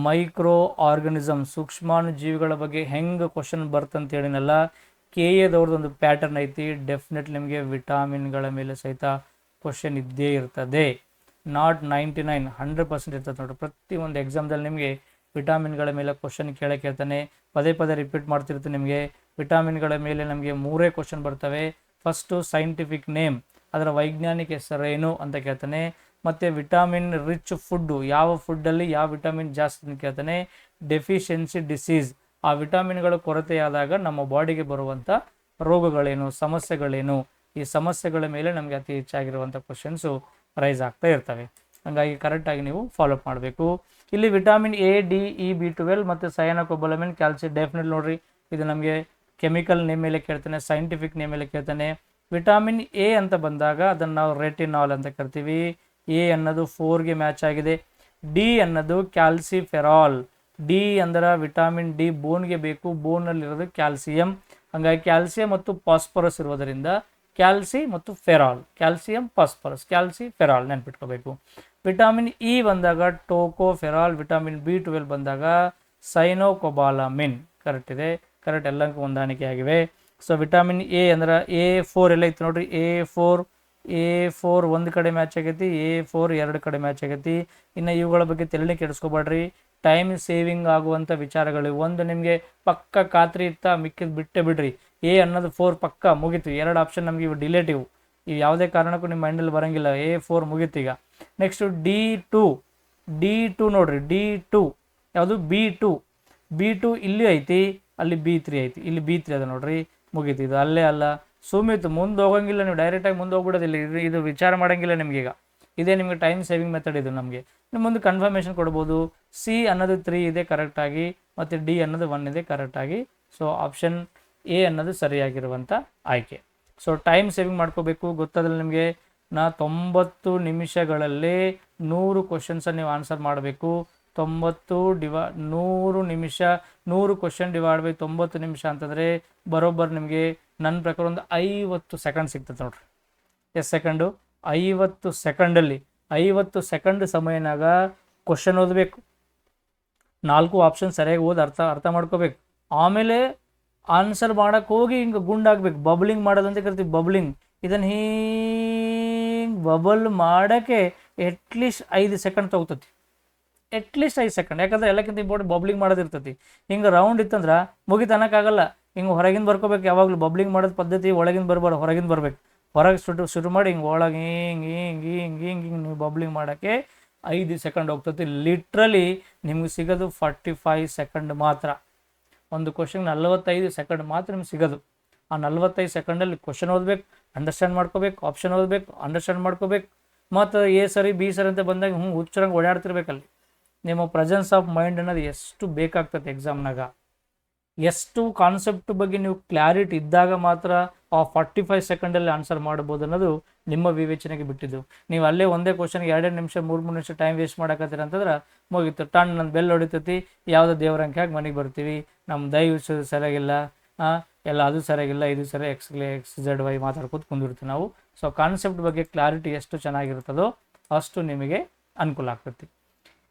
ಮೈಕ್ರೋ ಆರ್ಗನಿಸಮ್ ಸೂಕ್ಷ್ಮಾಣು ಜೀವಿಗಳ ಬಗ್ಗೆ ಹೆಂಗೆ ಕ್ವಶನ್ ಬರ್ತಂತ ಹೇಳಿನಲ್ಲ, ಕೆ ಎದವ್ರದ್ದೊಂದು ಪ್ಯಾಟರ್ನ್ ಐತಿ. ಡೆಫಿನೆಟ್ಲಿ ನಿಮಗೆ ವಿಟಾಮಿನ್ಗಳ ಮೇಲೆ ಸಹಿತ ಕ್ವಶನ್ ಇದ್ದೇ ಇರ್ತದೆ. ನಾಟ್ 99 100% ಇರ್ತದೆ ನೋಡ್ರಿ. ಪ್ರತಿಯೊಂದು ಎಕ್ಸಾಮ್ದಲ್ಲಿ ನಿಮಗೆ ವಿಟಾಮಿನ್ಗಳ ಮೇಲೆ ಕ್ವಶನ್ ಕೇಳ್ತಾನೆ. ಪದೇ ಪದೇ ರಿಪೀಟ್ ಮಾಡ್ತಿರ್ತೀನಿ. ನಿಮಗೆ ವಿಟಾಮಿನ್ಗಳ ಮೇಲೆ ನಮಗೆ 3 ಕ್ವಶನ್ ಬರ್ತವೆ. ಫಸ್ಟು ಸೈಂಟಿಫಿಕ್ ನೇಮ್, ಅದರ ವೈಜ್ಞಾನಿಕ ಹೆಸರೇನು ಅಂತ ಕೇಳ್ತಾನೆ. ಮತ್ತು ವಿಟಾಮಿನ್ ರಿಚ್ ಫುಡ್ಡು, ಯಾವ ಫುಡ್ಡಲ್ಲಿ ಯಾವ ವಿಟಾಮಿನ್ ಜಾಸ್ತಿ ಅಂತ ಕೇಳ್ತಾನೆ. ಡೆಫಿಷಿಯನ್ಸಿ ಡಿಸೀಸ್, ಆ ವಿಟಾಮಿನ್ಗಳ ಕೊರತೆಯಾದಾಗ ನಮ್ಮ ಬಾಡಿಗೆ ಬರುವಂಥ ರೋಗಗಳೇನು, ಸಮಸ್ಯೆಗಳೇನು, ಈ ಸಮಸ್ಯೆಗಳ ಮೇಲೆ ನಮಗೆ ಅತಿ ಹೆಚ್ಚಾಗಿರುವಂಥ ಕ್ವಶನ್ಸು ರೈಸ್ ಆಗ್ತಾ ಇರ್ತವೆ. ಹಾಗಾಗಿ ಕರೆಕ್ಟಾಗಿ ನೀವು ಫಾಲೋಅಪ್ ಮಾಡಬೇಕು. ಇಲ್ಲಿ vitamin A, D, E, B12 ಮತ್ತು ಸಯಾನೋಕೊಬಾಲಮಿನ್, ಕ್ಯಾಲ್ಸಿಯಂ ಡೆಫಿನೆಟ್ ನೋಡ್ರಿ. ಇದು ನಮಗೆ ಕೆಮಿಕಲ್ ನೇಮ್ ಮೇಲೆ ಕೇಳ್ತಾನೆ, ಸೈಂಟಿಫಿಕ್ ನೇಮ್ ಮೇಲೆ ಕೇಳ್ತಾನೆ. ವಿಟಾಮಿನ್ ಎ ಅಂತ ಬಂದಾಗ ಅದನ್ನು ನಾವು ರೆಟಿನಾಲ್ ಅಂತ ಕರಿತೀವಿ. ಎ ಅನ್ನೋದು 4ಗೆ ಮ್ಯಾಚ್ ಆಗಿದೆ. ಡಿ ಅನ್ನೋದು ಕ್ಯಾಲ್ಸಿಫೆರಾಲ್. ಡಿ ಅಂದ್ರೆ ವಿಟಾಮಿನ್ ಡಿ ಬೋನ್ಗೆ ಬೇಕು, ಬೋನ್ನಲ್ಲಿರೋದು ಕ್ಯಾಲ್ಸಿಯಂ. ಹಾಗಾಗಿ ಕ್ಯಾಲ್ಸಿಯಂ ಮತ್ತು ಫಾಸ್ಫರಸ್ ಇರೋದರಿಂದ ಕ್ಯಾಲ್ಸಿ ಮತ್ತು ಫೆರಾಲ್, ಕ್ಯಾಲ್ಸಿಯಂ ಫಾಸ್ಫರಸ್, ಕ್ಯಾಲ್ಸಿಫೆರಾಲ್ ನೆನ್ಪಿಟ್ಕೋಬೇಕು. ವಿಟಾಮಿನ್ ಇ ಬಂದಾಗ ಟೋಕೋಫೆರಾಲ್, ವಿಟಾಮಿನ್ B12 ಬಂದಾಗ ಸೈನೋಕೊಬಾಲಮಿನ್. ಕರೆಕ್ಟ್ ಇದೆ, ಕರೆಕ್ಟ್ ಎಲ್ಲಕ್ಕೂ ಹೊಂದಾಣಿಕೆ ಆಗಿವೆ. ಸೊ ವಿಟಾಮಿನ್ ಎ ಅಂದ್ರೆ A4 ಎಲ್ಲ ಇತ್ತು ನೋಡ್ರಿ. A4 ಒಂದು ಕಡೆ ಮ್ಯಾಚ್ ಆಗೈತಿ, A4 2 ಕಡೆ ಮ್ಯಾಚ್ ಆಗೈತಿ. ಇನ್ನು ಇವುಗಳ ಬಗ್ಗೆ ತಲೆನೇ ಕೆಡಿಸ್ಕೋಬೇಡ್ರಿ. ಟೈಮ್ ಸೇವಿಂಗ್ ಆಗುವಂಥ ವಿಚಾರಗಳು. ಒಂದು ನಿಮಗೆ ಪಕ್ಕ ಖಾತ್ರಿ ಇತ್ತ, ಮಿಕ್ಕಿದ್ ಬಿಟ್ಟೆ ಬಿಡ್ರಿ. ಎ ಅನ್ನೋದು 4 ಪಕ್ಕ ಮುಗೀತು. 2 ಆಪ್ಷನ್ ನಮಗೆ ಇವು ಡಿಲೇಟಿವ್, ಇವು ಯಾವುದೇ ಕಾರಣಕ್ಕೂ ನಿಮ್ಮ ಮೈಂಡಲ್ಲಿ ಬರೋಂಗಿಲ್ಲ. A4 ಮುಗೀತು ಈಗ. ನೆಕ್ಸ್ಟು D2 ನೋಡ್ರಿ. D2 ಯಾವುದು B2 ಇಲ್ಲಿ ಐತಿ, ಅಲ್ಲಿ B3 ಐತಿ, ಇಲ್ಲಿ B3 ಅದ ನೋಡ್ರಿ. ಮುಗೀತು, ಇದು ಅಲ್ಲೇ ಅಲ್ಲ. ಸುಮಿತು ಮುಂದೆ ಹೋಗಂಗಿಲ್ಲ, ನೀವು ಡೈರೆಕ್ಟಾಗಿ ಮುಂದೆ ಹೋಗ್ಬಿಡೋದಿಲ್ಲ. ಇದು ವಿಚಾರ ಮಾಡೋಂಗಿಲ್ಲ ನಿಮಗೀಗ. ಇದೇ ನಿಮಗೆ ಟೈಮ್ ಸೇವಿಂಗ್ ಮೆಥಡ್. ಇದು ನಮಗೆ ನಿಮ್ಮ ಮುಂದೆ ಕನ್ಫರ್ಮೇಷನ್ ಕೊಡ್ಬೋದು. ಸಿ ಅನ್ನೋದು 3 ಇದೆ ಕರೆಕ್ಟಾಗಿ, ಮತ್ತು ಡಿ ಅನ್ನೋದು 1 ಇದೆ ಕರೆಕ್ಟಾಗಿ. ಸೊ ಆಪ್ಷನ್ ಎ ಅನ್ನೋದು ಸರಿಯಾಗಿರುವಂಥ ಆಯ್ಕೆ. ಸೊ ಟೈಮ್ ಸೇವಿಂಗ್ ಮಾಡ್ಕೋಬೇಕು. ಗೊತ್ತಾದಲ್ಲಿ ನಿಮಗೆ 90 ನಿಮಿಷಗಳಲ್ಲಿ 100 ಕ್ವಶನ್ಸನ್ನು ನೀವು ಆನ್ಸರ್ ಮಾಡಬೇಕು. 100 ನಿಮಿಷ 100 ಕ್ವಶನ್ ಡಿವೈಡ್ ಬೈ 90 ನಿಮಿಷ ಅಂತಂದರೆ ಬರೋಬ್ಬರ್ ನಿಮಗೆ ನನ್ನ ಪ್ರಕಾರ ಒಂದು 50 ಸೆಕೆಂಡ್ ಸಿಗ್ತದೆ ನೋಡ್ರಿ. ಎಷ್ಟು ಸೆಕೆಂಡು? 50 ಸೆಕೆಂಡಲ್ಲಿ 50 ಸೆಕೆಂಡ್ ಸಮಯನಾಗ ಕ್ವಶನ್ ಓದಬೇಕು. 4 ಆಪ್ಷನ್ ಸರಿಯಾಗಿ ಓದಿ ಅರ್ಥ ಮಾಡ್ಕೋಬೇಕು. ಆಮೇಲೆ ಆನ್ಸರ್ ಮಾಡೋಕ್ಕೆ ಹೋಗಿ ಹಿಂಗೆ ಗುಂಡಾಗಬೇಕು. ಬಬ್ಲಿಂಗ್ ಮಾಡೋದಂತ ಕರಿತೀವಿ, ಬಬ್ಲಿಂಗ್. ಇದನ್ನು ಹಿಂಗೆ ಬಬಲ್ ಮಾಡೋಕ್ಕೆ ಎಟ್ಲೀಸ್ಟ್ 5 ಸೆಕೆಂಡ್ ತೊಗೊತತಿ. At least 5 second. ಯಾಕಂದ್ರೆ ಎಲ್ಲಕ್ಕಿಂತ ಇಂಪಾರ್ಟೆಂಟ್ ಬಬ್ಲಿಂಗ್ ಮಾಡೋದಿರ್ತತಿ. ಹಿಂಗೆ ರೌಂಡ್ ಇತ್ತಂದ್ರೆ ಮುಗಿತು ಅನ್ನೋಕ್ಕಾಗಲ್ಲ. ಹಿಂಗೆ ಹೊರಗಿಂದ ಬರ್ಕೋಬೇಕು. ಯಾವಾಗಲೂ ಬಬ್ಲಿಂಗ್ ಮಾಡೋದು ಪದ್ಧತಿ ಒಳಗಿಂದ ಬರಬಾರ್ದು, ಹೊರಗಿಂದ ಬರ್ಬೇಕು. ಹೊರಗೆ ಶುರು ಮಾಡಿ ಹಿಂಗೆ ಒಳಗೆ ಹಿಂಗೆ ನೀವು ಬಬ್ಲಿಂಗ್ ಮಾಡೋಕ್ಕೆ 5 ಸೆಕೆಂಡ್ ಹೋಗ್ತತಿ. ಲಿಟ್ರಲಿ ನಿಮ್ಗೆ ಸಿಗೋದು 45 ಸೆಕೆಂಡ್ ಮಾತ್ರ. ಒಂದು ಕ್ವಶನ್ 45 ಸೆಕೆಂಡ್ ಮಾತ್ರ ನಿಮ್ಗೆ ಸಿಗೋದು. ಆ 45 ಸೆಕೆಂಡಲ್ಲಿ ಕ್ವಶನ್ ಓದಬೇಕು, ಅಂಡರ್ಸ್ಟ್ಯಾಂಡ್ ಮಾಡ್ಕೋಬೇಕು, ಆಪ್ಷನ್ ಓದಬೇಕು, ಅಂಡರ್ಸ್ಟ್ಯಾಂಡ್ ಮಾಡ್ಕೋಬೇಕು. ಮತ್ತು ಎ ಸರಿ ಬಿ ಸರಿ ಅಂತ ಬಂದಾಗ ಹುಚ್ಚರಂಗೆ ಓಡಾಡ್ತಿರ್ಬೇಕಲ್ಲಿ. ನಿಮ್ಮ ಪ್ರೆಸೆನ್ಸ್ ಆಫ್ ಮೈಂಡ್ ಅನ್ನೋದು ಎಷ್ಟು ಬೇಕಾಗ್ತದೆ ಎಕ್ಸಾಮ್ನಾಗ. ಎಷ್ಟು ಕಾನ್ಸೆಪ್ಟ್ ಬಗ್ಗೆ ನೀವು ಕ್ಲಾರಿಟಿ ಇದ್ದಾಗ ಮಾತ್ರ ಆ 45 ಸೆಕೆಂಡಲ್ಲಿ ಆನ್ಸರ್ ಮಾಡ್ಬೋದು ಅನ್ನೋದು ನಿಮ್ಮ ವಿವೇಚನೆಗೆ ಬಿಟ್ಟಿದ್ದು. ನೀವು ಅಲ್ಲೇ ಒಂದೇ ಕ್ವಶನ್ಗೆ 2 ನಿಮಿಷ 3 ನಿಮಿಷ ಟೈಮ್ ವೇಸ್ಟ್ ಮಾಡಕತ್ತೀರ ಅಂತಂದ್ರೆ ಮುಗೀತು. ಟನ್ ನನ್ನ ಬೆಲ್ ಹೊಡಿತೈತಿ, ಯಾವುದೋ ದೇವ್ರಂಗೆ ಹಾಕಿ ಮನೆಗೆ ಬರ್ತೀವಿ. ನಮ್ಮ ದಯವಿಟ್ಟು ಸರಿಯಾಗಿಲ್ಲ, ಎಲ್ಲ ಅದು ಸರಿಯಾಗಿಲ್ಲ, ಇದು ಸರಿ XZ Y ಮಾತಾಡ್ಕೋತ ಕುಂದಿರ್ತೀವಿ ನಾವು. ಸೊ ಕಾನ್ಸೆಪ್ಟ್ ಬಗ್ಗೆ ಕ್ಲಾರಿಟಿ ಎಷ್ಟು ಚೆನ್ನಾಗಿರ್ತದೋ ಅಷ್ಟು ನಿಮಗೆ ಅನುಕೂಲ ಆಗ್ತೈತಿ.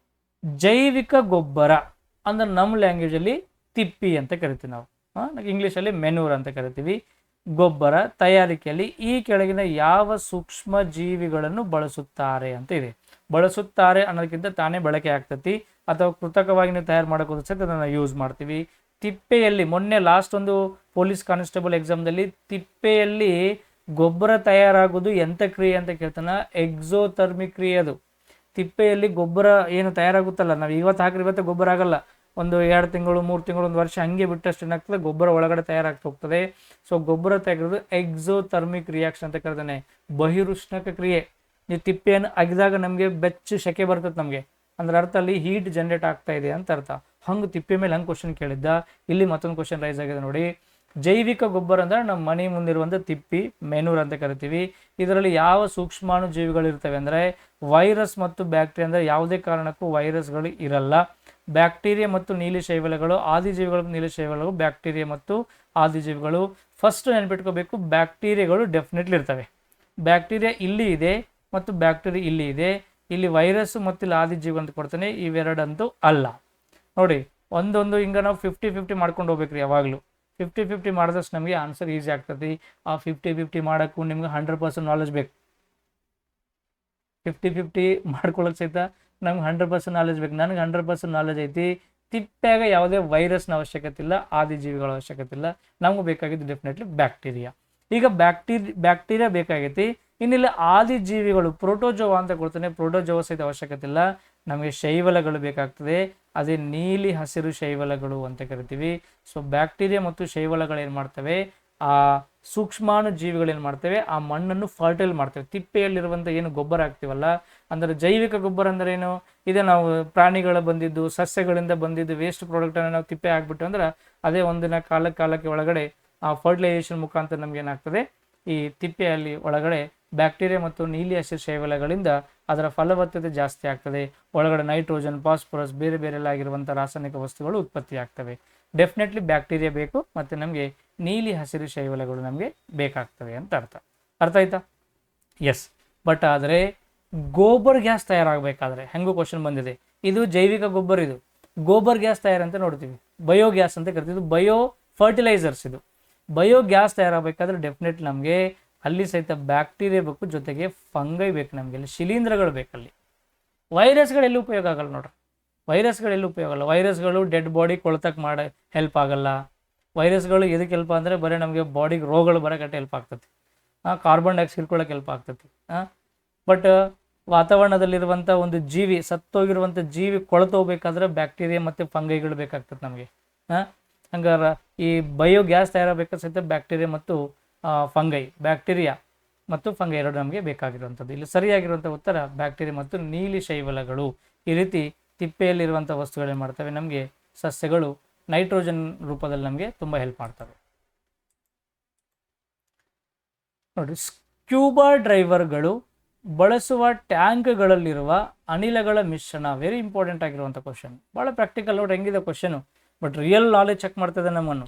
ಜೈವಿಕ ಗೊಬ್ಬರ ಅಂದ್ರೆ ನಮ್ಮ ಲ್ಯಾಂಗ್ವೇಜಲ್ಲಿ ತಿಪ್ಪಿ ಅಂತ ಕರಿತೀವಿ ನಾವು, ಇಂಗ್ಲೀಷಲ್ಲಿ ಮೆನೂರ್ ಅಂತ ಕರಿತೀವಿ. ಗೊಬ್ಬರ ತಯಾರಿಕೆಯಲ್ಲಿ ಈ ಕೆಳಗಿನ ಯಾವ ಸೂಕ್ಷ್ಮ ಜೀವಿಗಳನ್ನು ಬಳಸುತ್ತಾರೆ ಅಂತ ಇದೆ. ಬಳಸುತ್ತಾರೆ ಅನ್ನೋದಕ್ಕಿಂತ ತಾನೇ ಬಳಕೆ ಆಗ್ತತಿ, ಅಥವಾ ಕೃತಕವಾಗಿ ನೀವು ತಯಾರು ಮಾಡೋಕ್ಕೋಸ್ಕರ ಅದನ್ನು ಯೂಸ್ ಮಾಡ್ತೀವಿ. ತಿಪ್ಪೆಯಲ್ಲಿ ಮೊನ್ನೆ ಲಾಸ್ಟ್ ಒಂದು ಪೊಲೀಸ್ ಕಾನ್ಸ್ಟೇಬಲ್ ಎಕ್ಸಾಮ್ದಲ್ಲಿ ತಿಪ್ಪೆಯಲ್ಲಿ ಗೊಬ್ಬರ ತಯಾರಾಗೋದು ಎಂಥ ಕ್ರಿಯೆ ಅಂತ ಕೇಳ್ತಾನೆ. ಎಕ್ಸೋಥರ್ಮಿಕ್ ಕ್ರಿಯೆ. ಅದು ತಿಪ್ಪೆಯಲ್ಲಿ ಗೊಬ್ಬರ ಏನು ತಯಾರಾಗುತ್ತಲ್ಲ, ನಾವು ಇವತ್ತು ಹಾಕಿದ್ರೆ ಇವತ್ತು ಗೊಬ್ಬರ ಆಗಲ್ಲ. ಒಂದು 2 ತಿಂಗಳು 3 ತಿಂಗಳು 1 ವರ್ಷ ಹಂಗೆ ಬಿಟ್ಟಷ್ಟು ಏನಾಗ್ತದೆ, ಗೊಬ್ಬರ ಒಳಗಡೆ ತಯಾರಾಗ್ತಾ ಹೋಗ್ತದೆ. ಸೊ ಗೊಬ್ಬರ ತೆಗೆದು ಎಕ್ಸೋಥರ್ಮಿಕ್ ರಿಯಾಕ್ಷನ್ ಅಂತ ಕರೀತಾನೆ. ಬಹಿರುಷ್ಣಕ ಕ್ರಿಯೆ. ಈ ತಿಪ್ಪೆಯನ್ನು ಅಗಿದಾಗ ನಮಗೆ ಬೆಚ್ಚು ಸೆಕೆ ಬರ್ತದೆ ನಮಗೆ, ಅಂದ್ರೆ ಅರ್ಥ ಅಲ್ಲಿ ಹೀಟ್ ಜನರೇಟ್ ಆಗ್ತಾ ಇದೆ ಅಂತ ಅರ್ಥ. ಹಂಗೆ ತಿಪ್ಪೆ ಮೇಲೆ ಹಂಗೆ ಕ್ವಶನ್ ಕೇಳಿದ್ದ. ಇಲ್ಲಿ ಮತ್ತೊಂದು ಕ್ವಶನ್ ರೈಸ್ ಆಗಿದೆ ನೋಡಿ. ಜೈವಿಕ ಗೊಬ್ಬರ ಅಂದ್ರೆ ನಮ್ಮ ಮನೆ ಮುಂದಿರುವಂಥ ತಿಪ್ಪಿ, ಮೆನೂರ್ ಅಂತ ಕರಿತೀವಿ. ಇದರಲ್ಲಿ ಯಾವ ಸೂಕ್ಷ್ಮಾಣು ಜೀವಿಗಳು ಇರ್ತವೆ ಅಂದರೆ ವೈರಸ್ ಮತ್ತು ಬ್ಯಾಕ್ಟೀರಿಯಾ, ಅಂದರೆ ಯಾವುದೇ ಕಾರಣಕ್ಕೂ ವೈರಸ್ಗಳು ಇರಲ್ಲ. ಬ್ಯಾಕ್ಟೀರಿಯಾ ಮತ್ತು ನೀಲಿ ಶೈವಲಗಳು, ಆದಿಜೀವಿಗಳು, ನೀಲಿ ಶೈವಲಗಳು, ಬ್ಯಾಕ್ಟೀರಿಯಾ ಮತ್ತು ಆದಿಜೀವಿಗಳು. ಫಸ್ಟ್ ನೆನ್ಪಿಟ್ಕೋಬೇಕು, ಬ್ಯಾಕ್ಟೀರಿಯಾಗಳು ಡೆಫಿನೆಟ್ಲಿ ಇರ್ತವೆ. ಬ್ಯಾಕ್ಟೀರಿಯಾ ಇಲ್ಲಿ ಇದೆ ಮತ್ತು ಬ್ಯಾಕ್ಟೀರಿಯಾ ಇಲ್ಲಿ ಇದೆ. ಇಲ್ಲಿ ವೈರಸ್ ಮತ್ತು ಇಲ್ಲಿ ಆದಿಜೀವಿ ಅಂತ ಕೊಡ್ತಾನೆ, ಇವೆರಡಂತೂ ಅಲ್ಲ. ನೋಡಿ ಒಂದೊಂದು ಹಿಂಗೆ ನಾವು 50-50 ಮಾಡ್ಕೊಂಡು ಹೋಗ್ಬೇಕ್ರಿ. ಯಾವಾಗಲೂ 50-50 ಮಾಡಿದಷ್ಟು ನಮಗೆ ಆನ್ಸರ್ ಈಸಿ ಆಗ್ತದೆ. ಆ 50-50 ಮಾಡೋಕ್ಕೂ ನಿಮ್ಗೆ 100% ನಾಲೆಜ್ ಬೇಕು. 50-50 ಮಾಡ್ಕೊಳ್ಳೋಕೆ ಸಹಿತ ನಮ್ಗೆ 100% ನಾಲೆಜ್ ಬೇಕು. ನನಗೆ 100% ನಾಲೆಜ್ ಐತಿ. ತಿಪ್ಪ್ಯಾಗ ಯಾವುದೇ ವೈರಸ್ನ ಅವಶ್ಯಕತೆ ಇಲ್ಲ, ಆದಿಜೀವಿಗಳ ಅವಶ್ಯಕತೆ ಇಲ್ಲ. ನಮಗೂ ಬೇಕಾಗಿದ್ದು ಡೆಫಿನೆಟ್ಲಿ ಬ್ಯಾಕ್ಟೀರಿಯಾ. ಈಗ ಬ್ಯಾಕ್ಟೀರಿಯಾ ಬೇಕಾಗೈತಿ. ಇನ್ನಿಲ್ಲಿ ಆದಿಜೀವಿಗಳು ಪ್ರೋಟೋಜೋವಾ ಅಂತ ಕೊಡ್ತಾನೆ, ಪ್ರೋಟೋಜೋವಾ ಸಹಿತ ಅವಶ್ಯಕತೆ ಇಲ್ಲ. ನಮಗೆ ಶೈವಲಗಳು ಬೇಕಾಗ್ತದೆ, ಅದೇ ನೀಲಿ ಹಸಿರು ಶೈವಲಗಳು ಅಂತ ಕರಿತೀವಿ. ಸೊ ಬ್ಯಾಕ್ಟೀರಿಯಾ ಮತ್ತು ಶೈವಲಗಳು ಏನು ಮಾಡ್ತವೆ, ಆ ಸೂಕ್ಷ್ಮಾಣು ಜೀವಿಗಳು ಏನು ಮಾಡ್ತವೆ, ಆ ಮಣ್ಣನ್ನು ಫರ್ಟೈಲ್ ಮಾಡ್ತವೆ. ತಿಪ್ಪೆಯಲ್ಲಿರುವಂಥ ಏನು ಗೊಬ್ಬರ ಹಾಕ್ತೀವಲ್ಲ, ಅಂದರೆ ಜೈವಿಕ ಗೊಬ್ಬರ ಅಂದ್ರೆ ಏನು, ಇದೆ ನಾವು ಪ್ರಾಣಿಗಳ ಬಂದಿದ್ದು, ಸಸ್ಯಗಳಿಂದ ಬಂದಿದ್ದು ವೇಸ್ಟ್ ಪ್ರಾಡಕ್ಟನ್ನು ನಾವು ತಿಪ್ಪೆ ಹಾಕ್ಬಿಟ್ಟು ಅಂದ್ರೆ ಅದೇ ಒಂದಿನ ಕಾಲಕ್ಕೆ ಒಳಗಡೆ ಆ ಫರ್ಟಿಲೈಸೇಷನ್ ಮುಖಾಂತರ ನಮ್ಗೆ ಏನಾಗ್ತದೆ, ಈ ತಿಪ್ಪೆಯಲ್ಲಿ ಒಳಗಡೆ ಬ್ಯಾಕ್ಟೀರಿಯಾ ಮತ್ತು ನೀಲಿ ಹಸಿರು ಶೈವಲಗಳಿಂದ ಅದರ ಫಲವತ್ತತೆ ಜಾಸ್ತಿ ಆಗ್ತದೆ. ಒಳಗಡೆ ನೈಟ್ರೋಜನ್, ಫಾಸ್ಫರಸ್, ಬೇರೆ ಬೇರೆಲ್ಲ ಆಗಿರುವಂಥ ರಾಸಾಯನಿಕ ವಸ್ತುಗಳು ಉತ್ಪತ್ತಿ ಆಗ್ತವೆ. ಡೆಫಿನೆಟ್ಲಿ ಬ್ಯಾಕ್ಟೀರಿಯಾ ಬೇಕು ಮತ್ತು ನಮಗೆ ನೀಲಿ ಹಸಿರು ಶೈವಲಗಳು ನಮಗೆ ಬೇಕಾಗ್ತವೆ ಅಂತ ಅರ್ಥ ಆಯ್ತಾ? ಎಸ್. ಬಟ್ ಆದರೆ ಗೋಬರ್ ಗ್ಯಾಸ್ ತಯಾರಾಗಬೇಕಾದ್ರೆ ಹೆಂಗೂ ಕ್ವಶನ್ ಬಂದಿದೆ. ಇದು ಜೈವಿಕ ಗೊಬ್ಬರ, ಇದು ಗೋಬರ್ ಗ್ಯಾಸ್ ತಯಾರಂತ ನೋಡ್ತೀವಿ, ಬಯೋ ಗ್ಯಾಸ್ ಅಂತ ಕರಿತೀವಿ. ಇದು ಬಯೋ ಫರ್ಟಿಲೈಸರ್ಸ್. ಇದು ಬಯೋ ಗ್ಯಾಸ್ ತಯಾರಾಗಬೇಕಾದ್ರೆ ಡೆಫಿನೆಟ್ಲಿ ನಮಗೆ ಅಲ್ಲಿ ಸಹಿತ ಬ್ಯಾಕ್ಟೀರಿಯಾ ಬೇಕು, ಜೊತೆಗೆ ಫಂಗೈ ಬೇಕು. ನಮಗೆ ಅಲ್ಲಿ ಶಿಲೀಂಧ್ರಗಳು ಬೇಕಲ್ಲಿ. ವೈರಸ್ಗಳೆಲ್ಲೂ ಉಪಯೋಗ ಆಗಲ್ಲ ನೋಡ್ರಿ. ವೈರಸ್ಗಳೆಲ್ಲೂ ಉಪಯೋಗ ಆಗಲ್ಲ. ವೈರಸ್ಗಳು ಡೆಡ್ ಬಾಡಿ ಕೊಳ್ತಕ್ಕೆ ಮಾಡಿ ಹೆಲ್ಪ್ ಆಗಲ್ಲ. ವೈರಸ್ಗಳು ಎದಕ್ಕೆ ಹೆಲ್ಪ್ ಅಂದರೆ ಬರೀ ನಮಗೆ ಬಾಡಿಗೆ ರೋಗಗಳು ಬರೋಕೆ ಹೆಲ್ಪ್ ಆಗ್ತದೆ. ಕಾರ್ಬನ್ ಡೈಆಕ್ಸೈಡ್ ಹಿಡ್ಕೊಳ್ಳೋಕೆ ಹೆಲ್ಪ್ ಆಗ್ತದೆ. ಬಟ್ ವಾತಾವರಣದಲ್ಲಿರುವಂಥ ಒಂದು ಜೀವಿ, ಸತ್ತೋಗಿರುವಂಥ ಜೀವಿ ಕೊಳ್ತೋಗ್ಬೇಕಾದ್ರೆ ಬ್ಯಾಕ್ಟೀರಿಯಾ ಮತ್ತು ಫಂಗೈಗಳು ಬೇಕಾಗ್ತದೆ ನಮಗೆ. ಹಂಗಾರೆ ಈ ಬಯೋ ಗ್ಯಾಸ್ ತಯಾರಾಗಬೇಕಾದ್ರೆ ಸಹಿತ ಬ್ಯಾಕ್ಟೀರಿಯಾ ಮತ್ತು ಬ್ಯಾಕ್ಟೀರಿಯಾ ಮತ್ತು ಫಂಗೈ ಎರಡು ನಮಗೆ ಬೇಕಾಗಿರುವಂಥದ್ದು. ಇಲ್ಲಿ ಸರಿಯಾಗಿರುವಂಥ ಉತ್ತರ ಬ್ಯಾಕ್ಟೀರಿಯಾ ಮತ್ತು ನೀಲಿ ಶೈವಲಗಳು. ಈ ರೀತಿ ತಿಪ್ಪೆಯಲ್ಲಿರುವಂಥ ವಸ್ತುಗಳು ಏನು ಮಾಡ್ತವೆ, ನಮಗೆ ಸಸ್ಯಗಳು ನೈಟ್ರೋಜನ್ ರೂಪದಲ್ಲಿ ನಮಗೆ ತುಂಬ ಹೆಲ್ಪ್ ಮಾಡ್ತವೆ. ನೋಡಿ, ಸ್ಕ್ಯೂಬಾ ಡ್ರೈವರ್ಗಳು ಬಳಸುವ ಟ್ಯಾಂಕ್ಗಳಲ್ಲಿರುವ ಅನಿಲಗಳ ಮಿಶ್ರಣ. ವೆರಿ ಇಂಪಾರ್ಟೆಂಟ್ ಆಗಿರುವಂಥ ಕ್ವಶನ್. ಭಾಳ ಪ್ರಾಕ್ಟಿಕಲ್. ನೋಡಿ ಹೆಂಗಿದೆ question, but real knowledge check ಮಾಡ್ತದೆ ನಮ್ಮನ್ನು.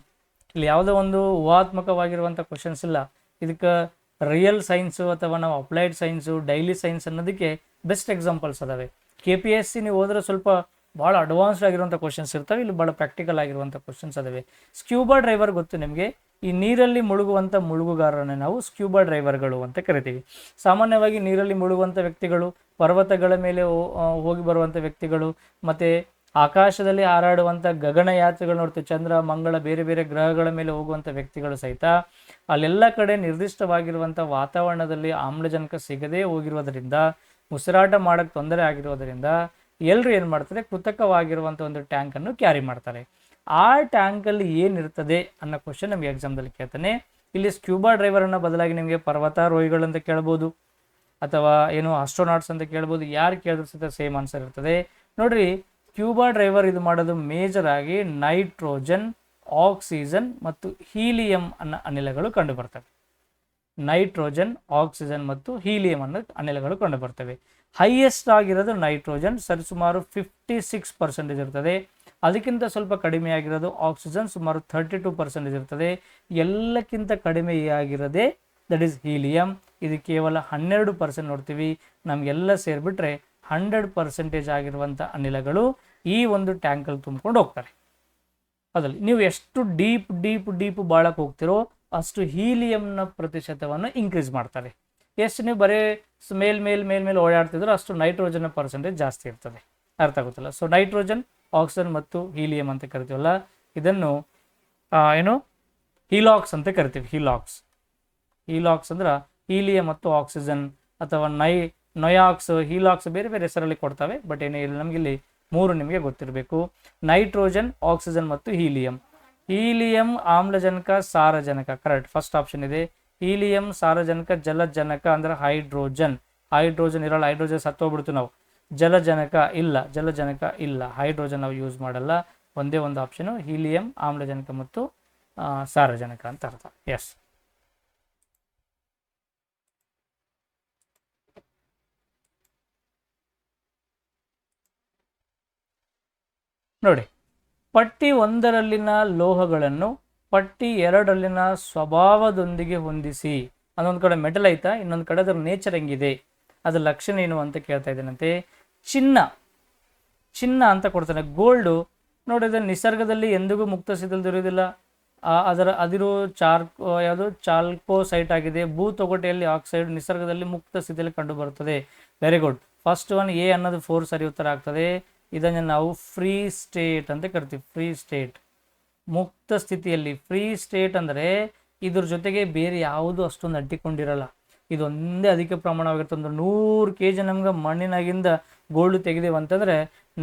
ಇಲ್ಲಿ ಯಾವುದೋ ಒಂದು ಊಹಾತ್ಮಕವಾಗಿರುವಂಥ ಕ್ವಶನ್ಸ್ ಇಲ್ಲ. ಇದಕ್ಕೆ ರಿಯಲ್ ಸೈನ್ಸು ಅಥವಾ ನಾವು ಅಪ್ಲೈಡ್ ಸೈನ್ಸು, ಡೈಲಿ ಸೈನ್ಸ್ ಅನ್ನೋದಕ್ಕೆ ಬೆಸ್ಟ್ ಎಕ್ಸಾಂಪಲ್ಸ್ ಅದಾವೆ. KPSC ನೀವು ಹೋದ್ರೆ ಸ್ವಲ್ಪ ಭಾಳ ಅಡ್ವಾನ್ಸ್ಡ್ ಆಗಿರುವಂಥ ಕ್ವಶನ್ಸ್ ಇರ್ತವೆ. ಇಲ್ಲಿ ಭಾಳ ಪ್ರಾಕ್ಟಿಕಲ್ ಆಗಿರುವಂಥ ಕ್ವಶನ್ಸ್ ಅದಾವೆ. ಸ್ಕ್ಯೂಬಾ ಡ್ರೈವರ್ ಗೊತ್ತು ನಿಮಗೆ, ಈ ನೀರಲ್ಲಿ ಮುಳುಗುವಂಥ ಮುಳುಗುಗಾರರನ್ನೇ ನಾವು ಸ್ಕ್ಯೂಬಾ ಡ್ರೈವರ್ಗಳು ಅಂತ ಕರಿತೀವಿ. ಸಾಮಾನ್ಯವಾಗಿ ನೀರಲ್ಲಿ ಮುಳುಗುವಂಥ ವ್ಯಕ್ತಿಗಳು, ಪರ್ವತಗಳ ಮೇಲೆ ಹೋಗಿ ಬರುವಂಥ ವ್ಯಕ್ತಿಗಳು, ಮತ್ತು ಆಕಾಶದಲ್ಲಿ ಹಾರಾಡುವಂಥ ಗಗನಯಾತ್ರಿಗಳು ನೋಡ್ತೀವಿ, ಚಂದ್ರ, ಮಂಗಳ, ಬೇರೆ ಬೇರೆ ಗ್ರಹಗಳ ಮೇಲೆ ಹೋಗುವಂಥ ವ್ಯಕ್ತಿಗಳು ಸಹಿತ ಅಲ್ಲೆಲ್ಲ ಕಡೆ ನಿರ್ದಿಷ್ಟವಾಗಿರುವಂಥ ವಾತಾವರಣದಲ್ಲಿ ಆಮ್ಲಜನಕ ಸಿಗದೇ ಹೋಗಿರೋದರಿಂದ, ಉಸಿರಾಟ ಮಾಡೋಕ್ಕೆ ತೊಂದರೆ ಆಗಿರೋದರಿಂದ ಎಲ್ಲರೂ ಏನು ಮಾಡ್ತಾರೆ, ಕೃತಕವಾಗಿರುವಂಥ ಒಂದು ಟ್ಯಾಂಕನ್ನು ಕ್ಯಾರಿ ಮಾಡ್ತಾರೆ. ಆ ಟ್ಯಾಂಕಲ್ಲಿ ಏನಿರ್ತದೆ ಅನ್ನೋ ಕ್ವಶನ್ ನಮಗೆ ಎಕ್ಸಾಮ್ದಲ್ಲಿ ಕೇಳ್ತಾನೆ. ಇಲ್ಲಿ ಸ್ಕ್ಯೂಬಾ ಡ್ರೈವರನ್ನು ಬದಲಾಗಿ ನಿಮಗೆ ಪರ್ವತಾರೋಹಿಗಳು ಅಂತ ಕೇಳ್ಬೋದು, ಅಥವಾ ಏನು ಆಸ್ಟ್ರೋನಾಟ್ಸ್ ಅಂತ ಕೇಳ್ಬೋದು. ಯಾರು ಕೇಳಿದ್ರು ಸಹಿತ ಸೇಮ್ ಆನ್ಸರ್ ಇರ್ತದೆ. ನೋಡ್ರಿ, ಸ್ಕ್ಯೂಬಾ ಡ್ರೈವರ್ ಇದು ಮಾಡೋದು ಮೇಜರ್ ಆಗಿ ನೈಟ್ರೋಜನ್, ಆಕ್ಸಿಜನ್ ಮತ್ತು ಹೀಲಿಯಂ ಅನ್ನೋ ಅನಿಲಗಳು ಕಂಡು ಬರ್ತವೆ. ನೈಟ್ರೋಜನ್, ಆಕ್ಸಿಜನ್ ಮತ್ತು ಹೀಲಿಯಂ ಅನ್ನೋ ಅನಿಲಗಳು ಕಂಡು ಬರ್ತವೆ. ಹೈಯೆಸ್ಟ್ ಆಗಿರೋದು ನೈಟ್ರೋಜನ್, ಸರಿಸುಮಾರು 56% ಇರ್ತದೆ. ಅದಕ್ಕಿಂತ ಸ್ವಲ್ಪ ಕಡಿಮೆ ಆಗಿರೋದು ಆಕ್ಸಿಜನ್, ಸುಮಾರು 32% ಇರ್ತದೆ. ಎಲ್ಲಕ್ಕಿಂತ ಕಡಿಮೆಯಾಗಿರೋದೇ ದಟ್ ಈಸ್ ಹೀಲಿಯಂ. ಇದು ಕೇವಲ 12% ನೋಡ್ತೀವಿ. ನಮಗೆಲ್ಲ ಸೇರಿಬಿಟ್ರೆ 100% ಆಗಿರುವಂಥ ಅನಿಲಗಳು ಈ ಒಂದು ಟ್ಯಾಂಕಲ್ಲಿ ತುಂಬ್ಕೊಂಡು ಹೋಗ್ತಾರೆ. ಅದ್ರಲ್ಲಿ ನೀವು ಎಷ್ಟು ಡೀಪ್ ಬಾಳಕ್ಕೆ ಹೋಗ್ತಿರೋ ಅಷ್ಟು ಹೀಲಿಯಂನ ಪ್ರತಿಶತವನ್ನು ಇನ್ಕ್ರೀಸ್ ಮಾಡ್ತಾರೆ. ಎಷ್ಟು ನೀವು ಬರೀ ಮೇಲ್ ಓಡಾಡ್ತಿದ್ರು ಅಷ್ಟು ನೈಟ್ರೋಜನ್ ಪರ್ಸೆಂಟೇಜ್ ಜಾಸ್ತಿ ಇರ್ತದೆ. ಅರ್ಥ ಆಗುತ್ತಲ್ಲ? ಸೊ ನೈಟ್ರೋಜನ್, ಆಕ್ಸಿಜನ್ ಮತ್ತು ಹೀಲಿಯಂ ಅಂತ ಕರಿತೀವಲ್ಲ, ಇದನ್ನು ಏನು ಹೀಲಾಕ್ಸ್ ಅಂತ ಕರಿತೀವಿ. ಹೀಲಾಕ್ಸ್ ಅಂದ್ರೆ ಹೀಲಿಯಂ ಮತ್ತು ಆಕ್ಸಿಜನ್ ಅಥವಾ ನೊಯಾಕ್ಸ್, ಹೀಲಾಕ್ಸ್ ಬೇರೆ ಬೇರೆ ಹೆಸರಲ್ಲಿ ಕೊಡ್ತವೆ. ಬಟ್ ಏನೇ ನಮಗಿಲ್ಲಿ 3 ನಿಮಗೆ ಗೊತ್ತಿರಬೇಕು: ನೈಟ್ರೋಜನ್, ಆಕ್ಸಿಜನ್ ಮತ್ತು ಹೀಲಿಯಂ. ಹೀಲಿಯಂ ಆಮ್ಲಜನಕ, ಸಾರಜನಕ, ಕರೆಕ್ಟ್, ಫಸ್ಟ್ ಆಪ್ಷನ್ ಇದೆ. ಹೀಲಿಯಂ ಸಾರಜನಕ, ಜಲಜನಕ ಅಂದ್ರೆ ಹೈಡ್ರೋಜನ್. ಹೈಡ್ರೋಜನ್ ಇರಲ್ಲ, ಹೈಡ್ರೋಜನ್ ಸತ್ತೋಗ್ಬಿಡ್ತು ನಾವು. ಜಲಜನಕ ಇಲ್ಲ, ಹೈಡ್ರೋಜನ್ ನಾವು ಯೂಸ್ ಮಾಡಲ್ಲ. ಒಂದೇ ಒಂದು ಆಪ್ಷನು ಹೀಲಿಯಂ, ಆಮ್ಲಜನಕ ಮತ್ತು ಸಾರಜನಕ ಅಂತ ಅರ್ಥ. ಎಸ್, ನೋಡಿ, ಪಟ್ಟಿ 1ರಲ್ಲಿನ ಲೋಹಗಳನ್ನು ಪಟ್ಟಿ 2ರಲ್ಲಿನ ಸ್ವಭಾವದೊಂದಿಗೆ ಹೊಂದಿಸಿ. ಅದೊಂದು ಕಡೆ ಮೆಟಲ್ ಐತಾ, ಇನ್ನೊಂದು ಕಡೆ ಅದರ ನೇಚರ್ ಹೆಂಗಿದೆ, ಅದ್ರ ಲಕ್ಷಣ ಏನು ಅಂತ ಕೇಳ್ತಾ ಇದ್ದೇನಂತೆ. ಚಿನ್ನ ಅಂತ ಕೊಡ್ತಾನೆ. ಗೋಲ್ಡು ನೋಡಿದ್ರೆ ನಿಸರ್ಗದಲ್ಲಿ ಎಂದಿಗೂ ಮುಕ್ತ ಸ್ಥಿತಿಯಲ್ಲಿ ದೊರೆಯುವುದಿಲ್ಲ. ಅದರ ಅದಿರು ಚಾಲ್ಕೋಸೈಟ್ ಆಗಿದೆ. ಭೂತೊಗಟೆಯಲ್ಲಿ ಆಕ್ಸೈಡ್ ನಿಸರ್ಗದಲ್ಲಿ ಮುಕ್ತ ಸ್ಥಿತಿಯಲ್ಲಿ ಕಂಡು ಬರುತ್ತದೆ. Very good. First one A ಅನ್ನೋದು 4 ಸರಿ ಉತ್ತರ ಆಗ್ತದೆ. ಇದನ್ನು ನಾವು ಫ್ರೀ ಸ್ಟೇಟ್ ಅಂತ ಕರಿತೀವಿ. ಫ್ರೀ ಸ್ಟೇಟ್, ಮುಕ್ತ ಸ್ಥಿತಿಯಲ್ಲಿ. ಫ್ರೀ ಸ್ಟೇಟ್ ಅಂದರೆ ಇದ್ರ ಜೊತೆಗೆ ಬೇರೆ ಯಾವುದು ಅಷ್ಟೊಂದು ಅಂಟಿಕೊಂಡಿರಲ್ಲ. ಇದೊಂದೇ ಅಧಿಕ ಪ್ರಮಾಣವಾಗಿರುತ್ತೆ. ಒಂದು 100 kg ನಮ್ಗೆ ಮಣ್ಣಿನಾಗಿಂದ ಗೋಲ್ಡ್ ತೆಗೆದೇವು ಅಂತಂದರೆ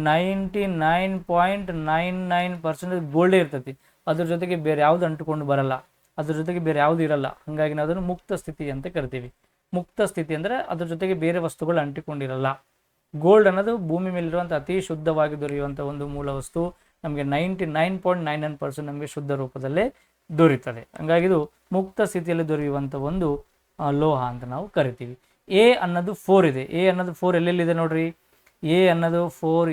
99.99% ಗೋಲ್ಡೇ ಇರ್ತೈತಿ. ಅದ್ರ ಜೊತೆಗೆ ಬೇರೆ ಯಾವುದು ಅಂಟುಕೊಂಡು ಬರಲ್ಲ, ಅದ್ರ ಜೊತೆಗೆ ಬೇರೆ ಯಾವುದು ಇರಲ್ಲ. ಹಾಗಾಗಿ ನಾವು ಅದನ್ನು ಮುಕ್ತ ಸ್ಥಿತಿ ಅಂತ ಕರಿತೀವಿ. ಮುಕ್ತ ಸ್ಥಿತಿ ಅಂದರೆ ಅದ್ರ ಜೊತೆಗೆ ಬೇರೆ ವಸ್ತುಗಳು ಅಂಟಿಕೊಂಡಿರಲ್ಲ. ಗೋಲ್ಡ್ ಅನ್ನೋದು ಭೂಮಿ ಮೇಲಿರುವಂಥ ಅತಿ ಶುದ್ಧವಾಗಿ ದೊರೆಯುವಂಥ ಒಂದು ಮೂಲ ವಸ್ತು. ನಮಗೆ 99.99% ನಮಗೆ ಶುದ್ಧ ರೂಪದಲ್ಲೇ ದೊರೆಯುತ್ತದೆ. ಹಾಗಾಗಿ ಇದು ಮುಕ್ತ ಸ್ಥಿತಿಯಲ್ಲಿ ದೊರೆಯುವಂಥ ಒಂದು ಲೋಹ ಅಂತ ನಾವು ಕರಿತೀವಿ. ಎ ಅನ್ನೋದು 4 ಇದೆ. ಎ ಅನ್ನೋದು 4 ಎಲ್ಲೆಲ್ಲಿದೆ ನೋಡ್ರಿ. ಎ ಅನ್ನೋದು 4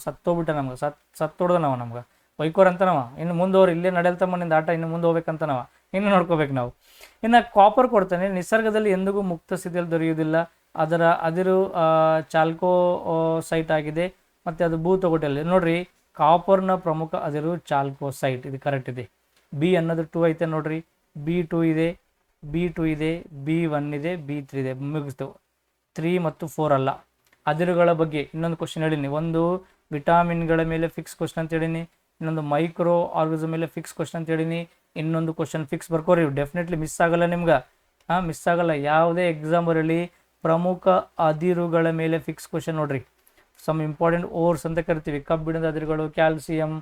ಸತ್ತೋಗ್ಬಿಟ್ಟ ನಮ್ಗೆ, ಸತ್ತೋಡ್ದ ನಮ್ಗೆ ವೈಕೋರ್ ಅಂತ ಇನ್ನು ಮುಂದೋರು ಇಲ್ಲೇ ನಡೆಯಲ್ತಮ್ಮ ನಿಂದ ಆಟ, ಇನ್ನು ಮುಂದೆ ಹೋಗ್ಬೇಕಂತ ಇನ್ನು ನೋಡ್ಕೋಬೇಕು ನಾವು. ಇನ್ನು ಕಾಪರ್ ಕೊಡ್ತಾನೆ. ನಿಸರ್ಗದಲ್ಲಿ ಎಂದಿಗೂ ಮುಕ್ತ ಸ್ಥಿತಿಯಲ್ಲಿ ದೊರೆಯುವುದಿಲ್ಲ. ಅದಿರು ಚಾಲ್ಕೋಸೈಟ್ ಆಗಿದೆ ಮತ್ತು ಅದು ಭೂತೊಗಟೆಯಲ್ಲಿ ನೋಡ್ರಿ. ಕಾಪರ್ನ ಪ್ರಮುಖ ಅದಿರು ಚಾಲ್ಕೋಸೈಟ್, ಇದು ಕರೆಕ್ಟ್ ಇದೆ. ಬಿ ಅನ್ನೋದು 2 ಐತೆ ನೋಡ್ರಿ. B2 ಇದೆ, B1 ಇದೆ, B3 ಇದೆ. ಮುಗಿಸ್ತು. 3 ಮತ್ತು 4 ಅಲ್ಲ. ಅದಿರುಗಳ ಬಗ್ಗೆ ಇನ್ನೊಂದು ಕ್ವಶನ್ ಹೇಳಿನಿ. ಒಂದು ವಿಟಾಮಿನ್ಗಳ ಮೇಲೆ ಫಿಕ್ಸ್ ಕ್ವಶನ್ ಅಂತ ಹೇಳಿನಿ, ಇನ್ನೊಂದು ಮೈಕ್ರೋ ಆರ್ಗನಿಸಮ್ ಮೇಲೆ ಫಿಕ್ಸ್ ಕ್ವಶನ್ ಅಂತ ಹೇಳಿನಿ. ಇನ್ನೊಂದು ಕ್ವಶನ್ ಫಿಕ್ಸ್ ಬರ್ಕೋರಿ, ಡೆಫಿನೆಟ್ಲಿ ಮಿಸ್ ಆಗಲ್ಲ ನಿಮ್ಗೆ. ಮಿಸ್ ಆಗಲ್ಲ. ಯಾವುದೇ ಎಕ್ಸಾಮ್ ಬರಲಿ ಪ್ರಮುಖ ಅದಿರುಗಳ ಮೇಲೆ ಫಿಕ್ಸ್ ಕ್ವಶನ್ ನೋಡ್ರಿ. ಸಮ್ ಇಂಪಾರ್ಟೆಂಟ್ ಓರ್ಸ್ ಅಂತ ಕರಿತೀವಿ. ಕಬ್ಬಿಣದ ಅದಿರುಗಳು, ಕ್ಯಾಲ್ಸಿಯಂ,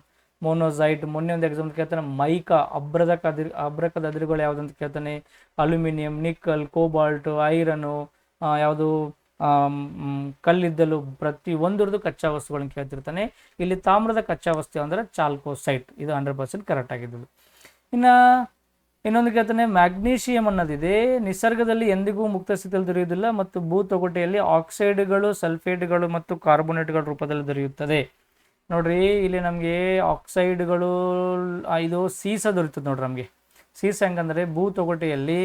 ಮೊನೋಸೈಟ್. ಮೊನ್ನೆ ಒಂದು ಎಕ್ಸಾಮ್ ಕೇಳ್ತಾನೆ ಮೈಕಾ, ಅಬ್ರಕದ ಅದಿರುಗಳು ಯಾವುದಂತ ಕೇಳ್ತಾನೆ. ಅಲ್ಯೂಮಿನಿಯಂ, ನಿಕ್ಕಲ್, ಕೋಬಾಲ್ಟ್, ಐರನು, ಯಾವುದು ಕಲ್ಲಿದ್ದಲು, ಪ್ರತಿ ಒಂದರದ್ದು ಕಚ್ಚಾ ವಸ್ತುಗಳನ್ನು ಕೇಳ್ತಿರ್ತಾನೆ. ಇಲ್ಲಿ ತಾಮ್ರದ ಕಚ್ಚಾ ವಸ್ತು ಅಂದರೆ ಚಾಲ್ಕೋಸೈಟ್. ಇದು 100% ಕರೆಕ್ಟ್ ಆಗಿದ್ದು. ಇನ್ನೊಂದು ಕೇಳ್ತಾನೆ ಮ್ಯಾಗ್ನೀಷಿಯಂ ಅನ್ನೋದಿದೆ. ನಿಸರ್ಗದಲ್ಲಿ ಎಂದಿಗೂ ಮುಕ್ತ ಸ್ಥಿತಿಯಲ್ಲಿ ದೊರೆಯುವುದಿಲ್ಲ ಮತ್ತು ಭೂತೊಗಟೆಯಲ್ಲಿ ಆಕ್ಸೈಡ್ಗಳು, ಸಲ್ಫೇಟ್ಗಳು ಮತ್ತು ಕಾರ್ಬೋನೇಟ್ಗಳ ರೂಪದಲ್ಲಿ ದೊರೆಯುತ್ತದೆ. ನೋಡ್ರಿ, ಇಲ್ಲಿ ನಮಗೆ ಆಕ್ಸೈಡ್ಗಳು ಇದು ಸೀಸ ದೊರೆಯುತ್ತದೆ ನೋಡ್ರಿ ನಮಗೆ. ಸೀಸ ಹೆಂಗಂದರೆ ಭೂತೊಗಟೆಯಲ್ಲಿ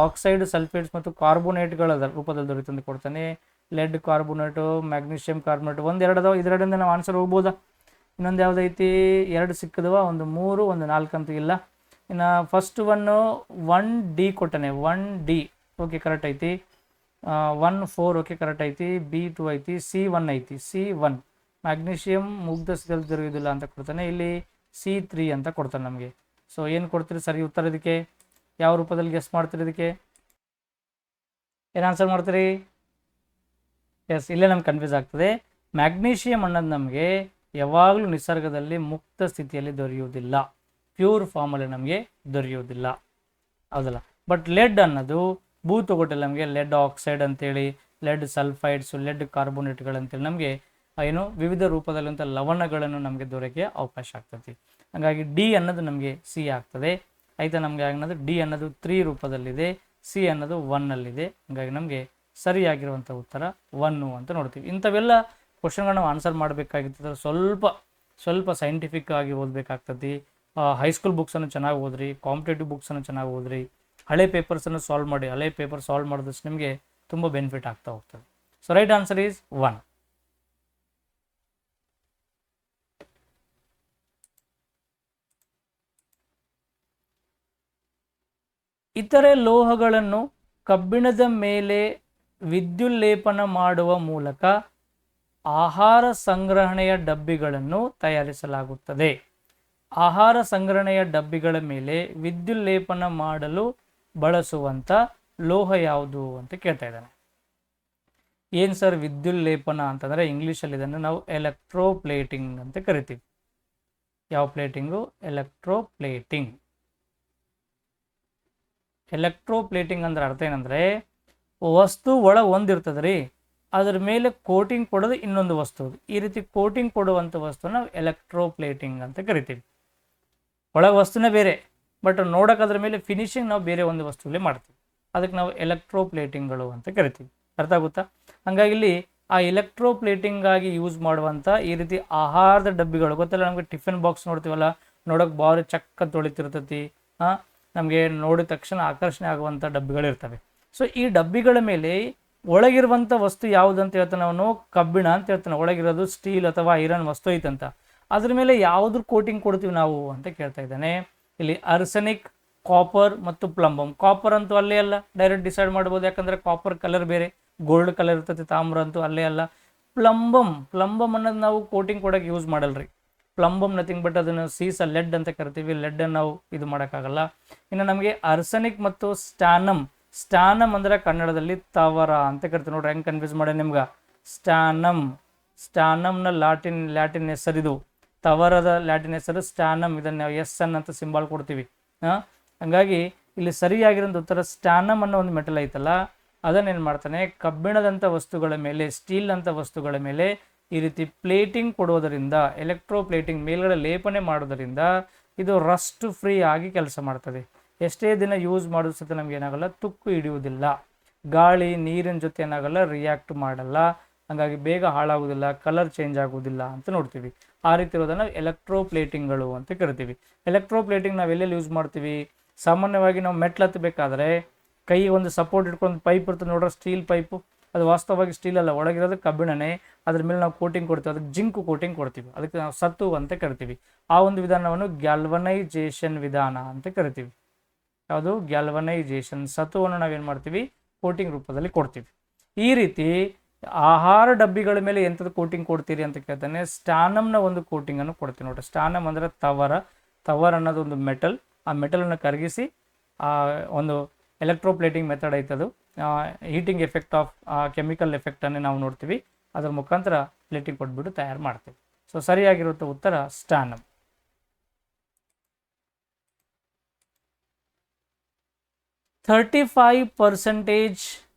ಆಕ್ಸೈಡ್, ಸಲ್ಫೇಟ್ಸ್ ಮತ್ತು ಕಾರ್ಬೋನೇಟ್ಗಳ ರೂಪದಲ್ಲಿ ದೊರೆಯುತ್ತದೆ ಅಂತ ಕೊಡ್ತಾನೆ. ಲೆಡ್ ಕಾರ್ಬೋನೇಟು, ಮ್ಯಾಗ್ನೀಷಿಯಂ ಕಾರ್ಬೋನೇಟ್, 1 2 ಅದಾವ. ಇದೆರಡರಿಂದ ನಾವು ಆನ್ಸರ್ ಹೋಗ್ಬೋದಾ? ಇನ್ನೊಂದು ಯಾವುದೈತಿ? 2 ಸಿಕ್ಕದವ, ಒಂದು 3, ಒಂದು 4 ಅಂತ ಇಲ್ಲ. ಇನ್ನು first 1D ಕೊಟ್ಟಾನೆ. 1D okay correct ಐತಿ. 1 4 ಓಕೆ ಕರೆಕ್ಟ್ ಐತಿ. B2 ಐತಿ. C1 ಐತಿ. C1 ಮ್ಯಾಗ್ನೀಷಿಯಂ ಮುಗ್ಧ ಸ್ಥಿತಿಯಲ್ಲಿ ದೊರೆಯುವುದಿಲ್ಲ ಅಂತ ಕೊಡ್ತಾನೆ. ಇಲ್ಲಿ C3 ಅಂತ ಕೊಡ್ತಾನೆ ನಮಗೆ. ಸೊ ಏನು ಕೊಡ್ತೀರಿ ಸರಿ ಉತ್ತರ? ಇದಕ್ಕೆ ಯಾವ ರೂಪದಲ್ಲಿ ಗೆಸ್ ಮಾಡ್ತೀರಿ? ಇದಕ್ಕೆ ಏನು ಆನ್ಸರ್ ಮಾಡ್ತೀರಿ? ಎಸ್, ಇಲ್ಲೇ ನಮ್ಗೆ ಕನ್ಫ್ಯೂಸ್ ಆಗ್ತದೆ. ಮ್ಯಾಗ್ನೀಷಿಯಂ ಅನ್ನೋದು ನಮಗೆ ಯಾವಾಗಲೂ ನಿಸರ್ಗದಲ್ಲಿ ಮುಕ್ತ ಸ್ಥಿತಿಯಲ್ಲಿ ದೊರೆಯುವುದಿಲ್ಲ, ಪ್ಯೂರ್ ಫಾರ್ಮಲ್ಲಿ ನಮಗೆ ದೊರೆಯುವುದಿಲ್ಲ, ಹೌದಲ್ಲ. ಬಟ್ ಲೆಡ್ ಅನ್ನೋದು ಭೂತೊಗಟೆಯಲ್ಲಿ ನಮಗೆ ಲೆಡ್ ಆಕ್ಸೈಡ್ ಅಂತೇಳಿ, ಲೆಡ್ ಸಲ್ಫೈಡ್ಸ್, ಲೆಡ್ ಕಾರ್ಬೋನೇಟ್ಗಳಂತೇಳಿ ನಮಗೆ ಏನು ವಿವಿಧ ರೂಪದಲ್ಲಂಥ ಲವಣಗಳನ್ನು ನಮಗೆ ದೊರಕೆ ಅವಕಾಶ ಆಗ್ತದೆ. ಹಾಗಾಗಿ ಡಿ ಅನ್ನೋದು ನಮಗೆ ಸಿ ಆಗ್ತದೆ. ಆಯಿತಾ? ನಮಗೆ ಅನ್ನೋದು ಡಿ ಅನ್ನೋದು 3 ರೂಪದಲ್ಲಿದೆ, ಸಿ ಅನ್ನೋದು 1ನಲ್ಲಿದೆ. ಹಾಗಾಗಿ ನಮಗೆ ಸರಿಯಾಗಿರುವಂಥ ಉತ್ತರ 1 ಅಂತ ನೋಡ್ತೀವಿ. ಇಂಥವೆಲ್ಲ ಕ್ವಶನ್ಗಳನ್ನ ನಾವು ಆನ್ಸರ್ ಮಾಡಬೇಕಾಗಿರ್ತದೆ. ಸ್ವಲ್ಪ ಸೈಂಟಿಫಿಕ್ ಆಗಿ ಓದಬೇಕಾಗ್ತದೆ. ಹೈಸ್ಕೂಲ್ ಬುಕ್ಸನ್ನು ಚೆನ್ನಾಗಿ ಓದ್ರಿ, ಕಾಂಪಿಟೇಟಿವ್ ಬುಕ್ಸನ್ನು ಚೆನ್ನಾಗಿ ಓದ್ರಿ, ಹಳೆ ಪೇಪರ್ಸನ್ನು ಸಾಲ್ವ್ ಮಾಡಿ. ಹಳೆ ಪೇಪರ್ ಸಾಲ್ವ್ ಮಾಡಿದಷ್ಟು ನಿಮಗೆ ತುಂಬ ಬೆನಿಫಿಟ್ ಆಗ್ತಾ ಹೋಗ್ತದೆ. So right answer is 1. ಇತರೆ ಲೋಹಗಳನ್ನು ಕಬ್ಬಿಣದ ಮೇಲೆ ವಿದ್ಯುಲ್ಲೇಪನ ಮಾಡುವ ಮೂಲಕ ಆಹಾರ ಸಂಗ್ರಹಣೆಯ ಡಬ್ಬಿಗಳನ್ನು ತಯಾರಿಸಲಾಗುತ್ತದೆ. ಆಹಾರ ಸಂಗ್ರಹಣೆಯ ಡಬ್ಬಿಗಳ ಮೇಲೆ ವಿದ್ಯುಲ್ಲೇಪನ ಮಾಡಲು ಬಳಸುವಂಥ ಲೋಹ ಯಾವುದು ಅಂತ ಕೇಳ್ತಾ ಇದ್ದಾನೆ. ಏನು ಸರ್ ವಿದ್ಯುಲ್ಲೇಪನ ಅಂತಂದರೆ ಇಂಗ್ಲೀಷಲ್ಲಿ ಇದನ್ನು ನಾವು ಎಲೆಕ್ಟ್ರೋಪ್ಲೇಟಿಂಗ್ ಅಂತ ಕರಿತೀವಿ. ಯಾವ ಪ್ಲೇಟಿಂಗು? ಎಲೆಕ್ಟ್ರೋಪ್ಲೇಟಿಂಗ್. ಎಲೆಕ್ಟ್ರೋಪ್ಲೇಟಿಂಗ್ ಅಂದ್ರೆ ಅರ್ಥ ಏನಂದರೆ ವಸ್ತು ಒಳಗೆ ಒಂದಿರ್ತದೆ ರೀ, ಅದ್ರ ಮೇಲೆ ಕೋಟಿಂಗ್ ಕೊಡೋದು ಇನ್ನೊಂದು ವಸ್ತು. ಈ ರೀತಿ ಕೋಟಿಂಗ್ ಕೊಡುವಂಥ ವಸ್ತುನ ನಾವು ಎಲೆಕ್ಟ್ರೋಪ್ಲೇಟಿಂಗ್ ಅಂತ ಕರಿತೀವಿ. ಒಳಗೆ ವಸ್ತುನೇ ಬೇರೆ, ಬಟ್ ನೋಡೋಕೆ ಅದ್ರ ಮೇಲೆ ಫಿನಿಶಿಂಗ್ ನಾವು ಬೇರೆ ಒಂದು ವಸ್ತುವಲ್ಲೇ ಮಾಡ್ತೀವಿ. ಅದಕ್ಕೆ ನಾವು ಎಲೆಕ್ಟ್ರೋಪ್ಲೇಟಿಂಗ್ಗಳು ಅಂತ ಕರಿತೀವಿ. ಅರ್ಥ ಆಗುತ್ತಾ? ಹಾಗಾಗಿ ಇಲ್ಲಿ ಆ ಎಲೆಕ್ಟ್ರೋಪ್ಲೇಟಿಂಗ್ ಆಗಿ ಯೂಸ್ ಮಾಡುವಂಥ ಈ ರೀತಿ ಆಹಾರದ ಡಬ್ಬಿಗಳು, ಗೊತ್ತಲ್ಲ ನಮಗೆ, ಟಿಫಿನ್ ಬಾಕ್ಸ್ ನೋಡ್ತೀವಲ್ಲ, ನೋಡೋಕೆ ಭಾರಿ ಚಕ್ಕ ತೊಳಿತಿರ್ತೈತಿ, ನಮಗೆ ನೋಡಿದ ತಕ್ಷಣ ಆಕರ್ಷಣೆ ಆಗುವಂಥ ಡಬ್ಬಿಗಳಿರ್ತವೆ. ಸೊ ಈ ಡಬ್ಬಿಗಳ ಮೇಲೆ ಒಳಗಿರುವಂಥ ವಸ್ತು ಯಾವುದು ಅಂತ ಹೇಳ್ತಾನೆ ಅವನು? ಕಬ್ಬಿಣ ಅಂತ ಹೇಳ್ತಾನೆ. ಒಳಗಿರೋದು ಸ್ಟೀಲ್ ಅಥವಾ ಐರನ್ ವಸ್ತು ಐತಂತ. ಅದ್ರ ಮೇಲೆ ಯಾವ್ದು ಕೋಟಿಂಗ್ ಕೊಡ್ತೀವಿ ನಾವು ಅಂತ ಕೇಳ್ತಾ ಇದ್ದಾನೆ. ಇಲ್ಲಿ ಆರ್ಸೆನಿಕ್, ಕಾಪರ್ ಮತ್ತು ಪ್ಲಂಬಮ್. ಕಾಪರ್ ಅಂತೂ ಅಲ್ಲೇ ಅಲ್ಲ, ಡೈರೆಕ್ಟ್ ಡಿಸೈಡ್ ಮಾಡ್ಬೋದು, ಯಾಕಂದರೆ ಕಾಪರ್ ಕಲರ್ ಬೇರೆ, ಗೋಲ್ಡ್ ಕಲರ್ ಇರ್ತೈತಿ. ತಾಮ್ರ ಅಂತೂ ಅಲ್ಲೇ ಅಲ್ಲ. ಪ್ಲಂಬಮ್ ಅನ್ನೋದು ನಾವು ಕೋಟಿಂಗ್ ಕೊಡೋಕೆ ಯೂಸ್ ಮಾಡಲ್ರಿ. ಪ್ಲಂಬಮ್ ನಥಿಂಗ್ ಬಟ್ ಅದನ್ನು ಸೀಸ ಲೆಡ್ ಅಂತ ಕರಿತೀವಿ. ಲೆಡ್ಡನ್ನು ನಾವು ಇದು ಮಾಡೋಕ್ಕಾಗಲ್ಲ. ಇನ್ನು ನಮಗೆ ಆರ್ಸೆನಿಕ್ ಮತ್ತು ಸ್ಟ್ಯಾನಮ್ ಅಂದರೆ ಕನ್ನಡದಲ್ಲಿ ತವರ ಅಂತ ಕರಿತೀವಿ. ನೋಡ್ರಿ ಹೆಂಗೆ ಕನ್ಫ್ಯೂಸ್ ಮಾಡಿ ನಿಮ್ಗೆ. ಸ್ಟ್ಯಾನಮ್ನ ಲ್ಯಾಟಿನ್ ಹೆಸರಿದು, ತವರದ ಲ್ಯಾಟಿನ್ ಹೆಸರು ಸ್ಟ್ಯಾನಮ್. ಇದನ್ನು SN ಅಂತ ಸಿಂಬಾಲ್ ಕೊಡ್ತೀವಿ. ಹಂಗಾಗಿ ಇಲ್ಲಿ ಸರಿಯಾಗಿರೋದು ಉತ್ತರ ಸ್ಟ್ಯಾನಮ್ ಅನ್ನೋ ಒಂದು ಮೆಟಲ್ ಐತಲ್ಲ, ಅದನ್ನೇನು ಮಾಡ್ತಾನೆ, ಕಬ್ಬಿಣದಂಥ ವಸ್ತುಗಳ ಮೇಲೆ, ಸ್ಟೀಲ್ ಅಂತ ವಸ್ತುಗಳ ಮೇಲೆ ಈ ರೀತಿ ಪ್ಲೇಟಿಂಗ್ ಕೊಡೋದರಿಂದ, ಎಲೆಕ್ಟ್ರೋಪ್ಲೇಟಿಂಗ್ ಮೇಲ್ಗಡೆ ಲೇಪನೆ ಮಾಡೋದರಿಂದ ಇದು ರಸ್ಟ್ ಫ್ರೀ ಆಗಿ ಕೆಲಸ ಮಾಡ್ತದೆ. ಎಷ್ಟೇ ದಿನ ಯೂಸ್ ಮಾಡೋದು ಸಹಿತ ನಮ್ಗೆ ಏನಾಗಲ್ಲ, ತುಕ್ಕು ಹಿಡಿಯುವುದಿಲ್ಲ. ಗಾಳಿ ನೀರಿನ ಜೊತೆ ಏನಾಗಲ್ಲ, ರಿಯಾಕ್ಟ್ ಮಾಡಲ್ಲ. ಹಾಗಾಗಿ ಬೇಗ ಹಾಳಾಗೋದಿಲ್ಲ, ಕಲರ್ ಚೇಂಜ್ ಆಗೋದಿಲ್ಲ ಅಂತ ನೋಡ್ತೀವಿ. ಆ ರೀತಿ ಇರೋದನ್ನು ಎಲೆಕ್ಟ್ರೋಪ್ಲೇಟಿಂಗ್ಗಳು ಅಂತ ಕರಿತೀವಿ. ಎಲೆಕ್ಟ್ರೋಪ್ಲೇಟಿಂಗ್ ನಾವು ಎಲ್ಲೆಲ್ಲಿ ಯೂಸ್ ಮಾಡ್ತೀವಿ? ಸಾಮಾನ್ಯವಾಗಿ ನಾವು ಮೆಟ್ಲು ಹತ್ತಬೇಕಾದ್ರೆ ಕೈ ಒಂದು ಸಪೋರ್ಟ್ ಇಟ್ಕೊಂಡು ಪೈಪ್ ಇರ್ತದೆ ನೋಡ್ರೆ, ಸ್ಟೀಲ್ ಪೈಪು. ಅದು ವಾಸ್ತವವಾಗಿ ಸ್ಟೀಲ್ ಅಲ್ಲ, ಒಳಗಿರೋದು ಕಬ್ಬಿಣನೇ. ಅದ್ರ ಮೇಲೆ ನಾವು ಕೋಟಿಂಗ್ ಕೊಡ್ತೀವಿ, ಅದಕ್ಕೆ ಜಿಂಕ್ ಕೋಟಿಂಗ್ ಕೊಡ್ತೀವಿ. ಅದಕ್ಕೆ ನಾವು ಸತು ಅಂತ ಕರಿತೀವಿ. ಆ ಒಂದು ವಿಧಾನವನ್ನು ಗ್ಯಾಲ್ವನೈಜೇಷನ್ ವಿಧಾನ ಅಂತ ಕರಿತೀವಿ. ಯಾವುದು? ಗ್ಯಾಲ್ವನೈಜೇಷನ್. ಸತುವನ್ನು ನಾವೇನು ಮಾಡ್ತೀವಿ? ಕೋಟಿಂಗ್ ರೂಪದಲ್ಲಿ ಕೊಡ್ತೀವಿ. ಈ ರೀತಿ ಆಹಾರ ಡಬ್ಬಿಗಳ ಮೇಲೆ ಎಂಥದ್ದು ಕೋಟಿಂಗ್ ಕೊಡ್ತೀರಿ ಅಂತ ಕೇಳ್ತಾನೆ. ಸ್ಟ್ಯಾನಮ್ನ ಒಂದು ಕೋಟಿಂಗನ್ನು ಕೊಡ್ತೀವಿ ನೋಡ್ರಿ. ಸ್ಟ್ಯಾನಮ್ ಅಂದರೆ ತವರ್ ಅನ್ನೋದು ಒಂದು ಮೆಟಲ್. ಆ ಮೆಟಲನ್ನು ಕರಗಿಸಿ ಒಂದು ಎಲೆಕ್ಟ್ರೋಪ್ಲೇಟಿಂಗ್ ಮೆಥಡ್ ಐತದು. ಹೀಟಿಂಗ್ ಎಫೆಕ್ಟ್ ಆಫ್ ಕೆಮಿಕಲ್ ಎಫೆಕ್ಟನ್ನೇ ನಾವು ನೋಡ್ತೀವಿ. ಅದರ ಮುಖಾಂತರ ಪ್ಲೇಟಿಂಗ್ ಕೊಟ್ಬಿಟ್ಟು ತಯಾರು ಮಾಡ್ತೀವಿ. ಸೊ ಸರಿಯಾಗಿರುವಂಥ ಉತ್ತರ ಸ್ಟ್ಯಾನಮ್. 35%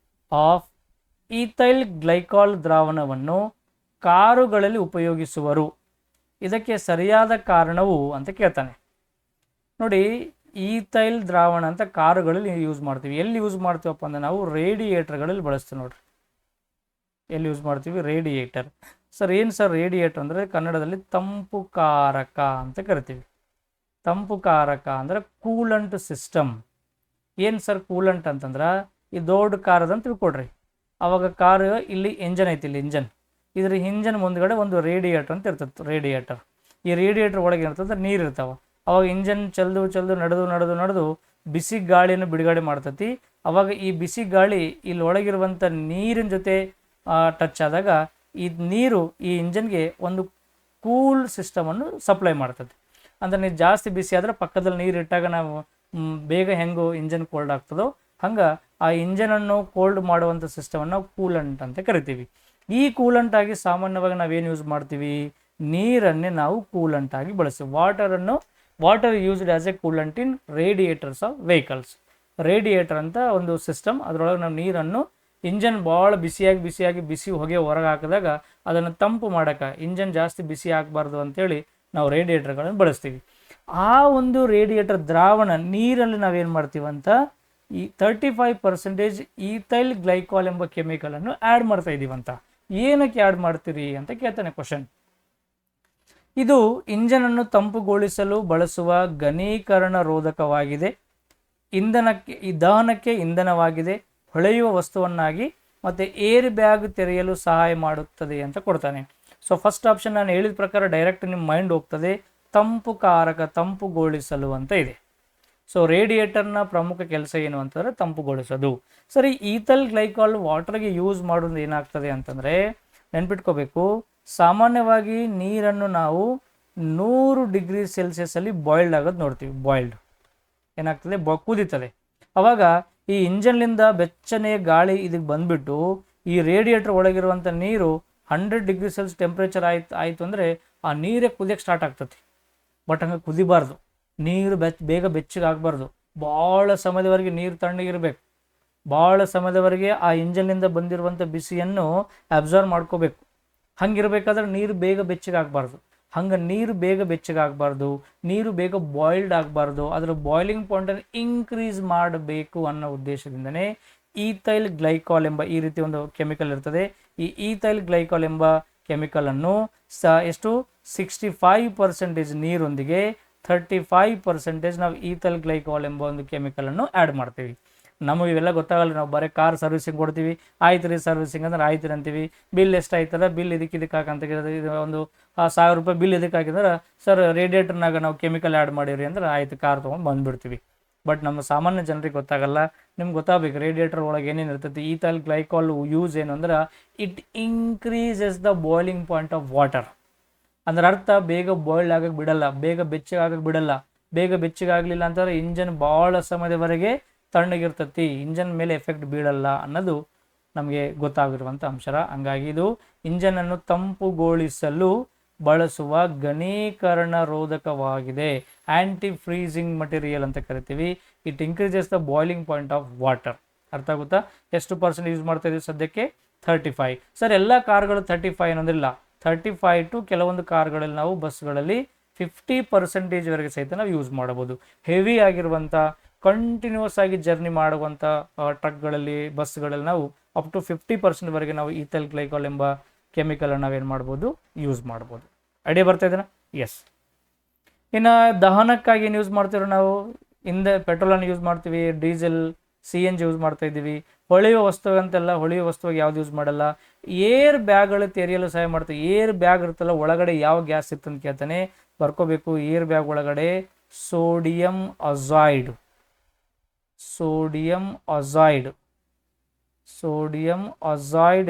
ಆಫ್ ಈಥೈಲ್ ಗ್ಲೈಕಾಲ್ ದ್ರಾವಣವನ್ನು ಕಾರುಗಳಲ್ಲಿ ಉಪಯೋಗಿಸುವರು. ಇದಕ್ಕೆ ಸರಿಯಾದ ಕಾರಣವು ಅಂತ ಕೇಳ್ತಾನೆ. ನೋಡಿ, ಈಥೈಲ್ ದ್ರಾವಣ ಅಂತ ಕಾರುಗಳಲ್ಲಿ ಯೂಸ್ ಮಾಡ್ತೀವಿ. ಎಲ್ಲಿ ಯೂಸ್ ಮಾಡ್ತೀವಪ್ಪ ಅಂದರೆ ನಾವು ರೇಡಿಯೇಟರ್ಗಳಲ್ಲಿ ಬಳಸ್ತೀವಿ ನೋಡ್ರಿ. ಎಲ್ಲಿ ಯೂಸ್ ಮಾಡ್ತೀವಿ? ರೇಡಿಯೇಟರ್. ಸರ್ ಏನು ಸರ್ ರೇಡಿಯೇಟರ್ ಅಂದರೆ? ಕನ್ನಡದಲ್ಲಿ ತಂಪು ಕಾರಕ ಅಂತ ಕರಿತೀವಿ. ತಂಪು ಕಾರಕ ಅಂದರೆ ಕೂಲಂಟ್ ಸಿಸ್ಟಮ್. ಏನು ಸರ್ ಕೂಲಂಟ್ ಅಂತಂದ್ರೆ, ಈ ದೊಡ್ಡ ಕಾರದಂತ ತಿಳ್ಕೊಡ್ರಿ. ಅವಾಗ ಕಾರು ಇಲ್ಲಿ ಇಂಜನ್ ಐತಿ, ಇಲ್ಲಿ ಇದ್ರ ಇಂಜನ್ ಮುಂದ್ಗಡೆ ಒಂದು ರೇಡಿಯೇಟರ್ ಅಂತ ಇರ್ತದೆ. ರೇಡಿಯೇಟರ್, ಈ ರೇಡಿಯೇಟರ್ ಒಳಗೆ ಇರ್ತದೆ ನೀರು ಇರ್ತಾವೆ. ಅವಾಗ ಇಂಜನ್ ಚಲ್ದು ನಡೆದು ಬಿಸಿ ಗಾಳಿಯನ್ನು ಬಿಡುಗಡೆ ಮಾಡ್ತತಿ. ಅವಾಗ ಈ ಬಿಸಿ ಗಾಳಿ ಇಲ್ಲಿ ಒಳಗಿರುವಂಥ ನೀರಿನ ಜೊತೆ ಟಚ್ ಆದಾಗ ಈ ನೀರು ಈ ಇಂಜನ್ಗೆ ಒಂದು ಕೂಲ್ ಸಿಸ್ಟಮನ್ನು ಸಪ್ಲೈ ಮಾಡ್ತದೆ. ಅಂದರೆ ನೀವು ಜಾಸ್ತಿ ಬಿಸಿ ಆದರೆ ಪಕ್ಕದಲ್ಲಿ ನೀರು ಇಟ್ಟಾಗ ನಾವು ಬೇಗ ಹೆಂಗೋ ಇಂಜನ್ ಕೋಲ್ಡ್ ಆಗ್ತದೋ ಹಂಗೆ ಆ ಇಂಜನನ್ನು ಕೋಲ್ಡ್ ಮಾಡುವಂಥ ಸಿಸ್ಟಮನ್ನು ಕೂಲಂಟ್ ಅಂತ ಕರಿತೀವಿ. ಈ ಕೂಲಂಟ್ ಆಗಿ ಸಾಮಾನ್ಯವಾಗಿ ನಾವೇನು ಯೂಸ್ ಮಾಡ್ತೀವಿ? ನೀರನ್ನೇ ನಾವು ಕೂಲಂಟ್ ಆಗಿ ಬಳಸ್ತೀವಿ. Water used as a coolant in radiators of vehicles. Radiator ಅಂತ ಒಂದು ಸಿಸ್ಟಮ್, ಅದರೊಳಗೆ ನಾವು ನೀರನ್ನು ಇಂಜನ್ ಭಾಳ ಬಿಸಿ ಹೊಗೆ ಹೊರಗೆ ಹಾಕಿದಾಗ ಅದನ್ನು ತಂಪು ಮಾಡೋಕೆ, ಇಂಜನ್ ಜಾಸ್ತಿ ಬಿಸಿ ಆಗಬಾರ್ದು ಅಂತೇಳಿ ನಾವು ರೇಡಿಯೇಟರ್ಗಳನ್ನು ಬಳಸ್ತೀವಿ. ಆ ಒಂದು ರೇಡಿಯೇಟರ್ ದ್ರಾವಣ ನೀರಲ್ಲಿ ನಾವೇನು ಮಾಡ್ತೀವಂತ ಈ 35% ಈಥೈಲ್ ಗ್ಲೈಕಾಲ್ ಎಂಬ ಕೆಮಿಕಲನ್ನು ಆ್ಯಡ್ ಮಾಡ್ತಾ ಇದ್ದೀವಂತ. ಏನಕ್ಕೆ ಆ್ಯಡ್ ಮಾಡ್ತೀರಿ ಅಂತ ಕೇಳ್ತಾನೆ ಕ್ವಶನ್. ಇದು ಇಂಜನನ್ನು ತಂಪುಗೊಳಿಸಲು ಬಳಸುವ ಘನೀಕರಣ ರೋಧಕವಾಗಿದೆ, ದಹನಕ್ಕೆ ಇಂಧನವಾಗಿದೆ, ಹೊಳೆಯುವ ವಸ್ತುವನ್ನಾಗಿ ಮತ್ತು ಏರ್ ಬ್ಯಾಗ್ ತೆರೆಯಲು ಸಹಾಯ ಮಾಡುತ್ತದೆ ಅಂತ ಕೊಡ್ತಾನೆ. ಸೊ ಫಸ್ಟ್ ಆಪ್ಷನ್ ನಾನು ಹೇಳಿದ ಪ್ರಕಾರ ಡೈರೆಕ್ಟ್ ನಿಮ್ಮ ಮೈಂಡ್ ಹೋಗ್ತದೆ, ತಂಪು ಕಾರಕ, ತಂಪುಗೊಳಿಸಲು ಅಂತ ಇದೆ. ಸೊ ರೇಡಿಯೇಟರ್ನ ಪ್ರಮುಖ ಕೆಲಸ ಏನು ಅಂತಂದರೆ ತಂಪುಗೊಳಿಸೋದು. ಸರಿ, ಈಥೈಲ್ ಗ್ಲೈಕಾಲ್ ವಾಟರ್ಗೆ ಯೂಸ್ ಮಾಡೋದು ಏನಾಗ್ತದೆ ಅಂತಂದರೆ ನೆನ್ಪಿಟ್ಕೋಬೇಕು, ಸಾಮಾನ್ಯವಾಗಿ ನೀರನ್ನು ನಾವು 100 ಡಿಗ್ರಿ ಸೆಲ್ಸಿಯಸ್ಸಲ್ಲಿ ಬಾಯ್ಲ್ಡ್ ಆಗೋದು ನೋಡ್ತೀವಿ. ಬಾಯ್ಲ್ಡ್ ಏನಾಗ್ತದೆ? ಕುದೀತದೆ. ಅವಾಗ ಈ ಇಂಜನ್ಲಿಂದ ಬೆಚ್ಚನೆಯ ಗಾಳಿ ಇದಕ್ಕೆ ಬಂದುಬಿಟ್ಟು ಈ ರೇಡಿಯೇಟರ್ ಒಳಗಿರುವಂಥ ನೀರು 100 ಡಿಗ್ರಿ ಸೆಲ್ಸ್ ಟೆಂಪ್ರೇಚರ್ ಆಯಿತು ಅಂದರೆ ಆ ನೀರೇ ಕುದಿಯೋಕ್ಕೆ ಸ್ಟಾರ್ಟ್ ಆಗ್ತದೆ. ಬಟ್ ಹಂಗೆ ಕುದಿಬಾರ್ದು, ನೀರು ಬೇಗ ಬೆಚ್ಚಗೆ ಆಗಬಾರ್ದು. ಭಾಳ ಸಮಯದವರೆಗೆ ನೀರು ತಣ್ಣಗಿರಬೇಕು. ಭಾಳ ಸಮಯದವರೆಗೆ ಆ ಇಂಜನ್ನಿಂದ ಬಂದಿರುವಂಥ ಬಿಸಿಯನ್ನು ಅಬ್ಸರ್ವ್ ಮಾಡ್ಕೋಬೇಕು. ಹಂಗಿರ್ಬೇಕಾದ್ರೆ ನೀರು ಬೇಗ ಬೆಚ್ಚಗಾಗಬಾರ್ದು. ಹಂಗೆ ನೀರು ಬೇಗ ಬೆಚ್ಚಗಾಗಬಾರ್ದು, ನೀರು ಬೇಗ ಬಾಯ್ಲ್ಡ್ ಆಗಬಾರ್ದು, ಅದರ ಬಾಯ್ಲಿಂಗ್ ಪಾಯಿಂಟನ್ನು ಇನ್ಕ್ರೀಸ್ ಮಾಡಬೇಕು ಅನ್ನೋ ಉದ್ದೇಶದಿಂದನೇ ಈಥೈಲ್ ಗ್ಲೈಕಾಲ್ ಎಂಬ ಈ ರೀತಿ ಒಂದು ಕೆಮಿಕಲ್ ಇರ್ತದೆ. ಈ ಈಥೈಲ್ ಗ್ಲೈಕಾಲ್ ಎಂಬ ಕೆಮಿಕಲನ್ನು ಎಷ್ಟು 65% ನೀರೊಂದಿಗೆ 35% ನಾವು ಈಥೈಲ್ ಗ್ಲೈಕಾಲ್ ಎಂಬ ಒಂದು ಕೆಮಿಕಲನ್ನು ಆ್ಯಡ್ ಮಾಡ್ತೀವಿ. ನಮಗೆ ಇವೆಲ್ಲ ಗೊತ್ತಾಗಲ್ಲ, ನಾವು ಬರೀ ಕಾರ್ ಸರ್ವಿಸಿಂಗ್ ಕೊಡ್ತೀವಿ, ಆಯ್ತು ರೀ ಸರ್ವಿಸಿಂಗ್ ಅಂದ್ರೆ ಆಯ್ತು ರೀ ಅಂತೀವಿ. ಬಿಲ್ ಎಷ್ಟು ಆಯ್ತದ, ಬಿಲ್ ಇದಕ್ಕೆ ಹಾಕಂತ ಇದು ಒಂದು 1000 ರೂಪಾಯಿ ಬಿಲ್ ಇದಕ್ಕೆ ಹಾಕಿದ್ರೆ ಸರ್ ರೇಡಿಯೇಟರ್ನಾಗ ನಾವು ಕೆಮಿಕಲ್ ಆ್ಯಡ್ ಮಾಡಿವ್ರಿ ಅಂದ್ರೆ ಆಯ್ತು ಕಾರ್ ತೊಗೊಂಡು ಬಂದುಬಿಡ್ತೀವಿ. ಬಟ್ ನಮ್ಮ ಸಾಮಾನ್ಯ ಜನರಿಗೆ ಗೊತ್ತಾಗಲ್ಲ. ನಿಮ್ಗೆ ಗೊತ್ತಾಗಬೇಕು ರೇಡಿಯೇಟರ್ ಒಳಗೆ ಏನೇನು ಇರ್ತೈತಿ. ಈಥೈಲ್ ಗ್ಲೈಕಾಲ್ ಯೂಸ್ ಏನು ಅಂದ್ರೆ it increases the boiling point of water. ಅಂದ್ರೆ ಅರ್ಥ ಬೇಗ ಬಾಯ್ಲ್ಡ್ ಆಗಕ್ಕೆ ಬಿಡಲ್ಲ, ಬೇಗ ಬೆಚ್ಚಗಾಗಕ್ಕೆ ಬಿಡಲ್ಲ. ಬೇಗ ಬೆಚ್ಚಗಾಗಲಿಲ್ಲ ಅಂತಂದ್ರೆ ಇಂಜನ್ ಭಾಳ ಸಮಯದವರೆಗೆ ತಣ್ಣಗಿರ್ತತಿ, ಇಂಜನ್ ಮೇಲೆ ಎಫೆಕ್ಟ್ ಬೀಳಲ್ಲ ಅನ್ನೋದು ನಮಗೆ ಗೊತ್ತಾಗಿರುವಂಥ ಅಂಶ. ಹಂಗಾಗಿ ಇದು ಇಂಜನನ್ನು ತಂಪುಗೊಳಿಸಲು ಬಳಸುವ ಘನೀಕರಣ ರೋಧಕವಾಗಿದೆ. ಆಂಟಿ ಫ್ರೀಸಿಂಗ್ ಮಟೀರಿಯಲ್ ಅಂತ ಕರಿತೀವಿ. It increases the boiling point of water. ಅರ್ಥ ಆಗುತ್ತಾ? ಎಷ್ಟು ಪರ್ಸೆಂಟ್ ಯೂಸ್ ಮಾಡ್ತಾ ಇದೀವಿ ಸದ್ಯಕ್ಕೆ? 35. ಸರ್ ಎಲ್ಲ ಕಾರ್ಗಳು 35 ಅನ್ನೋದಿಲ್ಲ. 35 ಟು ಕೆಲವೊಂದು ಕಾರ್ಗಳಲ್ಲಿ ನಾವು ಬಸ್ಗಳಲ್ಲಿ 50% ಸಹಿತ ನಾವು ಯೂಸ್ ಮಾಡಬಹುದು. ಹೆವಿ ಆಗಿರುವಂಥ ಕಂಟಿನ್ಯೂಸ್ ಆಗಿ ಜರ್ನಿ ಮಾಡುವಂಥ ಟ್ರಕ್ಗಳಲ್ಲಿ, ಬಸ್ಗಳಲ್ಲಿ ನಾವು ಅಪ್ ಟು 50% ನಾವು ಈಥೈಲ್ ಗ್ಲೈಕಾಲ್ ಎಂಬ ಕೆಮಿಕಲನ್ನು ನಾವೇನು ಮಾಡ್ಬೋದು, ಯೂಸ್ ಮಾಡ್ಬೋದು. ಐಡಿಯಾ ಬರ್ತಾ ಇದೆನಾ? ಎಸ್. ಇನ್ನು ದಹನಕ್ಕಾಗಿ ಏನು ಯೂಸ್ ಮಾಡ್ತೀವಿ ನಾವು? ಹಿಂದೆ ಪೆಟ್ರೋಲನ್ನು ಯೂಸ್ ಮಾಡ್ತೀವಿ, ಡೀಸೆಲ್, CNG ಯೂಸ್ ಮಾಡ್ತಾ ಇದ್ದೀವಿ. ಹೊಳೆಯುವ ವಸ್ತು ಅಂತೆಲ್ಲ ಹೊಳೆಯುವ ವಸ್ತುವಾಗಿ ಯಾವ್ದು ಯೂಸ್ ಮಾಡಲ್ಲ. ಏರ್ ಬ್ಯಾಗ್ಗಳು ತೆರೆಯಲು ಸಹಾಯ ಮಾಡ್ತೀವಿ. ಏರ್ ಬ್ಯಾಗ್ ಇರ್ತಲ್ಲ, ಒಳಗಡೆ ಯಾವ ಗ್ಯಾಸ್ ಇತ್ತು ಅಂತ ಕೇಳ್ತಾನೆ, ಬರ್ಕೋಬೇಕು. ಏರ್ ಬ್ಯಾಗ್ ಒಳಗಡೆ ಸೋಡಿಯಂ ಅಜಾಯ್ಡ್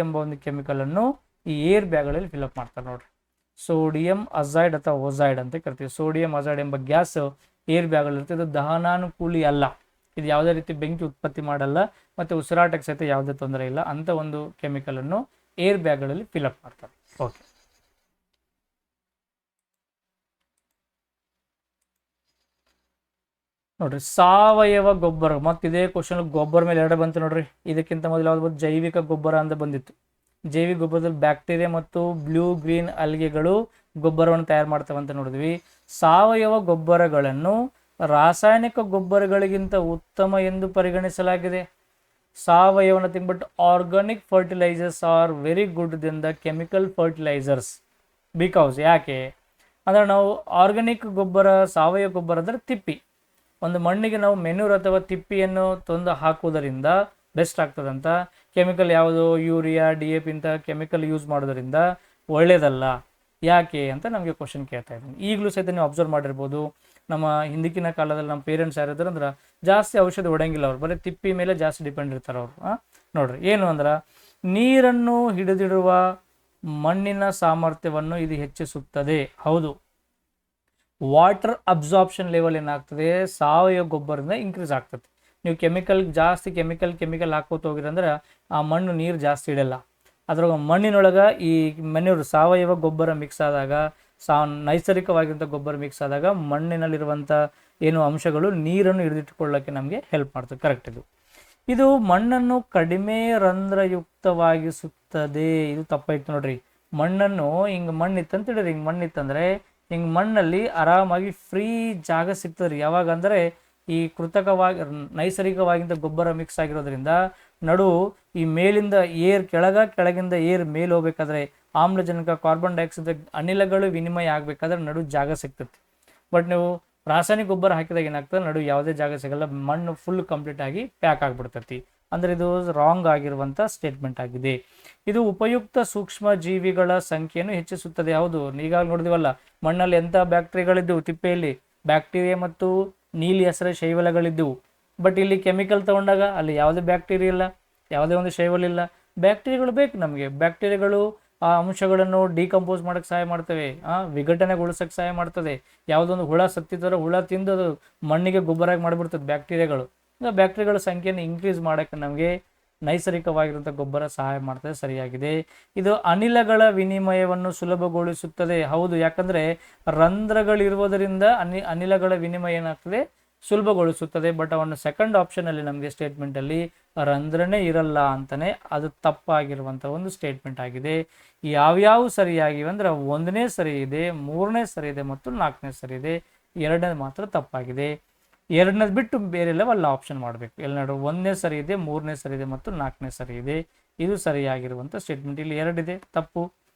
ಎಂಬ ಒಂದು ಕೆಮಿಕಲನ್ನು ಈ ಏರ್ ಬ್ಯಾಗ್ಗಳಲ್ಲಿ ಫಿಲ್ಅಪ್ ಮಾಡ್ತಾರೆ ನೋಡ್ರಿ. ಸೋಡಿಯಂ ಅಜಾಯ್ಡ್ ಅಥವಾ ಒಜಾಯ್ಡ್ ಅಂತ ಕರಿತೀವಿ. ಸೋಡಿಯಂ ಅಜಾಯ್ಡ್ ಎಂಬ ಗ್ಯಾಸ್ ಏರ್ ಬ್ಯಾಗ್ಗಳಲ್ಲಿ ಇರುತ್ತೆ. ಇದು ದಹನಾನುಕೂಲಿ ಅಲ್ಲ. ಇದು ಯಾವುದೇ ರೀತಿ ಬೆಂಕಿ ಉತ್ಪತ್ತಿ ಮಾಡಲ್ಲ ಮತ್ತು ಉಸಿರಾಟಕ್ಕೆ ಸಹಿತ ಯಾವುದೇ ತೊಂದರೆ ಇಲ್ಲ. ಅಂತ ಒಂದು ಕೆಮಿಕಲನ್ನು ಏರ್ ಬ್ಯಾಗ್ಗಳಲ್ಲಿ ಫಿಲ್ಅಪ್ ಮಾಡ್ತಾರೆ. ಓಕೆ, ನೋಡ್ರಿ ಸಾವಯವ ಗೊಬ್ಬರ. ಮತ್ತು ಇದೇ ಕ್ವಶನ್ ಗೊಬ್ಬರ ಮೇಲೆ 2 ಬಂತು ನೋಡ್ರಿ. ಇದಕ್ಕಿಂತ ಮೊದಲು ಯಾವ್ದು ಬಂತು? ಜೈವಿಕ ಗೊಬ್ಬರ ಅಂತ ಬಂದಿತ್ತು. ಜೈವಿಕ ಗೊಬ್ಬರದಲ್ಲಿ ಬ್ಯಾಕ್ಟೀರಿಯಾ ಮತ್ತು ಬ್ಲೂ ಗ್ರೀನ್ ಅಲ್ಗೆಗಳು ಗೊಬ್ಬರವನ್ನು ತಯಾರು ಮಾಡ್ತವೆ ಅಂತ ನೋಡಿದ್ವಿ. ಸಾವಯವ ಗೊಬ್ಬರಗಳನ್ನು ರಾಸಾಯನಿಕ ಗೊಬ್ಬರಗಳಿಗಿಂತ ಉತ್ತಮ ಎಂದು ಪರಿಗಣಿಸಲಾಗಿದೆ. ಸಾವಯವ nothing but organic fertilizers are very good then the chemical fertilizers. Because ಯಾಕೆ ಅಂದರೆ ನಾವು ಆರ್ಗಾನಿಕ್ ಗೊಬ್ಬರ, ಸಾವಯವ ಗೊಬ್ಬರ ಅಂದರೆ ತಿಪ್ಪಿ. ಒಂದು ಮಣ್ಣಿಗೆ ನಾವು ಮೆನ್ಯೂರ್ ಅಥವಾ ತಿಪ್ಪಿಯನ್ನು ತಂದು ಹಾಕುವುದರಿಂದ ಬೆಸ್ಟ್ ಆಗ್ತದಂತ. ಕೆಮಿಕಲ್ ಯಾವುದು? ಯೂರಿಯಾ, DAP ಇಂಥ ಕೆಮಿಕಲ್ ಯೂಸ್ ಮಾಡೋದರಿಂದ ಒಳ್ಳೆಯದಲ್ಲ. ಯಾಕೆ ಅಂತ ನಮಗೆ ಕ್ವಶನ್ ಕೇಳ್ತಾ ಇದ್ದೀನಿ. ಈಗಲೂ ಸಹಿತ ನೀವು ಅಬ್ಸರ್ವ್ ಮಾಡಿರ್ಬೋದು, ನಮ್ಮ ಹಿಂದಿನ ಕಾಲದಲ್ಲಿ ನಮ್ಮ ಪೇರೆಂಟ್ಸ್ ಯಾರಿದ್ರು ಅಂದ್ರೆ ಜಾಸ್ತಿ ಔಷಧಿ ಹೊಡೆಯಂಗಿಲ್ಲ. ಅವ್ರು ಬರೀ ತಿಪ್ಪಿ ಮೇಲೆ ಜಾಸ್ತಿ ಡಿಪೆಂಡ್ ಇರ್ತಾರೆ ಅವರು. ನೋಡ್ರಿ ಏನು ಅಂದ್ರೆ ನೀರನ್ನು ಹಿಡಿದಿಡುವ ಮಣ್ಣಿನ ಸಾಮರ್ಥ್ಯವನ್ನು ಇದು ಹೆಚ್ಚಿಸುತ್ತದೆ. ಹೌದು, ವಾಟರ್ ಅಬ್ಸಾರ್ಪ್ಷನ್ ಲೆವೆಲ್ ಏನಾಗ್ತದೆ ಸಾವಯವ ಗೊಬ್ಬರದಿಂದ ಇನ್ಕ್ರೀಸ್ ಆಗ್ತದೆ. ನೀವು ಜಾಸ್ತಿ ಕೆಮಿಕಲ್ ಹಾಕೋತ ಹೋಗಿರಂದ್ರೆ ಆ ಮಣ್ಣು ನೀರು ಜಾಸ್ತಿ ಇಡಲ್ಲ. ಅದ್ರಾಗ ಮಣ್ಣಿನೊಳಗೆ ಈ ಮೆನ್ಯೂರ್ ಸಾವಯವ ಗೊಬ್ಬರ ಮಿಕ್ಸ್ ಆದಾಗ, ನೈಸರ್ಗಿಕವಾಗಿರುವಂಥ ಗೊಬ್ಬರ ಮಿಕ್ಸ್ ಆದಾಗ ಮಣ್ಣಿನಲ್ಲಿರುವಂಥ ಏನು ಅಂಶಗಳು ನೀರನ್ನು ಹಿಡಿದಿಟ್ಟುಕೊಳ್ಳೋಕ್ಕೆ ನಮಗೆ ಹೆಲ್ಪ್ ಮಾಡ್ತದೆ. ಕರೆಕ್ಟ್. ಇದು ಮಣ್ಣನ್ನು ಕಡಿಮೆ ರಂಧ್ರಯುಕ್ತವಾಗಿಸುತ್ತದೆ. ಇದು ತಪ್ಪಾಯ್ತು ನೋಡ್ರಿ. ಮಣ್ಣನ್ನು ಹಿಂಗೆ ಮಣ್ಣಿತ್ತಂತ ಹೇಳಿರಿ, ಹಿಂಗೆ ಮಣ್ಣಿತ್ತಂದರೆ ಹಿಂಗೆ ಮಣ್ಣಲ್ಲಿ ಆರಾಮಾಗಿ ಫ್ರೀ ಜಾಗ ಸಿಗ್ತದೆ ರೀ. ಯಾವಾಗ ಅಂದರೆ ಈ ಕೃತಕವಾಗಿ ನೈಸರ್ಗಿಕವಾಗಿಂದ ಗೊಬ್ಬರ ಮಿಕ್ಸ್ ಆಗಿರೋದ್ರಿಂದ ನಡು ಈ ಮೇಲಿಂದ ಏರ್ ಕೆಳಗಿಂದ ಏರ್ ಮೇಲೆ ಹೋಗ್ಬೇಕಾದ್ರೆ ಆಮ್ಲಜನಕ, ಕಾರ್ಬನ್ ಡೈಆಕ್ಸೈಡ್ ಅನಿಲಗಳು ವಿನಿಮಯ ಆಗಬೇಕಾದ್ರೆ ನಡು ಜಾಗ ಸಿಗ್ತದೆ. ಬಟ್ ನೀವು ರಾಸಾಯನಿಕ ಗೊಬ್ಬರ ಹಾಕಿದಾಗ ಏನಾಗ್ತದೆ, ನಡು ಯಾವುದೇ ಜಾಗ ಸಿಗಲ್ಲ, ಮಣ್ಣು ಫುಲ್ ಕಂಪ್ಲೀಟ್ ಆಗಿ ಪ್ಯಾಕ್ ಆಗಿಬಿಡ್ತೈತಿ. ಅಂದರೆ ಇದು ರಾಂಗ್ ಆಗಿರುವಂಥ ಸ್ಟೇಟ್ಮೆಂಟ್ ಆಗಿದೆ. ಇದು ಉಪಯುಕ್ತ ಸೂಕ್ಷ್ಮ ಜೀವಿಗಳ ಸಂಖ್ಯೆಯನ್ನು ಹೆಚ್ಚಿಸುತ್ತದೆ. ಹೌದು, ಈಗಾಗಲೇ ನೋಡಿದಿವಲ್ಲ, ಮಣ್ಣಲ್ಲಿ ಎಂಥ ಬ್ಯಾಕ್ಟೀರಿಯಾಗಳಿದ್ದವು, ತಿಪ್ಪೆಯಲ್ಲಿ ಬ್ಯಾಕ್ಟೀರಿಯಾ ಮತ್ತು ನೀಲಿ ಹೆಸರ ಶೈವಲಗಳಿದ್ದವು. ಬಟ್ ಇಲ್ಲಿ ಕೆಮಿಕಲ್ ತಗೊಂಡಾಗ ಅಲ್ಲಿ ಯಾವುದೇ ಬ್ಯಾಕ್ಟೀರಿಯಾ ಇಲ್ಲ, ಯಾವುದೇ ಒಂದು ಶೈವಲ್ ಇಲ್ಲ. ಬ್ಯಾಕ್ಟೀರಿಯಾಗಳು ಬೇಕು ನಮಗೆ. ಬ್ಯಾಕ್ಟೀರಿಯಾಗಳು ಆ ಅಂಶಗಳನ್ನು ಡಿಕಂಪೋಸ್ ಮಾಡೋಕ್ಕೆ ಸಹಾಯ ಮಾಡ್ತವೆ, ವಿಘಟನೆಗೊಳಿಸೋಕ್ಕೆ ಸಹಾಯ ಮಾಡ್ತದೆ. ಯಾವುದೊಂದು ಹುಳ ಸತ್ತಿದ್ದರೆ ಹುಳ ತಿಂದು ಅದು ಮಣ್ಣಿಗೆ ಗೊಬ್ಬರಾಗಿ ಮಾಡಿಬಿಡ್ತದೆ ಬ್ಯಾಕ್ಟೀರಿಯಾಗಳು. ಬ್ಯಾಕ್ಟೀರಿಯಾಗಳ ಸಂಖ್ಯೆಯನ್ನು ಇನ್ಕ್ರೀಸ್ ಮಾಡೋಕ್ಕೆ ನಮಗೆ ನೈಸರ್ಗಿಕವಾಗಿರುವಂಥ ಗೊಬ್ಬರ ಸಹಾಯ ಮಾಡ್ತದೆ. ಸರಿಯಾಗಿದೆ. ಇದು ಅನಿಲಗಳ ವಿನಿಮಯವನ್ನು ಸುಲಭಗೊಳಿಸುತ್ತದೆ. ಹೌದು, ಯಾಕಂದರೆ ರಂಧ್ರಗಳಿರುವುದರಿಂದ ಅನಿಲಗಳ ವಿನಿಮಯ ಏನಾಗ್ತದೆ, ಸುಲಭಗೊಳಿಸುತ್ತದೆ. ಬಟ್ ಅವನ ಸೆಕೆಂಡ್ ಆಪ್ಷನಲ್ಲಿ ನಮಗೆ ಸ್ಟೇಟ್ಮೆಂಟಲ್ಲಿ ರಂಧ್ರನೇ ಇರಲ್ಲ ಅಂತಾನೆ ಅದು ತಪ್ಪಾಗಿರುವಂಥ ಒಂದು ಸ್ಟೇಟ್ಮೆಂಟ್ ಆಗಿದೆ. ಯಾವ್ಯಾವ ಸರಿಯಾಗಿವೆ ಅಂದರೆ ಒಂದನೇ ಸರಿ ಇದೆ, ಮೂರನೇ ಸರಿ ಇದೆ ಮತ್ತು ನಾಲ್ಕನೇ ಸರಿ ಇದೆ, ಎರಡನೇದು ಮಾತ್ರ ತಪ್ಪಾಗಿದೆ. ಎರಡನೇದು ಬಿಟ್ಟು ಬೇರೆಲ್ಲ ಅಲ್ಲ ಆಪ್ಷನ್ ಮಾಡಬೇಕು. ಎಲ್ಲ ಒಂದನೇ ಸರಿ ಇದೆ, ಮೂರನೇ ಸರಿ ಇದೆ ಮತ್ತು ನಾಲ್ಕನೇ ಸರಿ ಇದೆ. ಇದು ಸರಿಯಾಗಿರುವಂಥ ಸ್ಟೇಟ್ಮೆಂಟ್. ಇಲ್ಲಿ ಎರಡಿದೆ ತಪ್ಪು,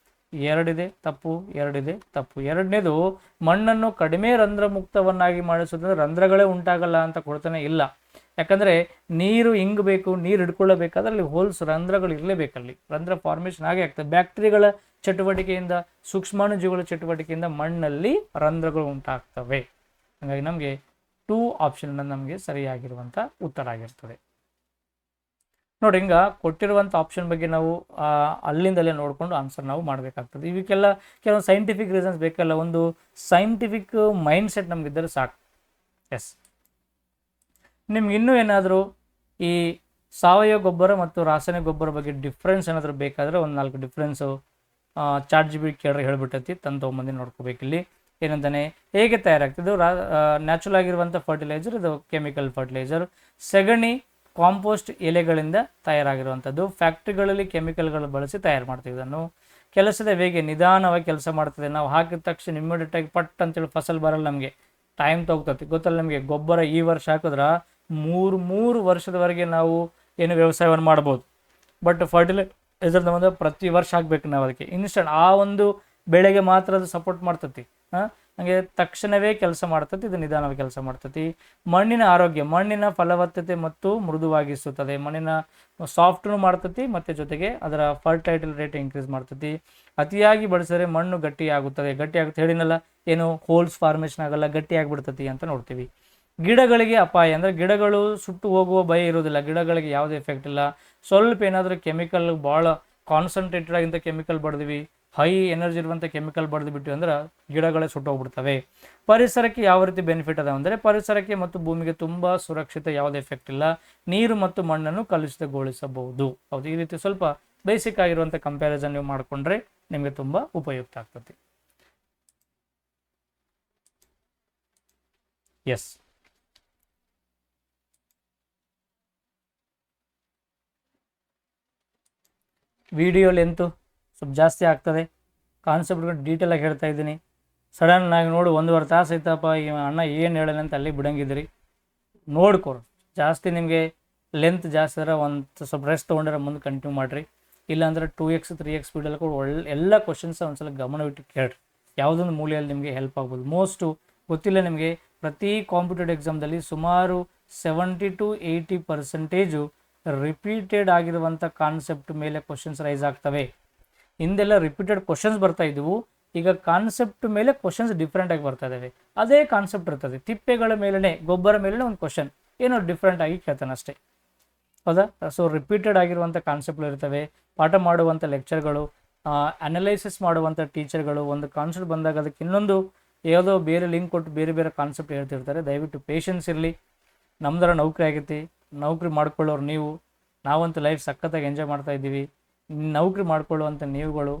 ಎರಡಿದೆ ತಪ್ಪು, ಎರಡಿದೆ ತಪ್ಪು. ಎರಡನೇದು ಮಣ್ಣನ್ನು ಕಡಿಮೆ ರಂಧ್ರ ಮುಕ್ತವನ್ನಾಗಿ ಮಾಡಿಸೋದಂದ್ರೆ ರಂಧ್ರಗಳೇ ಉಂಟಾಗಲ್ಲ ಅಂತ ಕೊಡ್ತಾನೆ ಇಲ್ಲ. ಯಾಕಂದರೆ ನೀರು ಇಂಗಬೇಕು, ನೀರು ಹಿಡ್ಕೊಳ್ಳಬೇಕಾದ್ರೆ ಅಲ್ಲಿ ಹೋಲ್ಸ್ ರಂಧ್ರಗಳು ಇರಲೇಬೇಕಲ್ಲಿ. ರಂಧ್ರ ಫಾರ್ಮೇಷನ್ ಆಗೇ ಆಗ್ತದೆ. ಬ್ಯಾಕ್ಟೀರಿಯಾಗಳ ಚಟುವಟಿಕೆಯಿಂದ, ಸೂಕ್ಷ್ಮಾಣುಜೀವಿಗಳ ಚಟುವಟಿಕೆಯಿಂದ ಮಣ್ಣಲ್ಲಿ ರಂಧ್ರಗಳು ಉಂಟಾಗ್ತವೆ. ಹಾಗಾಗಿ ನಮಗೆ 2 ಆಪ್ಷನ್ ನಮಗೆ ಸರಿಯಾಗಿರುವಂಥ ಉತ್ತರ ಆಗಿರ್ತದೆ. ನೋಡಿ, ಹಿಂಗ ಕೊಟ್ಟಿರುವಂಥ ಆಪ್ಷನ್ ಬಗ್ಗೆ ನಾವು ಅಲ್ಲಿಂದಲೇ ನೋಡಿಕೊಂಡು ಆನ್ಸರ್ ನಾವು ಮಾಡಬೇಕಾಗ್ತದೆ. ಇವಕ್ಕೆಲ್ಲ ಕೆಲವೊಂದು ಸೈಂಟಿಫಿಕ್ ರೀಸನ್ಸ್ ಬೇಕಲ್ಲ, ಒಂದು ಸೈಂಟಿಫಿಕ್ ಮೈಂಡ್ ಸೆಟ್ ನಮಗಿದ್ದರೆ ಸಾಕು. ಎಸ್, ನಿಮ್ಗೆ ಇನ್ನೂ ಏನಾದರೂ ಈ ಸಾವಯವ ಗೊಬ್ಬರ ಮತ್ತು ರಾಸಾಯನಿಕ ಗೊಬ್ಬರ ಬಗ್ಗೆ ಡಿಫ್ರೆನ್ಸ್ ಏನಾದರೂ ಬೇಕಾದರೆ ಒಂದು 4 ಡಿಫ್ರೆನ್ಸು ಚಾಟ್ GPT ಕೇಳ್ರೆ ಹೇಳ್ಬಿಟ್ಟೈತಿ, ತಂದು ತೊಗೊಂಬಂದು ನೋಡ್ಕೋಬೇಕಿಲ್ಲಿ. ಏನಂತಾನೆ, ಹೇಗೆ ತಯಾರಾಗ್ತದೆ? ಇದು ನ್ಯಾಚುರಲ್ ಆಗಿರುವಂಥ ಫರ್ಟಿಲೈಸರ್, ಇದು ಕೆಮಿಕಲ್ ಫರ್ಟಿಲೈಸರ್. ಸೆಗಣಿ, ಕಾಂಪೋಸ್ಟ್ ಎಲೆಗಳಿಂದ ತಯಾರಾಗಿರುವಂಥದ್ದು. ಫ್ಯಾಕ್ಟ್ರಿಗಳಲ್ಲಿ ಕೆಮಿಕಲ್ಗಳು ಬಳಸಿ ತಯಾರು ಮಾಡ್ತೀವಿ. ಇದನ್ನು ಕೆಲಸದ ವೇಗ ನಿಧಾನವಾಗಿ ಕೆಲಸ ಮಾಡ್ತದೆ. ನಾವು ಹಾಕಿದ ತಕ್ಷಣ ಇಮ್ಮಿಡಿಯೇಟಾಗಿ ಪಟ್ ಅಂತೇಳಿ ಫಸಲ್ ಬರಲ್ಲ, ನಮಗೆ ಟೈಮ್ ತೊಗೊತೈತಿ. ಗೊತ್ತಲ್ಲ ನಮಗೆ, ಗೊಬ್ಬರ ಈ ವರ್ಷ ಹಾಕಿದ್ರೆ 3 ವರ್ಷದವರೆಗೆ ನಾವು ಏನು ವ್ಯವಸಾಯವನ್ನು ಮಾಡ್ಬೋದು. ಬಟ್ ಫರ್ಟಿಲೈಸರ್ ಒಂದು ಪ್ರತಿ ವರ್ಷ ಹಾಕ್ಬೇಕು ನಾವು. ಅದಕ್ಕೆ ಇನ್ಸ್ಟೆಂಟ್ ಆ ಒಂದು ಬೆಳೆಗೆ ಮಾತ್ರ ಅದು ಸಪೋರ್ಟ್ ಮಾಡ್ತತಿ. ಹಾಗೆ ತಕ್ಷಣವೇ ಕೆಲಸ ಮಾಡ್ತತಿ, ಇದು ನಿಧಾನವಾಗಿ ಕೆಲಸ ಮಾಡ್ತತಿ. ಮಣ್ಣಿನ ಆರೋಗ್ಯ, ಮಣ್ಣಿನ ಫಲವತ್ತತೆ ಮತ್ತು ಮೃದುವಾಗಿಸುತ್ತದೆ. ಮಣ್ಣಿನ ಸಾಫ್ಟ್ನು ಮಾಡ್ತತಿ ಮತ್ತು ಜೊತೆಗೆ ಅದರ ಫರ್ಟೈಲ್ ರೇಟ್ ಇನ್ಕ್ರೀಸ್ ಮಾಡ್ತತಿ. ಅತಿಯಾಗಿ ಬಳಸಿದರೆ ಮಣ್ಣು ಗಟ್ಟಿಯಾಗುತ್ತದೆ. ಗಟ್ಟಿಯಾಗುತ್ತೆ ಹೇಳಿನಲ್ಲ, ಏನು ಹೋಲ್ಸ್ ಫಾರ್ಮೇಷನ್ ಆಗಲ್ಲ, ಗಟ್ಟಿಯಾಗಿಬಿಡ್ತತಿ ಅಂತ ನೋಡ್ತೀವಿ. ಗಿಡಗಳಿಗೆ ಅಪಾಯ ಅಂದರೆ ಗಿಡಗಳು ಸುಟ್ಟು ಹೋಗುವ ಭಯ ಇರೋದಿಲ್ಲ, ಗಿಡಗಳಿಗೆ ಯಾವುದೇ ಎಫೆಕ್ಟ್ ಇಲ್ಲ. ಸ್ವಲ್ಪ ಏನಾದರೂ ಕೆಮಿಕಲ್ ಭಾಳ ಕಾನ್ಸಂಟ್ರೇಟೆಡ್ ಆಗಿಂತ ಕೆಮಿಕಲ್ ಬಡ್ದಿವಿ, ಹೈ ಎನರ್ಜಿ ಇರುವಂಥ ಕೆಮಿಕಲ್ ಬಡ್ದು ಬಿಟ್ಟಿವಿ ಅಂದ್ರೆ ಗಿಡಗಳೇ ಸುಟ್ಟೋಗ್ಬಿಡ್ತವೆ. ಪರಿಸರಕ್ಕೆ ಯಾವ ರೀತಿ ಬೆನಿಫಿಟ್ ಅದ ಅಂದರೆ, ಪರಿಸರಕ್ಕೆ ಮತ್ತು ಭೂಮಿಗೆ ತುಂಬ ಸುರಕ್ಷಿತ, ಯಾವುದೇ ಎಫೆಕ್ಟ್ ಇಲ್ಲ. ನೀರು ಮತ್ತು ಮಣ್ಣನ್ನು ಕಲುಷಿತಗೊಳಿಸಬಹುದು. ಹೌದು, ಈ ರೀತಿ ಸ್ವಲ್ಪ ಬೇಸಿಕ್ ಆಗಿರುವಂಥ ಕಂಪ್ಯಾರಿಸನ್ ನೀವು ಮಾಡಿಕೊಂಡ್ರೆ ನಿಮಗೆ ತುಂಬ ಉಪಯುಕ್ತ ಆಗ್ತದೆ. ಎಸ್, ವಿಡಿಯೋ ಲೆಂತು ಸ್ವಲ್ಪ ಜಾಸ್ತಿ ಆಗ್ತದೆ. ಕಾನ್ಸೆಪ್ಟ್ಗಳು ಡೀಟೇಲಾಗಿ ಹೇಳ್ತಾ ಇದ್ದೀನಿ. ಸಡನ್ ಆಗಿ ನೋಡು 1.5 ತಾಸು ಐತಪ್ಪ ಈ ಅಣ್ಣ ಏನು ಹೇಳೋಣ ಅಂತ ಅಲ್ಲಿ ಬಿಡಂಗಿದ್ರಿ. ನೋಡ್ಕೊರು, ಜಾಸ್ತಿ ನಿಮಗೆ ಲೆಂತ್ ಜಾಸ್ತಿ ಆದರೆ ಒಂದು ಸ್ವಲ್ಪ ರೆಸ್ಟ್ ತೊಗೊಂಡ್ರೆ ಮುಂದೆ ಕಂಟಿನ್ಯೂ ಮಾಡಿರಿ. ಇಲ್ಲಾಂದ್ರೆ 2x 3x ಸ್ಪೀಡಲ್ಲಿ ಕೂಡ ಎಲ್ಲ ಕ್ವಶನ್ಸ್ ಒಂದ್ಸಲ ಗಮನವಿಟ್ಟು ಕೇಳ್ರಿ. ಯಾವುದೊಂದು ಮೂಲೆಯಲ್ಲಿ ನಿಮಗೆ ಹೆಲ್ಪ್ ಆಗ್ಬೋದು. ಮೋಸ್ಟು ಗೊತ್ತಿಲ್ಲ ನಿಮಗೆ, ಪ್ರತಿ ಕಾಂಪಿಟೇಟಿವ್ ಎಕ್ಸಾಮ್ದಲ್ಲಿ ಸುಮಾರು 70 to 80% ರಿಪೀಟೆಡ್ ಆಗಿರುವಂಥ ಕಾನ್ಸೆಪ್ಟ್ ಮೇಲೆ ಕ್ವಶನ್ಸ್ ರೈಸ್ ಆಗ್ತವೆ. ಹಿಂದೆಲ್ಲ ರಿಪೀಟೆಡ್ ಕ್ವಶನ್ಸ್ ಬರ್ತಾ ಇದ್ವು, ಈಗ ಕಾನ್ಸೆಪ್ಟ್ ಮೇಲೆ ಕ್ವಶನ್ಸ್ ಡಿಫ್ರೆಂಟಾಗಿ ಬರ್ತಾ ಇದ್ದಾವೆ. ಅದೇ ಕಾನ್ಸೆಪ್ಟ್ ಇರ್ತದೆ, ತಿಪ್ಪೆಗಳ ಮೇಲೇ ಗೊಬ್ಬರ ಮೇಲೇ ಒಂದು ಕ್ವಶನ್ ಏನೋ ಡಿಫ್ರೆಂಟಾಗಿ ಕೇಳ್ತಾನೆ ಅಷ್ಟೇ. ಹೌದಾ? ಸೊ ರಿಪೀಟೆಡ್ ಆಗಿರುವಂಥ ಕಾನ್ಸೆಪ್ಟ್ಗಳು ಇರ್ತವೆ. ಪಾಠ ಮಾಡುವಂಥ ಲೆಕ್ಚರ್ಗಳು, ಅನಲೈಸಿಸ್ ಮಾಡುವಂಥ ಟೀಚರ್ಗಳು ಒಂದು ಕಾನ್ಸೆಪ್ಟ್ ಬಂದಾಗ ಅದಕ್ಕೆ ಇನ್ನೊಂದು ಯಾವುದೋ ಬೇರೆ ಲಿಂಕ್ ಕೊಟ್ಟು ಬೇರೆ ಬೇರೆ ಕಾನ್ಸೆಪ್ಟ್ ಹೇಳ್ತಿರ್ತಾರೆ. ದಯವಿಟ್ಟು ಪೇಷನ್ಸ್ ಇರಲಿ. ನಮ್ದರ ನೌಕರಿ ಆಗೈತಿ, ನೌಕರಿ ಮಾಡ್ಕೊಳ್ಳೋರು ನೀವು, ನಾವಂತೂ ಲೈಫ್ ಸಖತ್ತಾಗಿ ಎಂಜಾಯ್ ಮಾಡ್ತಾ ಇದ್ದೀವಿ. ನೌಕರಿ ಮಾಡ್ಕೊಳ್ಳುವಂಥ ನೀವುಗಳು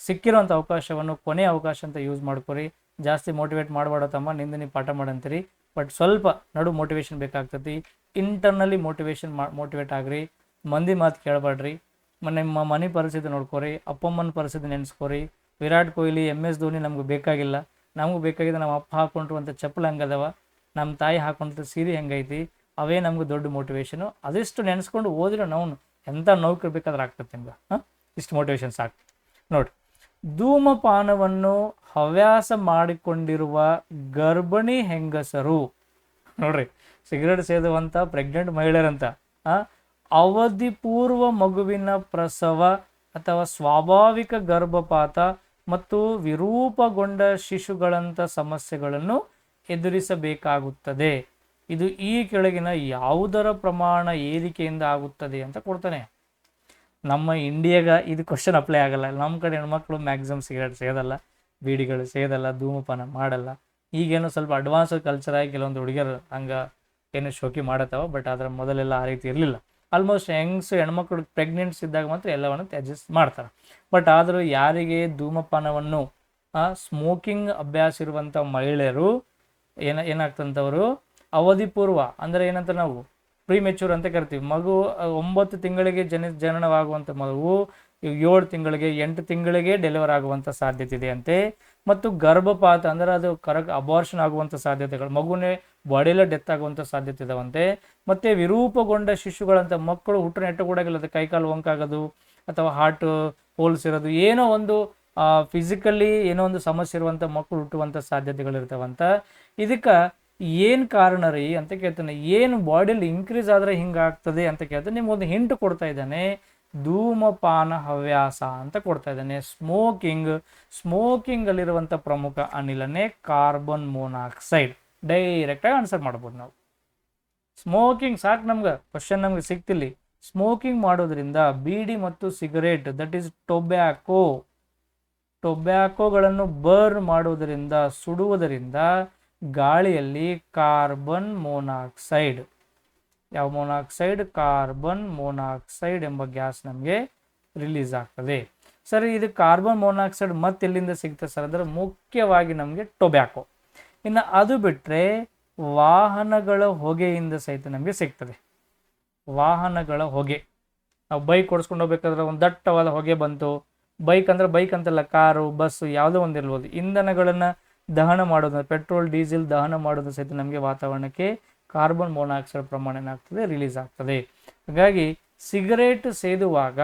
ಸಿಕ್ಕಿರೋಂಥ ಅವಕಾಶವನ್ನು ಕೊನೆಯ ಅವಕಾಶ ಅಂತ ಯೂಸ್ ಮಾಡ್ಕೊರಿ. ಜಾಸ್ತಿ ಮೋಟಿವೇಟ್ ಮಾಡಬೇಡ ತಮ್ಮ, ನಿಂದ ನೀವು ಪಾಠ ಮಾಡಂತೀರಿ. ಬಟ್ ಸ್ವಲ್ಪ ನಡು ಮೋಟಿವೇಶನ್ ಬೇಕಾಗ್ತತಿ. ಇಂಟರ್ನಲಿ ಮೋಟಿವೇಟ್ ಆಗ್ರಿ. ಮಂದಿ ಮಾತು ಕೇಳಬೇಡ್ರಿ. ನಿಮ್ಮ ಮನೆ ಪರಿಸ್ಥಿತಿ ನೋಡ್ಕೊರಿ, ಅಪ್ಪಮ್ಮನ ಪರಿಸ್ಥಿತಿ ನೆನೆಸ್ಕೊರಿ. ವಿರಾಟ್ ಕೊಹ್ಲಿ, MS ಧೋನಿ ನಮ್ಗೆ ಬೇಕಾಗಿಲ್ಲ. ನಮಗೂ ಬೇಕಾಗಿದೆ ನಮ್ಮ ಅಪ್ಪ ಹಾಕೊಂಡಿರುವಂಥ ಚಪ್ಪಲ್ ಹಂಗದವ, ನಮ್ಮ ತಾಯಿ ಹಾಕೊಂಡ್ರೆ ಸೀರೆ ಹೆಂಗೈತಿ, ಅವೇ ನಮ್ಗೆ ದೊಡ್ಡ ಮೋಟಿವೇಶನು. ಅದೆಷ್ಟು ನೆನೆಸ್ಕೊಂಡು ಓದಿರೋ ನಾವು ಎಂಥ ನೌಕರಿ ಬೇಕಾದ್ರೆ ಆಗ್ತದೆ ನಿಮ್ಗೆ. ಇಷ್ಟು ಮೋಟಿವೇಶನ್ ಸಾಕು. ನೋಡಿ, ಧೂಮಪಾನವನ್ನು ಹವ್ಯಾಸ ಮಾಡಿಕೊಂಡಿರುವ ಗರ್ಭಿಣಿ ಹೆಂಗಸರು, ನೋಡ್ರಿ, ಸಿಗರೇಟ್ ಸೇದುವಂಥ ಪ್ರೆಗ್ನೆಂಟ್ ಮಹಿಳೆಯರಂತ, ಅವಧಿ ಪೂರ್ವ ಮಗುವಿನ ಪ್ರಸವ ಅಥವಾ ಸ್ವಾಭಾವಿಕ ಗರ್ಭಪಾತ ಮತ್ತು ವಿರೂಪಗೊಂಡ ಶಿಶುಗಳಂಥ ಸಮಸ್ಯೆಗಳನ್ನು ಎದುರಿಸಬೇಕಾಗುತ್ತದೆ. ಇದು ಈ ಕೆಳಗಿನ ಯಾವುದರ ಪ್ರಮಾಣ ಏರಿಕೆಯಿಂದ ಆಗುತ್ತದೆ ಅಂತ ಕೊಡ್ತಾನೆ. ನಮ್ಮ ಇಂಡಿಯಾಗ ಇದು ಕ್ವಶನ್ ಅಪ್ಲೈ ಆಗಲ್ಲ. ನಮ್ಮ ಕಡೆ ಹೆಣ್ಮಕ್ಳು ಮ್ಯಾಕ್ಸಿಮಮ್ ಸಿಗರೇಟ್ ಸೇದಲ್ಲ, ಬೀಡಿಗಳು ಸೇದಲ್ಲ, ಧೂಮಪಾನ ಮಾಡಲ್ಲ. ಈಗೇನೋ ಸ್ವಲ್ಪ ಅಡ್ವಾನ್ಸ್ ಕಲ್ಚರ್ ಆಗಿ ಕೆಲವೊಂದು ಹುಡುಗಿಯರು ಹಂಗೆ ಏನೋ ಶೋಕಿ ಮಾಡತ್ತವ. ಬಟ್ ಅದರ ಮೊದಲೆಲ್ಲ ಆ ರೀತಿ ಇರಲಿಲ್ಲ. ಆಲ್ಮೋಸ್ಟ್ ಹೆಣ್ಮಕ್ಳು ಪ್ರೆಗ್ನೆಂಟ್ಸ್ ಇದ್ದಾಗ ಮಾತ್ರ ಎಲ್ಲವನ್ನು ಅಡ್ಜಸ್ಟ್ ಮಾಡ್ತಾರೆ. ಬಟ್ ಆದರೂ ಯಾರಿಗೆ ಧೂಮಪಾನವನ್ನು ಸ್ಮೋಕಿಂಗ್ ಅಭ್ಯಾಸ ಇರುವಂಥ ಮಹಿಳೆಯರು ಏನಾಗ್ತಂಥವ್ರು ಅವಧಿ ಪೂರ್ವ ಅಂದರೆ ಏನಂತ ನಾವು ಪ್ರಿಮೆಚೂರ್ ಅಂತ ಕರಿತೀವಿ. ಮಗು 9 ತಿಂಗಳಿಗೆ ಜನನವಾಗುವಂಥ ಮಗು 7 ತಿಂಗಳಿಗೆ 8 ತಿಂಗಳಿಗೆ ಡೆಲಿವರ್ ಆಗುವಂಥ ಸಾಧ್ಯತೆ ಇದೆ ಅಂತೆ. ಮತ್ತು ಗರ್ಭಪಾತ ಅಂದರೆ ಅದು ಅಬಾರ್ಷನ್ ಆಗುವಂಥ ಸಾಧ್ಯತೆಗಳು, ಮಗುನೇ ಬಾಡಿಯಲ್ಲೇ ಡೆತ್ ಆಗುವಂಥ ಸಾಧ್ಯತೆ ಇದಾವಂತೆ. ಮತ್ತೆ ವಿರೂಪಗೊಂಡ ಶಿಶುಗಳಂತ ಮಕ್ಕಳು ಹುಟ್ಟು ನೆಟ್ಟಗೂಡಾಗಿಲ್ಲ, ಅದು ಕೈಕಾಲು ವಂಕಾಗೋದು ಅಥವಾ ಹಾರ್ಟ್ ಹೋಲ್ಸ್ ಇರೋದು, ಏನೋ ಒಂದು ಫಿಸಿಕಲಿ ಏನೋ ಒಂದು ಸಮಸ್ಯೆ ಇರುವಂಥ ಮಕ್ಕಳು ಹುಟ್ಟುವಂಥ ಸಾಧ್ಯತೆಗಳಿರ್ತಾವಂತ. ಇದಕ್ಕೆ ಏನು ಕಾರಣ ರೀ ಅಂತ ಕೇಳ್ತಾನೆ. ಏನು ಬಾಡಿಯಲ್ಲಿ ಇನ್ಕ್ರೀಸ್ ಆದರೆ ಹಿಂಗಾಗ್ತದೆ ಅಂತ ಕೇಳ್ತಾನೆ. ನಿಮ್ಗೊಂದು ಹಿಂಟ್ ಕೊಡ್ತಾ ಇದ್ದಾನೆ, ಧೂಮಪಾನ ಹವ್ಯಾಸ ಅಂತ ಕೊಡ್ತಾ ಇದ್ದಾನೆ. ಸ್ಮೋಕಿಂಗ್ ಅಲ್ಲಿರುವಂಥ ಪ್ರಮುಖ ಅನಿಲನೇ ಕಾರ್ಬನ್ ಮೊನಾಕ್ಸೈಡ್. ಡೈರೆಕ್ಟಾಗಿ ಆನ್ಸರ್ ಮಾಡ್ಬೋದು ನಾವು. ಸ್ಮೋಕಿಂಗ್ ಸಾಕು, ನಮ್ಗೆ ಕ್ವಶನ್ ನಮ್ಗೆ ಸಿಕ್ತಿಲ್ಲಿ. ಸ್ಮೋಕಿಂಗ್ ಮಾಡೋದ್ರಿಂದ ಬೀಡಿ ಮತ್ತು ಸಿಗರೇಟ್, ದಟ್ ಈಸ್ ಟೊಬ್ಯಾಕೋಗಳನ್ನು ಬರ್ನ್ ಮಾಡುವುದರಿಂದ, ಸುಡುವುದರಿಂದ ಗಾಳಿಯಲ್ಲಿ ಕಾರ್ಬನ್ ಮೊನಾಕ್ಸೈಡ್, ಯಾವ ಮೊನಾಕ್ಸೈಡ್, ಕಾರ್ಬನ್ ಮೊನಾಕ್ಸೈಡ್ ಎಂಬ ಗ್ಯಾಸ್ ನಮಗೆ ರಿಲೀಸ್ ಆಗ್ತದೆ. ಸರ್, ಇದು ಕಾರ್ಬನ್ ಮೊನಾಕ್ಸೈಡ್ ಮತ್ತೆಲ್ಲಿಂದ ಸಿಗ್ತದೆ ಸರ್ ಅಂದರೆ ಮುಖ್ಯವಾಗಿ ನಮಗೆ ಟೊಬ್ಯಾಕೋ. ಇನ್ನು ಅದು ಬಿಟ್ಟರೆ ವಾಹನಗಳ ಹೊಗೆಯಿಂದ ಸಹಿತ ನಮಗೆ ಸಿಗ್ತದೆ. ವಾಹನಗಳ ಹೊಗೆ, ನಾವು ಬೈಕ್ ಓಡಿಸ್ಕೊಂಡು ಹೋಗ್ಬೇಕಾದ್ರೆ ಒಂದು ದಟ್ಟವಾದ ಹೊಗೆ ಬಂತು, ಬೈಕ್ ಅಂತಲ್ಲ, ಕಾರು, ಬಸ್ಸು ಯಾವುದೋ ಒಂದು ಇರ್ಬೋದು, ಇಂಧನಗಳನ್ನು ದಹನ ಮಾಡೋದು, ಪೆಟ್ರೋಲ್ ಡೀಸೆಲ್ ದಹನ ಮಾಡೋದು ಸಹಿತ ನಮಗೆ ವಾತಾವರಣಕ್ಕೆ ಕಾರ್ಬನ್ ಮೊನಾಕ್ಸೈಡ್ ಪ್ರಮಾಣ ಏನಾಗ್ತದೆ, ರಿಲೀಸ್ ಆಗ್ತದೆ. ಹಾಗಾಗಿ ಸಿಗರೇಟ್ ಸೇದುವಾಗ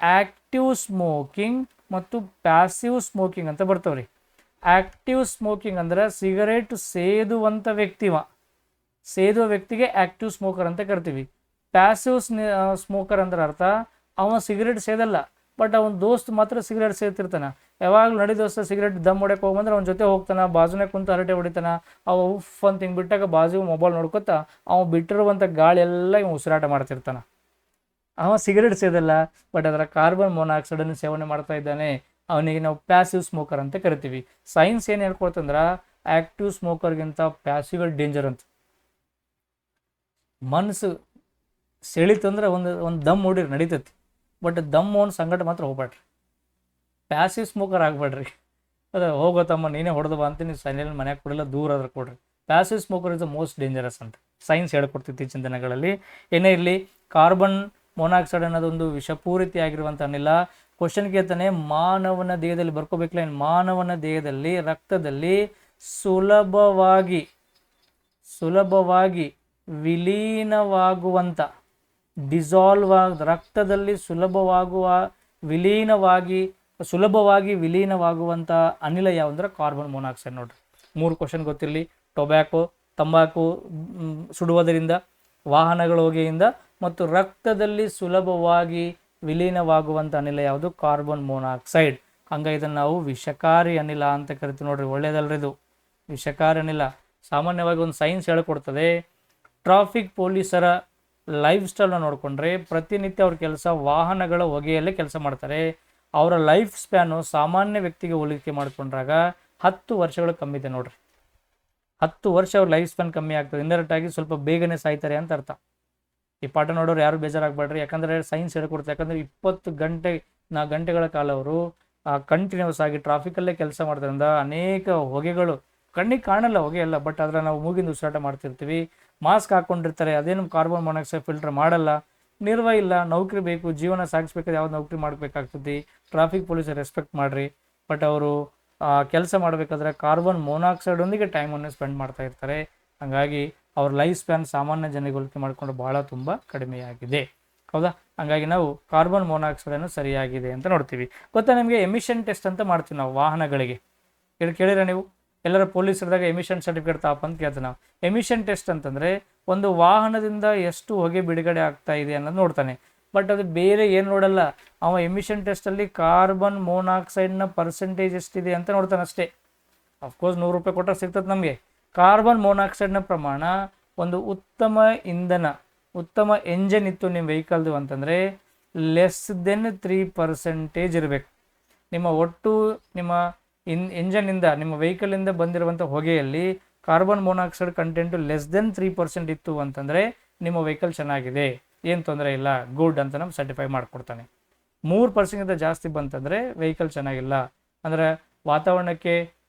ಆಕ್ಟಿವ್ ಸ್ಮೋಕಿಂಗ್ ಮತ್ತು ಪ್ಯಾಸಿವ್ ಸ್ಮೋಕಿಂಗ್ ಅಂತ ಬರ್ತವ್ರಿ. ಆಕ್ಟಿವ್ ಸ್ಮೋಕಿಂಗ್ ಅಂದ್ರೆ ಸಿಗರೇಟ್ ಸೇದುವಂಥ ಸೇದುವ ವ್ಯಕ್ತಿಗೆ ಆಕ್ಟಿವ್ ಸ್ಮೋಕರ್ ಅಂತ ಕರಿತೀವಿ. ಪ್ಯಾಸಿವ್ ಸ್ಮೋಕರ್ ಅಂದ್ರೆ ಅರ್ಥ ಅವ ಸಿಗರೇಟ್ ಸೇದಲ್ಲ, ಬಟ್ ಅವನ ದೋಸ್ತ್ ಮಾತ್ರ ಸಿಗರೇಟ್ ಸೇರ್ತಿರ್ತಾನೆ. ಯಾವಾಗಲೂ ನಡಿ ದೋಸ್ತ ಸಿಗರೇಟ್ ದಮ್ ಹೊಡ್ಯಕ್ಕೆ ಹೋಗ್ಬಂದ್ರೆ ಅವನ ಜೊತೆ ಹೋಗ್ತಾನೆ, ಬಾಜುನೇ ಕುಂತು ಹರಟೆ ಹೊಡಿತಾನ. ಅವ ಉಫ್ ಅಂತ ಹಿಂಗೆ ಬಿಟ್ಟಾಗ ಬಾಜು ಮೊಬೈಲ್ ನೋಡ್ಕೊತಾ ಅವ ಬಿಟ್ಟಿರುವಂಥ ಗಾಳಿ ಎಲ್ಲ ಇವ ಉಸಿರಾಟ ಮಾಡ್ತಿರ್ತಾನೆ. ಅವ ಸಿಗರೇಟ್ ಸೇದಲ್ಲ, ಬಟ್ ಅದರ ಕಾರ್ಬನ್ ಮೊನಾಕ್ಸೈಡನ್ನು ಸೇವನೆ ಮಾಡ್ತಾ ಇದ್ದಾನೆ. ಅವನಿಗೆ ನಾವು ಪ್ಯಾಸಿವ್ ಸ್ಮೋಕರ್ ಅಂತ ಕರಿತೀವಿ. ಸೈನ್ಸ್ ಏನು ಹೇಳ್ಕೊಡ್ತಂದ್ರೆ ಆಕ್ಟಿವ್ ಸ್ಮೋಕರ್ಗಿಂತ ಪ್ಯಾಸಿವ್ ಡೇಂಜರ್ ಅಂತ. ಮನಸ್ಸು ಸೆಳಿತಂದ್ರೆ ಒಂದು ದಮ್ ಹೊಡಿರಿ ನಡೀತೈತಿ, ಬಟ್ ದಮ್ ಒಂದು ಸಂಗಟ ಮಾತ್ರ ಹೋಗ್ಬೇಡ್ರಿ. ಪ್ಯಾಸಿವ್ ಸ್ಮೋಕರ್ ಆಗಬೇಡ್ರಿ. ಅದು ಹೋಗೋತಮ್ಮ ನೀನೇ ಹೊಡೆದವ ಅಂತ ನೀವು ಸೈಲೆಂಟ್ ಮನ್ಯಾಗ ಕೊಡಿಲ್ಲ, ದೂರ ಆದ್ರೆ ಕೊಡ್ರಿ. Passive smoker is the most dangerous ಅಂತ ಸೈನ್ಸ್ ಹೇಳ್ಕೊಡ್ತಿತ್ತು ಇತ್ತೀಚಿನ ದಿನಗಳಲ್ಲಿ. ಏನೇ ಇರಲಿ, ಕಾರ್ಬನ್ ಮೊನಾಕ್ಸೈಡ್ ಅನ್ನೋದೊಂದು ವಿಷಪೂರಿತಿಯಾಗಿರುವಂಥ ಅನಿಲ. ಕ್ವಶನ್ ಕೇಳ್ತಾನೆ, ಮಾನವನ ದೇಹದಲ್ಲಿ ಬರ್ಕೋಬೇಕಲ್ಲ, ಮಾನವನ ದೇಹದಲ್ಲಿ ರಕ್ತದಲ್ಲಿ ಸುಲಭವಾಗಿ ವಿಲೀನವಾಗುವಂಥ ರಕ್ತದಲ್ಲಿ ಸುಲಭವಾಗಿ ವಿಲೀನವಾಗುವಂಥ ಅನಿಲ ಯಾವಂದ್ರೆ ಕಾರ್ಬನ್ ಮೊನಾಕ್ಸೈಡ್. ನೋಡ್ರಿ, 3 ಕ್ವಶನ್ ಗೊತ್ತಿರಲಿ. ಟೊಬ್ಯಾಕೋ, ತಂಬಾಕು ಸುಡುವುದರಿಂದ, ವಾಹನಗಳ ಹೊಗೆಯಿಂದ ಮತ್ತು ರಕ್ತದಲ್ಲಿ ಸುಲಭವಾಗಿ ವಿಲೀನವಾಗುವಂಥ ಅನಿಲ ಯಾವುದು, ಕಾರ್ಬನ್ ಮೊನಾಕ್ಸೈಡ್. ಹಂಗೆ ಇದನ್ನು ನಾವು ವಿಷಕಾರಿ ಅನಿಲ ಅಂತ ಕರಿತೀವಿ. ನೋಡ್ರಿ, ಒಳ್ಳೇದಲ್ರಿ ಇದು ವಿಷಕಾರಿ ಅನಿಲ. ಸಾಮಾನ್ಯವಾಗಿ ಒಂದು ಸೈನ್ಸ್ ಹೇಳ್ಕೊಡ್ತದೆ. ಟ್ರಾಫಿಕ್ ಪೊಲೀಸರ ಲೈಫ್ ಸ್ಟೈಲ್ನ ನೋಡಿಕೊಂಡ್ರೆ ಪ್ರತಿನಿತ್ಯ ಅವ್ರ ಕೆಲಸ ವಾಹನಗಳ ಹೊಗೆಯಲ್ಲೇ ಕೆಲಸ ಮಾಡ್ತಾರೆ. ಅವರ ಲೈಫ್ ಸ್ಪ್ಯಾನು ಸಾಮಾನ್ಯ ವ್ಯಕ್ತಿಗೆ ಹೋಲಿಕೆ ಮಾಡಿಕೊಂಡ್ರಾಗ 10 ವರ್ಷಗಳು ಕಮ್ಮಿ ಇದೆ. ನೋಡ್ರಿ, 10 ವರ್ಷ ಅವ್ರ ಲೈಫ್ ಸ್ಪ್ಯಾನ್ ಕಮ್ಮಿ ಆಗ್ತದೆ. ಇಂಡೈರೆಕ್ಟ್ ಆಗಿ ಸ್ವಲ್ಪ ಬೇಗನೆ ಸಾಯ್ತಾರೆ ಅಂತ ಅರ್ಥ. ಈ ಪಾಠ ನೋಡೋರು ಯಾರು ಬೇಜಾರಾಗಬೇಡ್ರಿ, ಯಾಕಂದರೆ ಸೈನ್ಸ್ ಹೇಳ್ಕೊಡ್ತಾರೆ. ಯಾಕಂದರೆ 20 ಗಂಟೆಗಳ ಕಾಲ ಅವರು ಕಂಟಿನ್ಯೂಸ್ ಆಗಿ ಟ್ರಾಫಿಕಲ್ಲೇ ಕೆಲಸ ಮಾಡೋದ್ರಿಂದ ಅನೇಕ ಹೊಗೆಗಳು ಕಣ್ಣಿಗೆ ಕಾಣಲ್ಲ, ಹೊಗೆ ಎಲ್ಲ, ಬಟ್ ಅದರ ನಾವು ಮೂಗಿಂದ ಉಸಿರಾಟ ಮಾಡ್ತಿರ್ತೀವಿ. ಮಾಸ್ಕ್ ಹಾಕ್ಕೊಂಡಿರ್ತಾರೆ, ಅದೇನು ಕಾರ್ಬನ್ ಮೊನಾಕ್ಸೈಡ್ ಫಿಲ್ಟರ್ ಮಾಡಲ್ಲ. ಇಲ್ಲ, ನೌಕರಿ ಬೇಕು, ಜೀವನ ಸಾಗಿಸ್ಬೇಕಾದ್ರೆ ಯಾವ್ದು ನೌಕರಿ ಮಾಡಬೇಕಾಗ್ತದೆ. ಟ್ರಾಫಿಕ್ ಪೊಲೀಸರು ರೆಸ್ಪೆಕ್ಟ್ ಮಾಡಿರಿ, ಬಟ್ ಅವರು ಕೆಲಸ ಮಾಡಬೇಕಾದ್ರೆ ಕಾರ್ಬನ್ ಮೊನಾಕ್ಸೈಡೊಂದಿಗೆ ಟೈಮನ್ನು ಸ್ಪೆಂಡ್ ಮಾಡ್ತಾ ಇರ್ತಾರೆ. ಹಾಗಾಗಿ ಅವ್ರ ಲೈಫ್ ಸ್ಪ್ಯಾನ್ ಸಾಮಾನ್ಯ ಜನರಿಗೆ ಹೋಲಿಕೆ ಮಾಡಿಕೊಂಡು ಭಾಳ ತುಂಬ ಕಡಿಮೆಯಾಗಿದೆ. ಹೌದಾ? ಹಾಗಾಗಿ ನಾವು ಕಾರ್ಬನ್ ಮೊನಾಕ್ಸೈಡನ್ನು ಸರಿಯಾಗಿದೆ ಅಂತ ನೋಡ್ತೀವಿ. ಗೊತ್ತಾ ನಿಮಗೆ, ಎಮಿಷನ್ ಟೆಸ್ಟ್ ಅಂತ ಮಾಡ್ತೀವಿ ನಾವು ವಾಹನಗಳಿಗೆ. ಕೇಳಿರ ನೀವು? ಎಲ್ಲರ ಪೊಲೀಸರದಾಗ ಎಮಿಷನ್ ಸರ್ಟಿಫಿಕೇಟ್ ತಾಪ ಅಂತ ಕೇಳ್ತೀವಿ ನಾವು. ಎಮಿಷನ್ ಟೆಸ್ಟ್ ಅಂತಂದರೆ ಒಂದು ವಾಹನದಿಂದ ಎಷ್ಟು ಹೊಗೆ ಬಿಡುಗಡೆ ಆಗ್ತಾ ಇದೆ ಅನ್ನೋದು ನೋಡ್ತಾನೆ. ಬಟ್ ಅದು ಬೇರೆ ಏನು ನೋಡಲ್ಲ. ಅವ ಎಮಿಷನ್ ಟೆಸ್ಟಲ್ಲಿ ಕಾರ್ಬನ್ ಮೊನಾಕ್ಸೈಡ್ನ ಪರ್ಸೆಂಟೇಜ್ ಎಷ್ಟಿದೆ ಅಂತ ನೋಡ್ತಾನೆ ಅಷ್ಟೇ. ಅಫ್ಕೋರ್ಸ್ ₹100 ಕೊಟ್ಟರೆ ಸಿಗ್ತದೆ ನಮಗೆ. ಕಾರ್ಬನ್ ಮೊನಾಕ್ಸೈಡ್ನ ಪ್ರಮಾಣ, ಒಂದು ಉತ್ತಮ ಇಂಧನ, ಉತ್ತಮ ಎಂಜನ್ ಇತ್ತು ನಿಮ್ಮ ವೆಹಿಕಲ್ದು ಅಂತಂದರೆ <3% ಇರಬೇಕು. ನಿಮ್ಮ ಎಂಜನ್ನಿಂದ, ನಿಮ್ಮ ವೆಹಿಕಲಿಂದ ಬಂದಿರುವಂಥ ಹೊಗೆಯಲ್ಲಿ ಕಾರ್ಬನ್ ಮೊನಾಕ್ಸೈಡ್ ಕಂಟೆಂಟು <3% ಇತ್ತು ಅಂತಂದರೆ ನಿಮ್ಮ ವೆಹಿಕಲ್ ಚೆನ್ನಾಗಿದೆ, ಏನು ತೊಂದರೆ ಇಲ್ಲ, ಗುಡ್ ಅಂತ ನಮ್ಗೆ ಸರ್ಟಿಫೈ ಮಾಡಿಕೊಡ್ತಾನೆ. 3% ಜಾಸ್ತಿ ಬಂತಂದರೆ ವೆಹಿಕಲ್ ಚೆನ್ನಾಗಿಲ್ಲ, ಅಂದರೆ ವಾತಾವರಣಕ್ಕೆ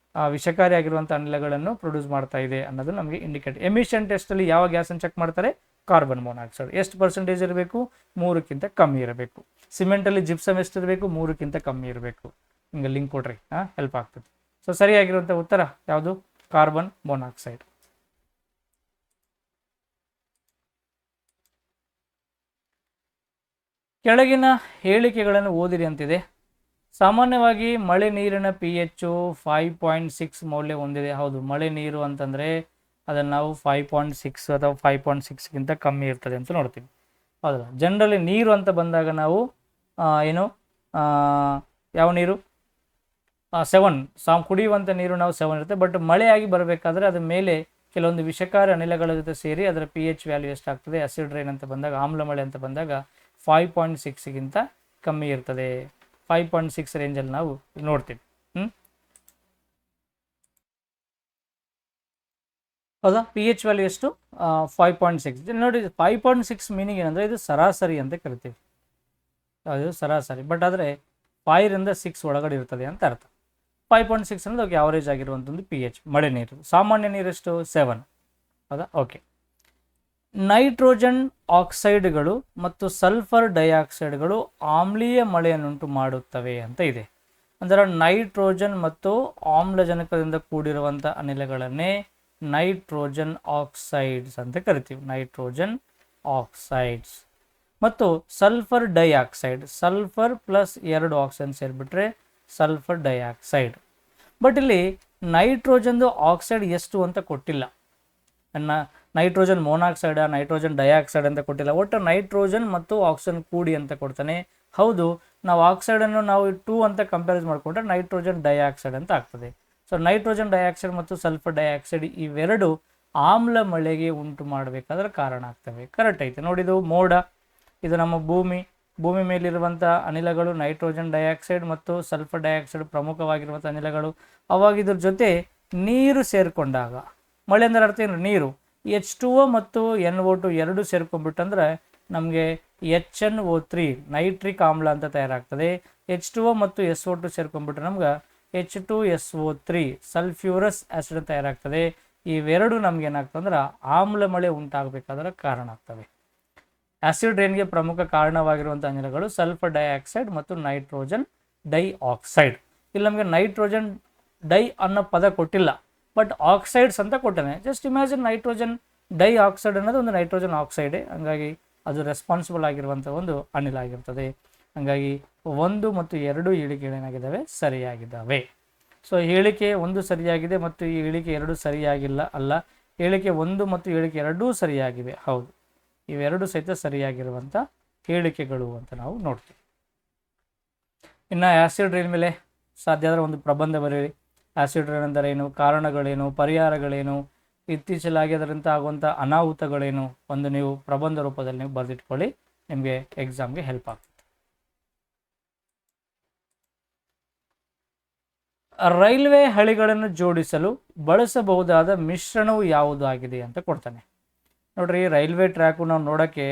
ವಿಷಕಾರಿಯಾಗಿರುವಂಥ ಅನಿಲಗಳನ್ನು ಪ್ರೊಡ್ಯೂಸ್ ಮಾಡ್ತಾ ಇದೆ ಅನ್ನೋದು ನಮಗೆ ಇಂಡಿಕೇಟ್. ಎಮಿಷನ್ ಟೆಸ್ಟಲ್ಲಿ ಯಾವ ಗ್ಯಾಸನ್ನು ಚೆಕ್ ಮಾಡ್ತಾರೆ? Carbon monoxide. ಎಷ್ಟು ಪರ್ಸೆಂಟೇಜ್ ಇರಬೇಕು? 3ಕ್ಕಿಂತ ಕಮ್ಮಿ ಇರಬೇಕು. ಸಿಮೆಂಟಲ್ಲಿ ಜಿಪ್ಸಮ್ ಎಷ್ಟು ಇರಬೇಕು? 3ಕ್ಕಿಂತ ಕಮ್ಮಿ ಇರಬೇಕು. ಹಿಂಗೆ ಲಿಂಕ್ ಕೊಡ್ರಿ, ಹೆಲ್ಪ್ ಆಗ್ತದೆ. ಸೊ ಸರಿಯಾಗಿರುವಂಥ ಉತ್ತರ ಯಾವುದು? Carbon monoxide. ಕೆಳಗಿನ ಹೇಳಿಕೆಗಳನ್ನು ಓದಿರಿ ಅಂತಿದೆ. ಸಾಮಾನ್ಯವಾಗಿ ಮಳೆ ನೀರಿನ pH 5.6 ಮೌಲ್ಯ ಹೊಂದಿದೆ. ಹೌದು, ಮಳೆ ನೀರು ಅಂತಂದರೆ ಅದನ್ನು ನಾವು 5.6 ಅಥವಾ 5.6ಗಿಂತ ಕಮ್ಮಿ ಇರ್ತದೆ ಅಂತ ನೋಡ್ತೀವಿ, ಹೌದಲ್ಲ. ಜನರಲಿ ನೀರು ಅಂತ ಬಂದಾಗ ನಾವು ಯಾವ ನೀರು? 7 ಕುಡಿಯುವಂಥ ನೀರು ನಾವು 7 ಇರುತ್ತೆ. ಬಟ್ ಮಳೆಯಾಗಿ ಬರಬೇಕಾದ್ರೆ ಅದ್ರ ಮೇಲೆ ಕೆಲವೊಂದು ವಿಷಕಾರಿ ಅನಿಲಗಳ ಜೊತೆ ಸೇರಿ ಅದರ pH ವ್ಯಾಲ್ಯೂ ಎಷ್ಟಾಗ್ತದೆ? ಆಸಿಡ್ ರೈನ್ ಅಂತ ಬಂದಾಗ, ಆಮ್ಲ ಮಳೆ ಅಂತ ಬಂದಾಗ 5.6ಗಿಂತ ಕಮ್ಮಿ ಇರ್ತದೆ. 5.6 ರೇಂಜಲ್ಲಿ ನಾವು ನೋಡ್ತೀವಿ. ಹೌದಾ? pH ವ್ಯಾಲ್ಯೂ ಎಷ್ಟು? 5.6. ನೋಡಿ, 5.6 ಮೀನಿಂಗ್ ಏನಂದರೆ ಇದು ಸರಾಸರಿ ಅಂತ ಕರಿತೀವಿ. ಅದು ಸರಾಸರಿ. ಬಟ್ ಆದರೆ 5ರಿಂದ 6 ಒಳಗಡೆ ಇರ್ತದೆ ಅಂತ ಅರ್ಥ. 5.6 ಅನ್ನೋದು ಅದಕ್ಕೆ ಆವರೇಜ್ ಆಗಿರುವಂಥ ಒಂದು pH. ಮಳೆ ನೀರು. ಸಾಮಾನ್ಯ ನೀರೆಷ್ಟು? 7. ಹೌದಾ? ಓಕೆ. ನೈಟ್ರೋಜನ್ ಆಕ್ಸೈಡ್ಗಳು ಮತ್ತು ಸಲ್ಫರ್ ಡೈಆಕ್ಸೈಡ್ಗಳು ಆಮ್ಲೀಯ ಮಳೆಯನ್ನುಂಟು ಮಾಡುತ್ತವೆ ಅಂತ ಇದೆ. ಅಂದರೆ ನೈಟ್ರೋಜನ್ ಮತ್ತು ಆಮ್ಲಜನಕದಿಂದ ಕೂಡಿರುವಂಥ ಅನಿಲಗಳನ್ನೇ ನೈಟ್ರೋಜನ್ ಆಕ್ಸೈಡ್ಸ್ ಅಂತ ಕರಿತೀವಿ. Nitrogen oxides. ಮತ್ತು sulphur dioxide, sulphur plus 2 oxygen ಸೇರಿಬಿಟ್ರೆ ಸಲ್ಫರ್ ಡೈಆಕ್ಸೈಡ್. ಬಟ್ ಇಲ್ಲಿ ನೈಟ್ರೋಜನ್ದು ಆಕ್ಸೈಡ್ ಎಷ್ಟು ಅಂತ ಕೊಟ್ಟಿಲ್ಲ. ನೈಟ್ರೋಜನ್ ಮೊನಾಕ್ಸೈಡ್, ನೈಟ್ರೋಜನ್ ಡೈಆಕ್ಸೈಡ್ ಅಂತ ಕೊಟ್ಟಿಲ್ಲ. ಒಟ್ಟು ನೈಟ್ರೋಜನ್ ಮತ್ತು ಆಕ್ಸಿಜನ್ ಕೂಡಿ ಅಂತ ಕೊಡ್ತಾನೆ. ಹೌದು, ನಾವು ಆಕ್ಸೈಡನ್ನು ನಾವು 2 ಅಂತ ಕಂಪೇರ್ ಮಾಡಿಕೊಂಡ್ರೆ ನೈಟ್ರೋಜನ್ ಡೈಆಕ್ಸೈಡ್ ಅಂತ ಆಗ್ತದೆ. ಸೊ ನೈಟ್ರೋಜನ್ ಡೈಆಕ್ಸೈಡ್ ಮತ್ತು ಸಲ್ಫರ್ ಡೈಆಕ್ಸೈಡ್ ಇವೆರಡು ಆಮ್ಲ ಮಳೆಗೆ ಉಂಟು ಮಾಡಬೇಕಾದ್ರೆ ಕಾರಣ ಆಗ್ತವೆ. ಕರೆಕ್ಟ್ ಐತೆ ನೋಡಿ. ಇದು ಮೋಡ, ಇದು ನಮ್ಮ ಭೂಮಿ ಮೇಲಿರುವಂಥ ಅನಿಲಗಳು ನೈಟ್ರೋಜನ್ ಡೈಆಕ್ಸೈಡ್ ಮತ್ತು ಸಲ್ಫರ್ ಡೈಆಕ್ಸೈಡ್ ಪ್ರಮುಖವಾಗಿರುವಂಥ ಅನಿಲಗಳು. ಅವಾಗ ಇದ್ರ ಜೊತೆ ನೀರು ಸೇರಿಕೊಂಡಾಗ, ಮಳೆ ಅಂದರೆ ಅರ್ಥ ಏನು? ನೀರು. H2O ಮತ್ತು NO2 ಎರಡು ಸೇರ್ಕೊಂಡ್ಬಿಟ್ಟಂದ್ರೆ ನಮಗೆ HNO3 ನೈಟ್ರಿಕ್ ಆಮ್ಲ ಅಂತ ತಯಾರಾಗ್ತದೆ. H2O ಮತ್ತು SO2 ಸೇರ್ಕೊಂಡ್ಬಿಟ್ರೆ ನಮ್ಗೆ H2SO3 ಸಲ್ಫ್ಯೂರಸ್ ಆಸಿಡ್ ತಯಾರಾಗ್ತದೆ. ಇವೆರಡು ನಮ್ಗೆ ಏನಾಗ್ತದೆ ಅಂದ್ರೆ ಆಮ್ಲ ಮಳೆ ಉಂಟಾಗಬೇಕಾದ್ರೆ ಕಾರಣ ಆಗ್ತವೆ. ಆಸಿಡ್ ರೈನ್ಗೆ ಪ್ರಮುಖ ಕಾರಣವಾಗಿರುವಂಥ ಅನಿಲಗಳು ಸಲ್ಫರ್ ಡೈಆಕ್ಸೈಡ್ ಮತ್ತು ನೈಟ್ರೋಜನ್ ಡೈಆಕ್ಸೈಡ್. ಇಲ್ಲಿ ನಮಗೆ ನೈಟ್ರೋಜನ್ ಡೈ ಅನ್ನೋ ಪದ ಕೊಟ್ಟಿಲ್ಲ, ಬಟ್ ಆಕ್ಸೈಡ್ಸ್ ಅಂತ ಕೊಟ್ಟಾನೆ. ಜಸ್ಟ್ ಇಮ್ಯಾಜಿನ್, ನೈಟ್ರೋಜನ್ ಡೈಆಕ್ಸೈಡ್ ಅನ್ನೋದು ಒಂದು ನೈಟ್ರೋಜನ್ ಆಕ್ಸೈಡೇ. ಹಂಗಾಗಿ ಅದು ರೆಸ್ಪಾನ್ಸಿಬಲ್ ಆಗಿರುವಂಥ ಒಂದು ಅನಿಲ ಆಗಿರ್ತದೆ. ಹಾಗಾಗಿ 1 ಮತ್ತು 2 ಹೇಳಿಕೆಗಳೇನಾಗಿದ್ದಾವೆ? ಸರಿಯಾಗಿದ್ದಾವೆ. ಸೊ ಹೇಳಿಕೆ 1 ಸರಿಯಾಗಿದೆ ಮತ್ತು ಈ ಹೇಳಿಕೆ 2 ಸರಿಯಾಗಿಲ್ಲ ಅಲ್ಲ. ಹೇಳಿಕೆ 1 ಮತ್ತು ಹೇಳಿಕೆ 2 ಸರಿಯಾಗಿವೆ. ಹೌದು, ಇವೆರಡು ಸಹಿತ ಸರಿಯಾಗಿರುವಂಥ ಹೇಳಿಕೆಗಳು ಅಂತ ನಾವು ನೋಡ್ತೀವಿ. ಇನ್ನು ಆ್ಯಸಿಡ್ ರೈನ್ ಮೇಲೆ ಸಾಧ್ಯ ಆದರೆ ಒಂದು ಪ್ರಬಂಧ ಬರೀರಿ. ಆ್ಯಸಿಡ್ ರೈನ್ ಅಂದರೆ ಏನು, ಕಾರಣಗಳೇನು, ಪರಿಹಾರಗಳೇನು, ಇತ್ತೀಚಲಾಗಿ ಅದರಿಂದ ಆಗುವಂಥ ಅನಾಹುತಗಳೇನು, ಒಂದು ನೀವು ಪ್ರಬಂಧ ರೂಪದಲ್ಲಿ ನೀವು ಬರೆದಿಟ್ಕೊಳ್ಳಿ, ನಿಮಗೆ ಎಕ್ಸಾಮ್ಗೆ ಹೆಲ್ಪ್ ಆಗ್ತದೆ. ರೈಲ್ವೆ ಹಳಿಗಳನ್ನು ಜೋಡಿಸಲು ಬಳಸಬಹುದಾದ ಮಿಶ್ರಣವು ಯಾವುದು ಆಗಿದೆ ಅಂತ ಕೊಡ್ತಾನೆ. ನೋಡ್ರಿ, ರೈಲ್ವೆ ಟ್ರ್ಯಾಕು ನಾವು ನೋಡೋಕ್ಕೆ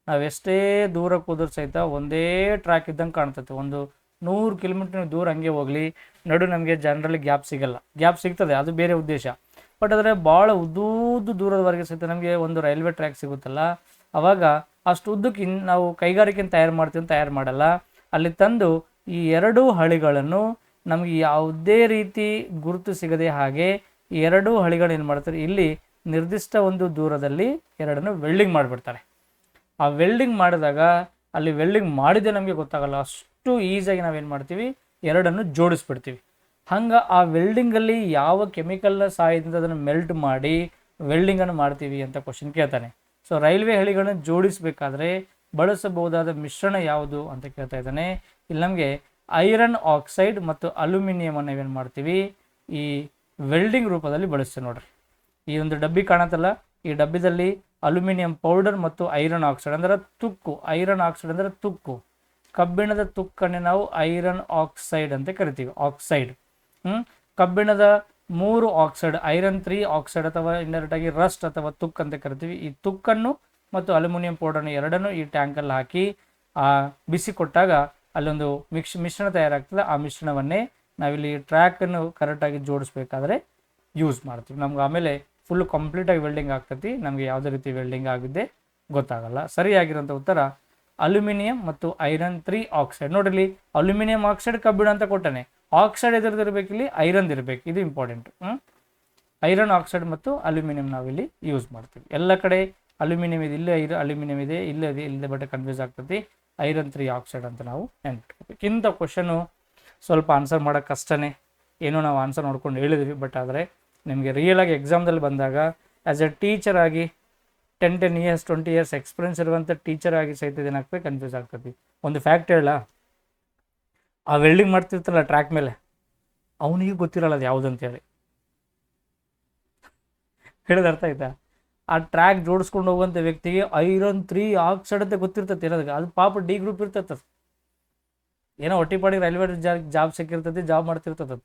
ನಾವೆಷ್ಟೇ ದೂರಕ್ಕೆ ಹೋದ್ರೂ ಸಹಿತ ಒಂದೇ ಟ್ರ್ಯಾಕ್ ಇದ್ದಂಗೆ ಕಾಣ್ತೈತೆ. ಒಂದು 100 ಕಿಲೋಮೀಟರ್ ದೂರ ಹಂಗೆ ಹೋಗಲಿ, ನಡು ನಮಗೆ ಜನರಲಿ ಗ್ಯಾಪ್ ಸಿಗಲ್ಲ. ಗ್ಯಾಪ್ ಸಿಗ್ತದೆ, ಅದು ಬೇರೆ ಉದ್ದೇಶ. ಬಟ್ ಆದರೆ ಭಾಳ ಉದ್ದೂದ್ದು ದೂರದವರೆಗೆ ಸಹಿತ ನಮಗೆ ಒಂದು ರೈಲ್ವೆ ಟ್ರ್ಯಾಕ್ ಸಿಗುತ್ತಲ್ಲ, ಆವಾಗ ಅಷ್ಟು ಉದ್ದಕ್ಕೆ ನಾವು ಕೈಗಾರಿಕೆಯನ್ನು ತಯಾರು ಮಾಡಲ್ಲ. ಅಲ್ಲಿ ತಂದು ಈ 2 ಹಳಿಗಳನ್ನು ನಮಗೆ ಯಾವುದೇ ರೀತಿ ಗುರುತು ಸಿಗದೆ ಹಾಗೆ ಈ 2 ಹಳಿಗಳು ಏನು ಮಾಡ್ತಾರೆ, ಇಲ್ಲಿ ನಿರ್ದಿಷ್ಟ ಒಂದು ದೂರದಲ್ಲಿ ಎರಡನ್ನು ವೆಲ್ಡಿಂಗ್ ಮಾಡಿಬಿಡ್ತಾರೆ. ಆ ವೆಲ್ಡಿಂಗ್ ಮಾಡಿದಾಗ ಅಲ್ಲಿ ವೆಲ್ಡಿಂಗ್ ಮಾಡಿದೆ ನಮಗೆ ಗೊತ್ತಾಗಲ್ಲ, ಅಷ್ಟು ಈಸಿಯಾಗಿ ನಾವೇನು ಮಾಡ್ತೀವಿ, ಎರಡನ್ನು ಜೋಡಿಸ್ಬಿಡ್ತೀವಿ. ಹಂಗೆ ಆ ವೆಲ್ಡಿಂಗಲ್ಲಿ ಯಾವ ಕೆಮಿಕಲ್ನ ಸಹಾಯದಿಂದ ಅದನ್ನು ಮೆಲ್ಟ್ ಮಾಡಿ ವೆಲ್ಡಿಂಗನ್ನು ಮಾಡ್ತೀವಿ ಅಂತ ಕ್ವಶನ್ ಕೇಳ್ತಾನೆ. ಸೊ ರೈಲ್ವೆ ಹಳಿಗಳನ್ನು ಜೋಡಿಸಬೇಕಾದ್ರೆ ಬಳಸಬಹುದಾದ ಮಿಶ್ರಣ ಯಾವುದು ಅಂತ ಕೇಳ್ತಾ ಇದ್ದಾನೆ. ಇಲ್ಲಿ ನಮಗೆ ಐರನ್ ಆಕ್ಸೈಡ್ ಮತ್ತು ಅಲ್ಯೂಮಿನಿಯಮನ್ನು ನಾವೇನು ಮಾಡ್ತೀವಿ, ಈ ವೆಲ್ಡಿಂಗ್ ರೂಪದಲ್ಲಿ ಬಳಸ್ತೀವಿ. ನೋಡ್ರಿ, ಈ ಒಂದು ಡಬ್ಬಿ ಕಾಣತ್ತಲ್ಲ, ಈ ಡಬ್ಬಿದಲ್ಲಿ ಅಲ್ಯೂಮಿನಿಯಂ ಪೌಡರ್ ಮತ್ತು ಐರನ್ ಆಕ್ಸೈಡ್ ಅಂದರೆ ತುಕ್ಕು. ಐರನ್ ಆಕ್ಸೈಡ್ ಅಂದರೆ ತುಕ್ಕು, ಕಬ್ಬಿಣದ ತುಕ್ಕನ್ನೇ ನಾವು ಐರನ್ ಆಕ್ಸೈಡ್ ಅಂತ ಕರಿತೀವಿ. ಆಕ್ಸೈಡ್ ಕಬ್ಬಿಣದ 3 ಆಕ್ಸೈಡ್, ಐರನ್ 3 ಆಕ್ಸೈಡ್ ಅಥವಾ ಇಂಡೈರೆಕ್ಟ್ ಆಗಿ ರಸ್ಟ್ ಅಥವಾ ತುಕ್ ಅಂತ ಕರಿತೀವಿ. ಈ ತುಕ್ಕನ್ನು ಮತ್ತು ಅಲ್ಯೂಮಿನಿಯಂ ಪೌಡರ್ನ ಎರಡನ್ನು ಈ ಟ್ಯಾಂಕಲ್ಲಿ ಹಾಕಿ ಬಿಸಿ ಕೊಟ್ಟಾಗ ಅಲ್ಲೊಂದು ಮಿಶ್ರಣ ತಯಾರಾಗ್ತದೆ. ಆ ಮಿಶ್ರಣವನ್ನೇ ನಾವಿಲ್ಲಿ ಟ್ರ್ಯಾಕನ್ನು ಕರೆಕ್ಟಾಗಿ ಜೋಡಿಸ್ಬೇಕಾದ್ರೆ ಯೂಸ್ ಮಾಡ್ತೀವಿ. ನಮ್ಗೆ ಆಮೇಲೆ ಫುಲ್ ಕಂಪ್ಲೀಟಾಗಿ ವೆಲ್ಡಿಂಗ್ ಆಗ್ತೈತಿ, ನಮಗೆ ಯಾವುದೇ ರೀತಿ ವೆಲ್ಡಿಂಗ್ ಆಗಿದ್ದೇ ಗೊತ್ತಾಗಲ್ಲ. ಸರಿಯಾಗಿರೋಂಥ ಉತ್ತರ ಅಲ್ಯೂಮಿನಿಯಂ ಮತ್ತು ಐರನ್ 3 ಆಕ್ಸೈಡ್. ನೋಡಿರಿ, ಅಲ್ಯೂಮಿನಿಯಂ ಆಕ್ಸೈಡ್ ಕಬ್ಬಿಣ ಅಂತ ಕೊಟ್ಟಾನೆ, ಆಕ್ಸೈಡ್ ಎದ್ರದ್ದು ಇರಬೇಕು, ಇಲ್ಲಿ ಐರನ್ ಇರಬೇಕು, ಇದು ಇಂಪಾರ್ಟೆಂಟ್. ಐರನ್ ಆಕ್ಸೈಡ್ ಮತ್ತು ಅಲ್ಯೂಮಿನಿಯಂ ನಾವಿಲ್ಲಿ ಯೂಸ್ ಮಾಡ್ತೀವಿ. ಎಲ್ಲ ಕಡೆ ಅಲ್ಯೂಮಿನಿಯಂ ಇದೆ, ಇಲ್ಲೇ ಅಲ್ಯೂಮಿನಿಯಂ ಇದೆ, ಇಲ್ಲದೆ ಬಟ್ ಕನ್ಫ್ಯೂಸ್ ಆಗ್ತೈತಿ. ಐರನ್ 3 ಆಕ್ಸೈಡ್ ಅಂತ ನಾವು ನೆನ್ಪಿಟ್ಕೋಬೇಕು. ಇಂಥ ಕ್ವಶನು ಸ್ವಲ್ಪ ಆನ್ಸರ್ ಮಾಡೋಕ್ಕೆ ಕಷ್ಟನೇ, ಏನೋ ನಾವು ಆನ್ಸರ್ ನೋಡ್ಕೊಂಡು ಹೇಳಿದ್ವಿ. ಬಟ್ ಆದರೆ ನಿಮಗೆ ರಿಯಲಾಗಿ ಎಕ್ಸಾಮ್ದಲ್ಲಿ ಬಂದಾಗ ಆ್ಯಸ್ ಎ ಟೀಚರ್ ಆಗಿ 10 ಇಯರ್ಸ್ 20 ಇಯರ್ಸ್ ಎಕ್ಸ್ಪೀರಿಯನ್ಸ್ ಇರುವಂಥ ಟೀಚರ್ ಆಗಿ ಸಹಿತ ಏನಾಗ್ತದೆ, ಕನ್ಫ್ಯೂಸ್ ಆಗ್ತದೆ. ಒಂದು ಫ್ಯಾಕ್ಟ್ ಹೇಳ, ಆ ವೆಲ್ಡಿಂಗ್ ಮಾಡ್ತಿರ್ತಲ್ಲ ಟ್ರ್ಯಾಕ್ ಮೇಲೆ, ಅವನಿಗೆ ಗೊತ್ತಿರಲ್ಲ ಅದು ಯಾವುದಂತೇಳಿ. ಹೇಳಿದ ಅರ್ಥ ಆಯ್ತಾ? ಆ ಟ್ರ್ಯಾಕ್ ಜೋಡಿಸ್ಕೊಂಡು ಹೋಗುವಂಥ ವ್ಯಕ್ತಿಗೆ ಐರನ್ 3 ಆಕ್ಸೈಡ್ ಅಂತ ಗೊತ್ತಿರ್ತೈತೆ ಇರೋದಕ್ಕೆ. ಅದು ಪಾಪ ಡಿ ಗ್ರೂಪ್ ಇರ್ತೈತೆ, ಏನೋ ಒಟ್ಟಿಪಾಡಿ ರೈಲ್ವೆ ಜಾಬ್ ಸಿಕ್ಕಿರ್ತೈತಿ, ಜಾಬ್ ಮಾಡ್ತಿರ್ತದ.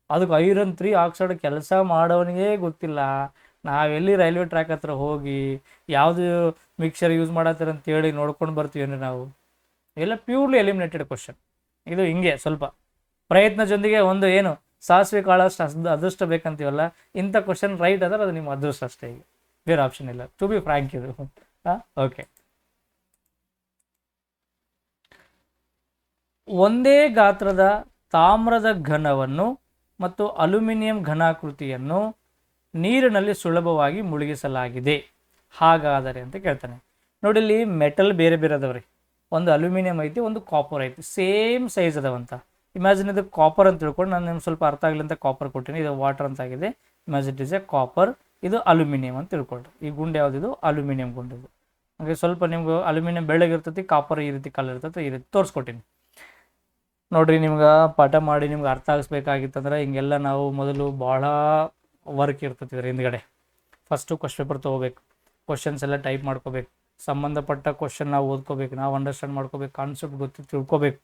ಅದಕ್ಕೆ ಐರನ್ 3 ಆಕ್ಸೈಡ್ ಕೆಲಸ ಮಾಡೋನಿಗೆ ಗೊತ್ತಿಲ್ಲ. ನಾವೆಲ್ಲಿ ರೈಲ್ವೆ ಟ್ರ್ಯಾಕ್ ಹತ್ರ ಹೋಗಿ ಯಾವುದು ಮಿಕ್ಸರ್ ಯೂಸ್ ಮಾಡತ್ತಾರೆ ಅಂತೇಳಿ ನೋಡ್ಕೊಂಡು ಬರ್ತೀವಿ ಅಂದರೆ ನಾವು ಎಲ್ಲ ಪ್ಯೂರ್ಲಿ ಎಲಿಮಿನೇಟೆಡ್ ಕ್ವಶನ್. ಇದು ಹಿಂಗೆ ಸ್ವಲ್ಪ ಪ್ರಯತ್ನದೊಂದಿಗೆ ಒಂದು ಏನು ಸಾಸಿವೆ ಕಾಳಷ್ಟು ಅದೃಷ್ಟ ಬೇಕಂತೀವಲ್ಲ, ಇಂಥ ಕ್ವಶನ್ ರೈಟ್ ಆದರೆ ಅದು ನಿಮ್ಮ ಅದೃಷ್ಟ ಅಷ್ಟೇ, ಈಗ ಬೇರೆ ಆಪ್ಷನ್ ಇಲ್ಲ. ಟು ಬಿ ಫ್ರ್ಯಾಂಕ್ ಇದು. ಓಕೆ, ಒಂದೇ ಗಾತ್ರದ ತಾಮ್ರದ ಘನವನ್ನು ಮತ್ತು ಅಲ್ಯೂಮಿನಿಯಂ ಘನಾಕೃತಿಯನ್ನು ನೀರಿನಲ್ಲಿ ಸುಲಭವಾಗಿ ಮುಳುಗಿಸಲಾಗಿದೆ, ಹಾಗಾದರೆ ಅಂತ ಕೇಳ್ತಾನೆ. ನೋಡಿ, ಇಲ್ಲಿ ಮೆಟಲ್ ಬೇರೆ ಬೇರೆ ಅದಾವ್ರಿ. ಒಂದು ಅಲ್ಯೂಮಿನಿಯಂ ಐತಿ, ಒಂದು ಕಾಪರ್ ಐತಿ, ಸೇಮ್ ಸೈಜ್ ಅದಾವಂತ. ಇಮ್ಯಾಜಿನ್ ಇದು ಕಾಪರ್ ಅಂತ ತಿಳ್ಕೊಂಡು, ನಾನು ನಿಮ್ಗೆ ಸ್ವಲ್ಪ ಅರ್ಥ ಆಗಲಿ ಅಂತ ಕಾಪರ್ ಕೊಟ್ಟಿನಿ. ಇದು ವಾಟರ್ ಅಂತ ಆಗಿದೆ. Imagine it is A copper, ಇದು ಅಲ್ಯೂಮಿನಿಯಂ ಅಂತ ತಿಳ್ಕೊಳ್ರಿ. ಈ ಗುಂಡು ಯಾವುದಿದು? ಅಲ್ಯೂಮಿನಿಯಂ ಗುಂಡು. ಇದು ಹಾಗೆ ಸ್ವಲ್ಪ ನಿಮ್ಗೆ ಅಲ್ಯೂಮಿನಿಯಂ ಬೆಳ್ಳಗಿರ್ತೈತಿ, ಕಾಪರ್ ಈ ರೀತಿ ಕಲರ್ ಇರ್ತೈತಿ, ಈ ರೀತಿ ತೋರಿಸ್ಕೊಟ್ಟಿನಿ ನೋಡ್ರಿ. ನಿಮ್ಗೆ ಪಾಠ ಮಾಡಿ ನಿಮ್ಗೆ ಅರ್ಥ ಆಗಿಸ್ಬೇಕಾಗಿತ್ತಂದ್ರೆ ಹಿಂಗೆಲ್ಲ ನಾವು ಮೊದಲು ಭಾಳ ವರ್ಕ್ ಇರ್ತೈತಿ ಇದ್ರ ಹಿಂದ್ಗಡೆ. ಫಸ್ಟು ಕ್ವಶನ್ ಪೇಪರ್ ತೊಗೋಬೇಕು, ಕ್ವಶನ್ಸ್ ಎಲ್ಲ ಟೈಪ್ ಮಾಡ್ಕೋಬೇಕು, ಸಂಬಂಧಪಟ್ಟ ಕ್ವಶನ್ ನಾವು ಓದ್ಕೋಬೇಕು, ನಾವು ಅಂಡರ್ಸ್ಟ್ಯಾಂಡ್ ಮಾಡ್ಕೋಬೇಕು, ಕಾನ್ಸೆಪ್ಟ್ ತಿಳ್ಕೊಬೇಕು.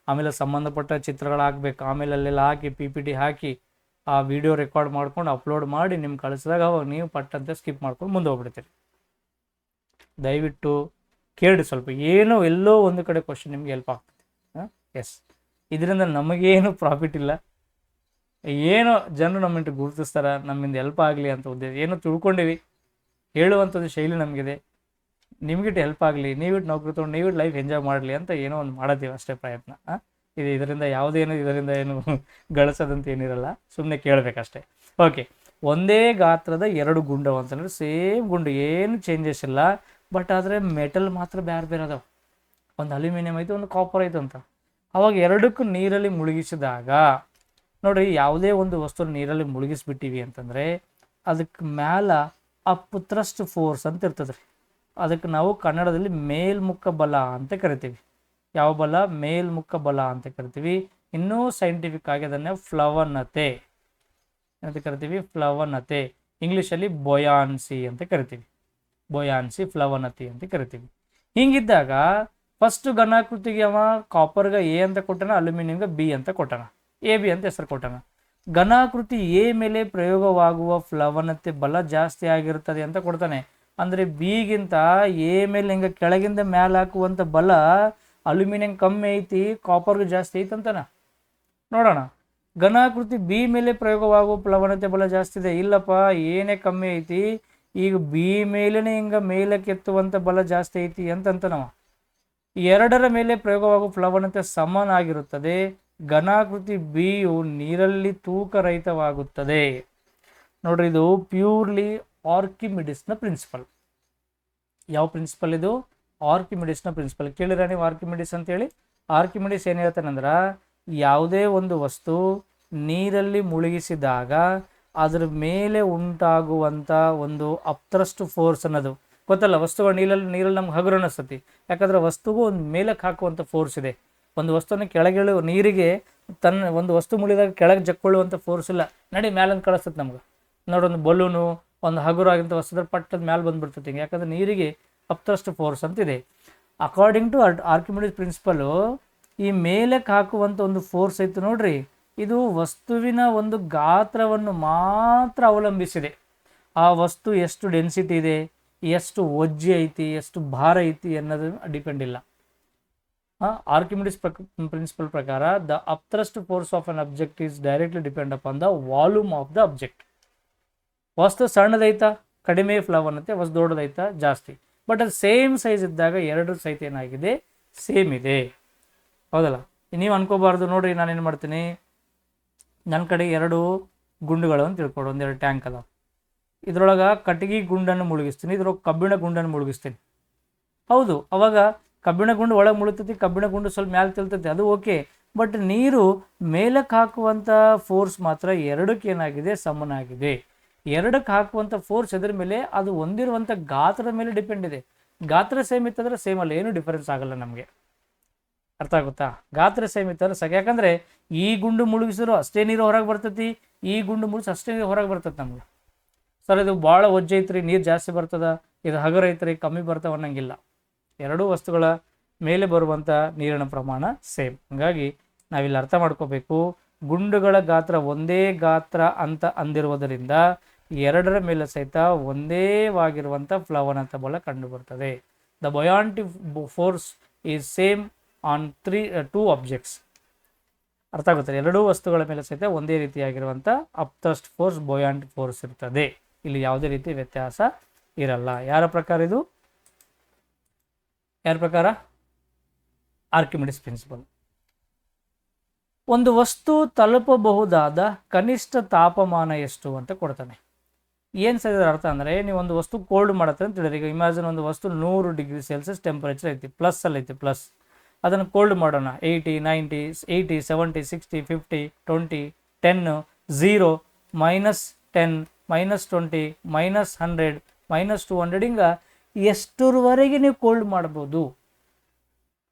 ಆಮೇಲೆ ಸಂಬಂಧಪಟ್ಟ ಚಿತ್ರಗಳು ಹಾಕ್ಬೇಕು, ಆಮೇಲೆ ಅಲ್ಲೆಲ್ಲ ಹಾಕಿ PPT ಹಾಕಿ ಆ ವಿಡಿಯೋ ರೆಕಾರ್ಡ್ ಮಾಡ್ಕೊಂಡು ಅಪ್ಲೋಡ್ ಮಾಡಿ ನಿಮ್ಗೆ ಕಳಿಸಿದಾಗ ಅವಾಗ ನೀವು ಪಟ್ಟಂತೆ ಸ್ಕಿಪ್ ಮಾಡ್ಕೊಂಡು ಮುಂದೆ ಹೋಗ್ಬಿಡ್ತೀರಿ. ದಯವಿಟ್ಟು ಕೇಳಿ, ಸ್ವಲ್ಪ ಏನೋ ಎಲ್ಲೋ ಒಂದು ಕಡೆ ಕ್ವಶನ್ ನಿಮ್ಗೆ ಹೆಲ್ಪ್ ಆಗ್ತದೆ. ಎಸ್, ಇದರಿಂದ ನಮಗೇನು ಪ್ರಾಫಿಟ್ ಇಲ್ಲ, ಏನೋ ಜನರು ನಮ್ಮಿಂದ ಗುರುತಿಸ್ತಾರ, ನಮ್ಮಿಂದ ಹೆಲ್ಪ್ ಆಗಲಿ ಅಂತ ಉದ್ದೇಶ, ಏನೋ ತಿಳ್ಕೊಂಡಿವಿ, ಹೇಳುವಂಥದ್ದು ಶೈಲಿ ನಮಗಿದೆ, ನಿಮ್ಗಿಟ್ಟು ಹೆಲ್ಪ್ ಆಗಲಿ, ನೀವಿಟ್ಟು ನೌಕರಿ ತೊಗೊಂಡು ನೀವಿಟ್ಟು ಲೈಫ್ ಎಂಜಾಯ್ ಮಾಡಲಿ ಅಂತ ಏನೋ ಒಂದು ಮಾಡತ್ತೀವಿ ಅಷ್ಟೇ ಪ್ರಯತ್ನ. ಇದರಿಂದ ಯಾವುದೇನು ಇದರಿಂದ ಏನು ಗಳಿಸೋದಂತ ಏನಿರಲ್ಲ, ಸುಮ್ಮನೆ ಕೇಳಬೇಕಷ್ಟೇ. ಓಕೆ, ಒಂದೇ ಗಾತ್ರದ 2 ಗುಂಡವು ಅಂತಂದರೆ ಸೇಮ್ ಗುಂಡು, ಏನು ಚೇಂಜಸ್ ಇಲ್ಲ. ಬಟ್ ಆದರೆ ಮೆಟಲ್ ಮಾತ್ರ ಬೇರೆ ಬೇರೆ ಅದಾವೆ. ಒಂದು ಅಲ್ಯೂಮಿನಿಯಂ ಐತೆ, ಒಂದು ಕಾಪರ್ ಐತೆ ಅಂತ. ಅವಾಗ ಎರಡಕ್ಕೂ ನೀರಲ್ಲಿ ಮುಳುಗಿಸಿದಾಗ ನೋಡಿರಿ, ಯಾವುದೇ ಒಂದು ವಸ್ತು ನೀರಲ್ಲಿ ಮುಳುಗಿಸ್ಬಿಟ್ಟಿವಿ ಅಂತಂದರೆ ಅದಕ್ಕೆ ಮ್ಯಾಲ ಅಪ್ತ್ರಸ್ಟ್ ಫೋರ್ಸ್ ಅಂತ ಇರ್ತದೆ ರೀ. ಅದಕ್ಕೆ ನಾವು ಕನ್ನಡದಲ್ಲಿ ಮೇಲ್ಮುಖ ಬಲ ಅಂತ ಕರಿತೀವಿ. ಯಾವ ಬಲ? ಮೇಲ್ಮುಖ ಬಲ ಅಂತ ಕರಿತೀವಿ. ಇನ್ನೂ ಸೈಂಟಿಫಿಕ್ ಆಗಿ ಅದನ್ನು ಫ್ಲವನತೆ ಅಂತ ಕರಿತೀವಿ. ಫ್ಲವನತೆ ಇಂಗ್ಲೀಷಲ್ಲಿ ಬೊಯಾನ್ಸಿ ಅಂತ ಕರಿತೀವಿ. ಬೊಯಾನ್ಸಿ, ಫ್ಲವನತಿ ಅಂತ ಕರಿತೀವಿ. ಹಿಂಗಿದ್ದಾಗ ಫಸ್ಟ್ ಘನಾಕೃತಿಗೆ ಅವ ಕಾಪರ್ಗೆ A ಅಂತ ಕೊಟ್ಟಾನ, ಅಲ್ಯೂಮಿನಿಯಂಗೆ B ಅಂತ ಕೊಟ್ಟಾನ, AB ಅಂತ ಹೆಸರು ಕೊಟ್ಟಾನ. ಘನಾಕೃತಿ A ಮೇಲೆ ಪ್ರಯೋಗವಾಗುವ ಫ್ಲವನತೆ ಬಲ ಜಾಸ್ತಿ ಆಗಿರ್ತದೆ ಅಂತ ಕೊಡ್ತಾನೆ. ಅಂದರೆ ಬಿಗಿಂತ A ಮೇಲೆ ಹಿಂಗೆ ಕೆಳಗಿಂದ ಮ್ಯಾಲೆ ಹಾಕುವಂಥ ಬಲ ಅಲ್ಯೂಮಿನಿಯಂ ಕಮ್ಮಿ ಐತಿ, ಕಾಪರ್ಗೆ ಜಾಸ್ತಿ ಐತಿ ಅಂತಾನ. ನೋಡೋಣ, ಘನಾಕೃತಿ B ಮೇಲೆ ಪ್ರಯೋಗವಾಗುವ ಪ್ಲವನತೆ ಬಲ ಜಾಸ್ತಿ ಇದೆ. ಇಲ್ಲಪ್ಪ, ಏನೇ ಕಮ್ಮಿ ಐತಿ, ಈಗ B ಮೇಲೇ ಹಿಂಗೆ ಮೇಲಕ್ಕೆ ಎತ್ತುವಂಥ ಬಲ ಜಾಸ್ತಿ ಐತಿ ಅಂತಂತನವ. ಎರಡರ ಮೇಲೆ ಪ್ರಯೋಗವಾಗುವ ಪ್ಲವನತೆ ಸಮನಾಗಿರುತ್ತದೆ. ಘನಾಕೃತಿ ಬಿಯು ನೀರಲ್ಲಿ ತೂಕರಹಿತವಾಗುತ್ತದೆ. ನೋಡ್ರಿ, ಇದು ಪ್ಯೂರ್ಲಿ ಆರ್ಕಿಮಿಡಿಸ್ನ ಪ್ರಿನ್ಸಿಪಲ್. ಯಾವ ಪ್ರಿನ್ಸಿಪಲ್ ಇದು? ಆರ್ಕಿಮಿಡಿಸ್ನ ಪ್ರಿನ್ಸಿಪಲ್. ಕೇಳಿರ ನೀವು ಆರ್ಕಿಮಿಡಿಸ್ ಅಂತೇಳಿ? ಆರ್ಕಿಮಿಡಿಸ್ ಏನು ಹೇಳ್ತಾನಂದ್ರೆ, ಯಾವುದೇ ಒಂದು ವಸ್ತು ನೀರಲ್ಲಿ ಮುಳುಗಿಸಿದಾಗ ಅದರ ಮೇಲೆ ಉಂಟಾಗುವಂಥ ಒಂದು ಅಪ್ತ್ರಸ್ಟ್ ಫೋರ್ಸ್ ಅನ್ನೋದು ಗೊತ್ತಲ್ಲ. ವಸ್ತುಗಳು ನೀರಲ್ಲಿ ನಮ್ಗೆ ಹಗುರ ಅನಿಸ್ತತಿ, ಯಾಕಂದ್ರೆ ವಸ್ತುಗೂ ಒಂದು ಮೇಲಕ್ಕೆ ಹಾಕುವಂಥ ಫೋರ್ಸ್ ಇದೆ. ಒಂದು ವಸ್ತುವನ್ನು ಕೆಳಗಿಳು ನೀರಿಗೆ ಒಂದು ವಸ್ತು ಮುಳಿದಾಗ ಕೆಳಗೆ ಜಕ್ಕೊಳ್ಳುವಂಥ ಫೋರ್ಸ್ ಇಲ್ಲ, ನಡಿ ಮ್ಯಾಲಂತ ಕಳಿಸ್ತದೆ ನಮ್ಗೆ. ನೋಡಿ, ಒಂದು ಬಲೂನು ಒಂದು ಹಗುರ ಆಗಿಂಥ ವಸ್ತುದ್ರ ಪಟ್ಟದ ಮ್ಯಾಲೆ ಬಂದ್ಬಿಡ್ತೈತಿ, ಯಾಕಂದ್ರೆ ನೀರಿಗೆ ಅಪ್ತ್ರಸ್ಟ್ ಫೋರ್ಸ್ ಅಂತಿದೆ. ಅಕಾರ್ಡಿಂಗ್ ಟು ಆರ್ಕಿಮಿಡಿಸ್ ಪ್ರಿನ್ಸಿಪಲು, ಈ ಮೇಲಕ್ಕೆ ಹಾಕುವಂಥ ಒಂದು ಫೋರ್ಸ್ ಐತೆ ನೋಡ್ರಿ, ಇದು ವಸ್ತುವಿನ ಒಂದು ಗಾತ್ರವನ್ನು ಮಾತ್ರ ಅವಲಂಬಿಸಿದೆ. ಆ ವಸ್ತು ಎಷ್ಟು ಡೆನ್ಸಿಟಿ ಇದೆ, ಎಷ್ಟು ಒಜ್ಜೆ ಐತಿ, ಎಷ್ಟು ಭಾರ ಐತಿ ಅನ್ನೋದು ಡಿಪೆಂಡ್ ಇಲ್ಲ. ಆರ್ಕಿಮಿಡಿಸ್ ಪ್ರಿನ್ಸಿಪಲ್ ಪ್ರಕಾರ the upthrust force of an object is directly depend upon the volume of the object. ವಸ್ತು ಸಣ್ಣದೈತಾ ಕಡಿಮೆ ಫ್ಲವ್ ಅನ್ನತ್ತೆ, ವಸ್ತು ದೊಡ್ಡದೈತಾ ಜಾಸ್ತಿ. ಬಟ್ ಅದು ಸೇಮ್ ಸೈಜ್ ಇದ್ದಾಗ ಎರಡು ಸಹಿತ ಏನಾಗಿದೆ, ಸೇಮ್ ಇದೆ. ಹೌದಲ್ಲ? ನೀವು ಅನ್ಕೋಬಾರ್ದು, ನೋಡ್ರಿ ನಾನೇನು ಮಾಡ್ತೀನಿ, ನನ್ನ ಕಡೆ ಎರಡು ಗುಂಡುಗಳು ಅಂತ ತಿಳ್ಕೊಡು, ಒಂದೆರಡು ಟ್ಯಾಂಕ್ ಅದಾವ, ಇದ್ರೊಳಗೆ ಕಟ್ಟಿಗೆ ಗುಂಡನ್ನು ಮುಳುಗಿಸ್ತೀನಿ, ಇದ್ರೊಳಗೆ ಕಬ್ಬಿಣ ಗುಂಡನ್ನು ಮುಳುಗಿಸ್ತೀನಿ. ಹೌದು, ಅವಾಗ ಕಬ್ಬಿಣ ಗುಂಡು ಒಳಗೆ ಮುಳುಗ್ತೈತಿ, ಕಬ್ಬಿಣ ಗುಂಡು ಸ್ವಲ್ಪ ಮ್ಯಾಲೆ ತಿಳ್ತೈತಿ, ಅದು ಓಕೆ. ಬಟ್ ನೀರು ಮೇಲಕ್ಕೆ ಹಾಕುವಂಥ ಫೋರ್ಸ್ ಮಾತ್ರ ಎರಡಕ್ಕೆ ಏನಾಗಿದೆ, ಸಮನಾಗಿದೆ. ಎರಡಕ್ಕೆ ಹಾಕುವಂಥ ಫೋರ್ಸ್ ಎದ್ರ ಮೇಲೆ, ಅದು ಹೊಂದಿರುವಂಥ ಗಾತ್ರದ ಮೇಲೆ ಡಿಪೆಂಡ್ ಇದೆ. ಗಾತ್ರ ಸೇಮ್ ಇತ್ತಂದ್ರೆ ಸೇಮ್ ಅಲ್ಲ, ಏನು ಡಿಫರೆನ್ಸ್ ಆಗಲ್ಲ ನಮಗೆ. ಅರ್ಥ ಆಗುತ್ತಾ? ಗಾತ್ರ ಸೇಮ್ ಇತ್ತಂದ್ರೆ ಸಾಕು. ಯಾಕಂದರೆ ಈ ಗುಂಡು ಮುಳುಗಿಸಿದ್ರು ಅಷ್ಟೇ ನೀರು ಹೊರಗೆ ಬರ್ತೈತಿ, ಈ ಗುಂಡು ಮುಳುಗಿಸಿ ಅಷ್ಟೇ ನೀರು ಹೊರಗೆ ಬರ್ತೈತಿ ನಮ್ಗೆ. ಸರ್ ಇದು ಭಾಳ ಒಜ್ಜೆ ಐತ್ರಿ, ನೀರು ಜಾಸ್ತಿ ಬರ್ತದ, ಇದು ಹಗರ ಐತ್ರಿ, ಕಮ್ಮಿ ಬರ್ತಾವ ಅನ್ನಂಗಿಲ್ಲ. ಎರಡೂ ವಸ್ತುಗಳ ಮೇಲೆ ಬರುವಂಥ ನೀರಿನ ಪ್ರಮಾಣ ಸೇಮ್. ಹಾಗಾಗಿ ನಾವಿಲ್ಲಿ ಅರ್ಥ ಮಾಡ್ಕೋಬೇಕು, ಗುಂಡುಗಳ ಗಾತ್ರ ಒಂದೇ ಗಾತ್ರ ಅಂತ ಅಂದಿರುವುದರಿಂದ ಎರಡರ ಮೇಲೆ ಸಹಿತ ಒಂದೇವಾಗಿರುವಂಥ ಪ್ಲವನತ ಬಲ ಕಂಡು ಬರ್ತದೆ. The buoyancy force is same on two objects. ಅರ್ಥ ಆಗುತ್ತೆ? ಎರಡೂ ವಸ್ತುಗಳ ಮೇಲೆ ಸಹಿತ ಒಂದೇ ರೀತಿಯಾಗಿರುವಂಥ ಅಪ್ಥ್ರಸ್ಟ್ ಫೋರ್ಸ್, ಬೊಯಾಂಟ್ ಫೋರ್ಸ್ ಇರ್ತದೆ. ಇಲ್ಲಿ ಯಾವುದೇ ರೀತಿ ವ್ಯತ್ಯಾಸ ಇರಲ್ಲ. ಯಾರ ಪ್ರಕಾರ ಇದು? ಯಾರ ಪ್ರಕಾರ? Archimedes principle. ಒಂದು ವಸ್ತು ತಲುಪಬಹುದಾದ ಕನಿಷ್ಠ ತಾಪಮಾನ ಎಷ್ಟು ಅಂತ ಕೊಡ್ತಾನೆ. ಏನು ಸರಿ ಅರ್ಥ ಅಂದರೆ, ನೀವು ಒಂದು ವಸ್ತು ಕೋಲ್ಡ್ ಮಾಡುತ್ತೆ ಅಂತ ಹೇಳಿದ್ರೆ, ಈಗ ಇಮ್ಯಾಜಿನ್ ಒಂದು ವಸ್ತು 100 ಡಿಗ್ರಿ ಸೆಲ್ಸಿಯಸ್ ಟೆಂಪರೇಚರ್ ಐತಿ, ಪ್ಲಸ್ಸಲ್ಲಿ ಐತಿ, ಪ್ಲಸ್. ಅದನ್ನು ಕೋಲ್ಡ್ ಮಾಡೋಣ, 80, 90, 80, 70, 60, 50, 20, 10, 0, -10, -20, -100, -200, ಹಿಂಗೆ ಎಷ್ಟರವರೆಗೆ ನೀವು ಕೋಲ್ಡ್ ಮಾಡ್ಬೋದು,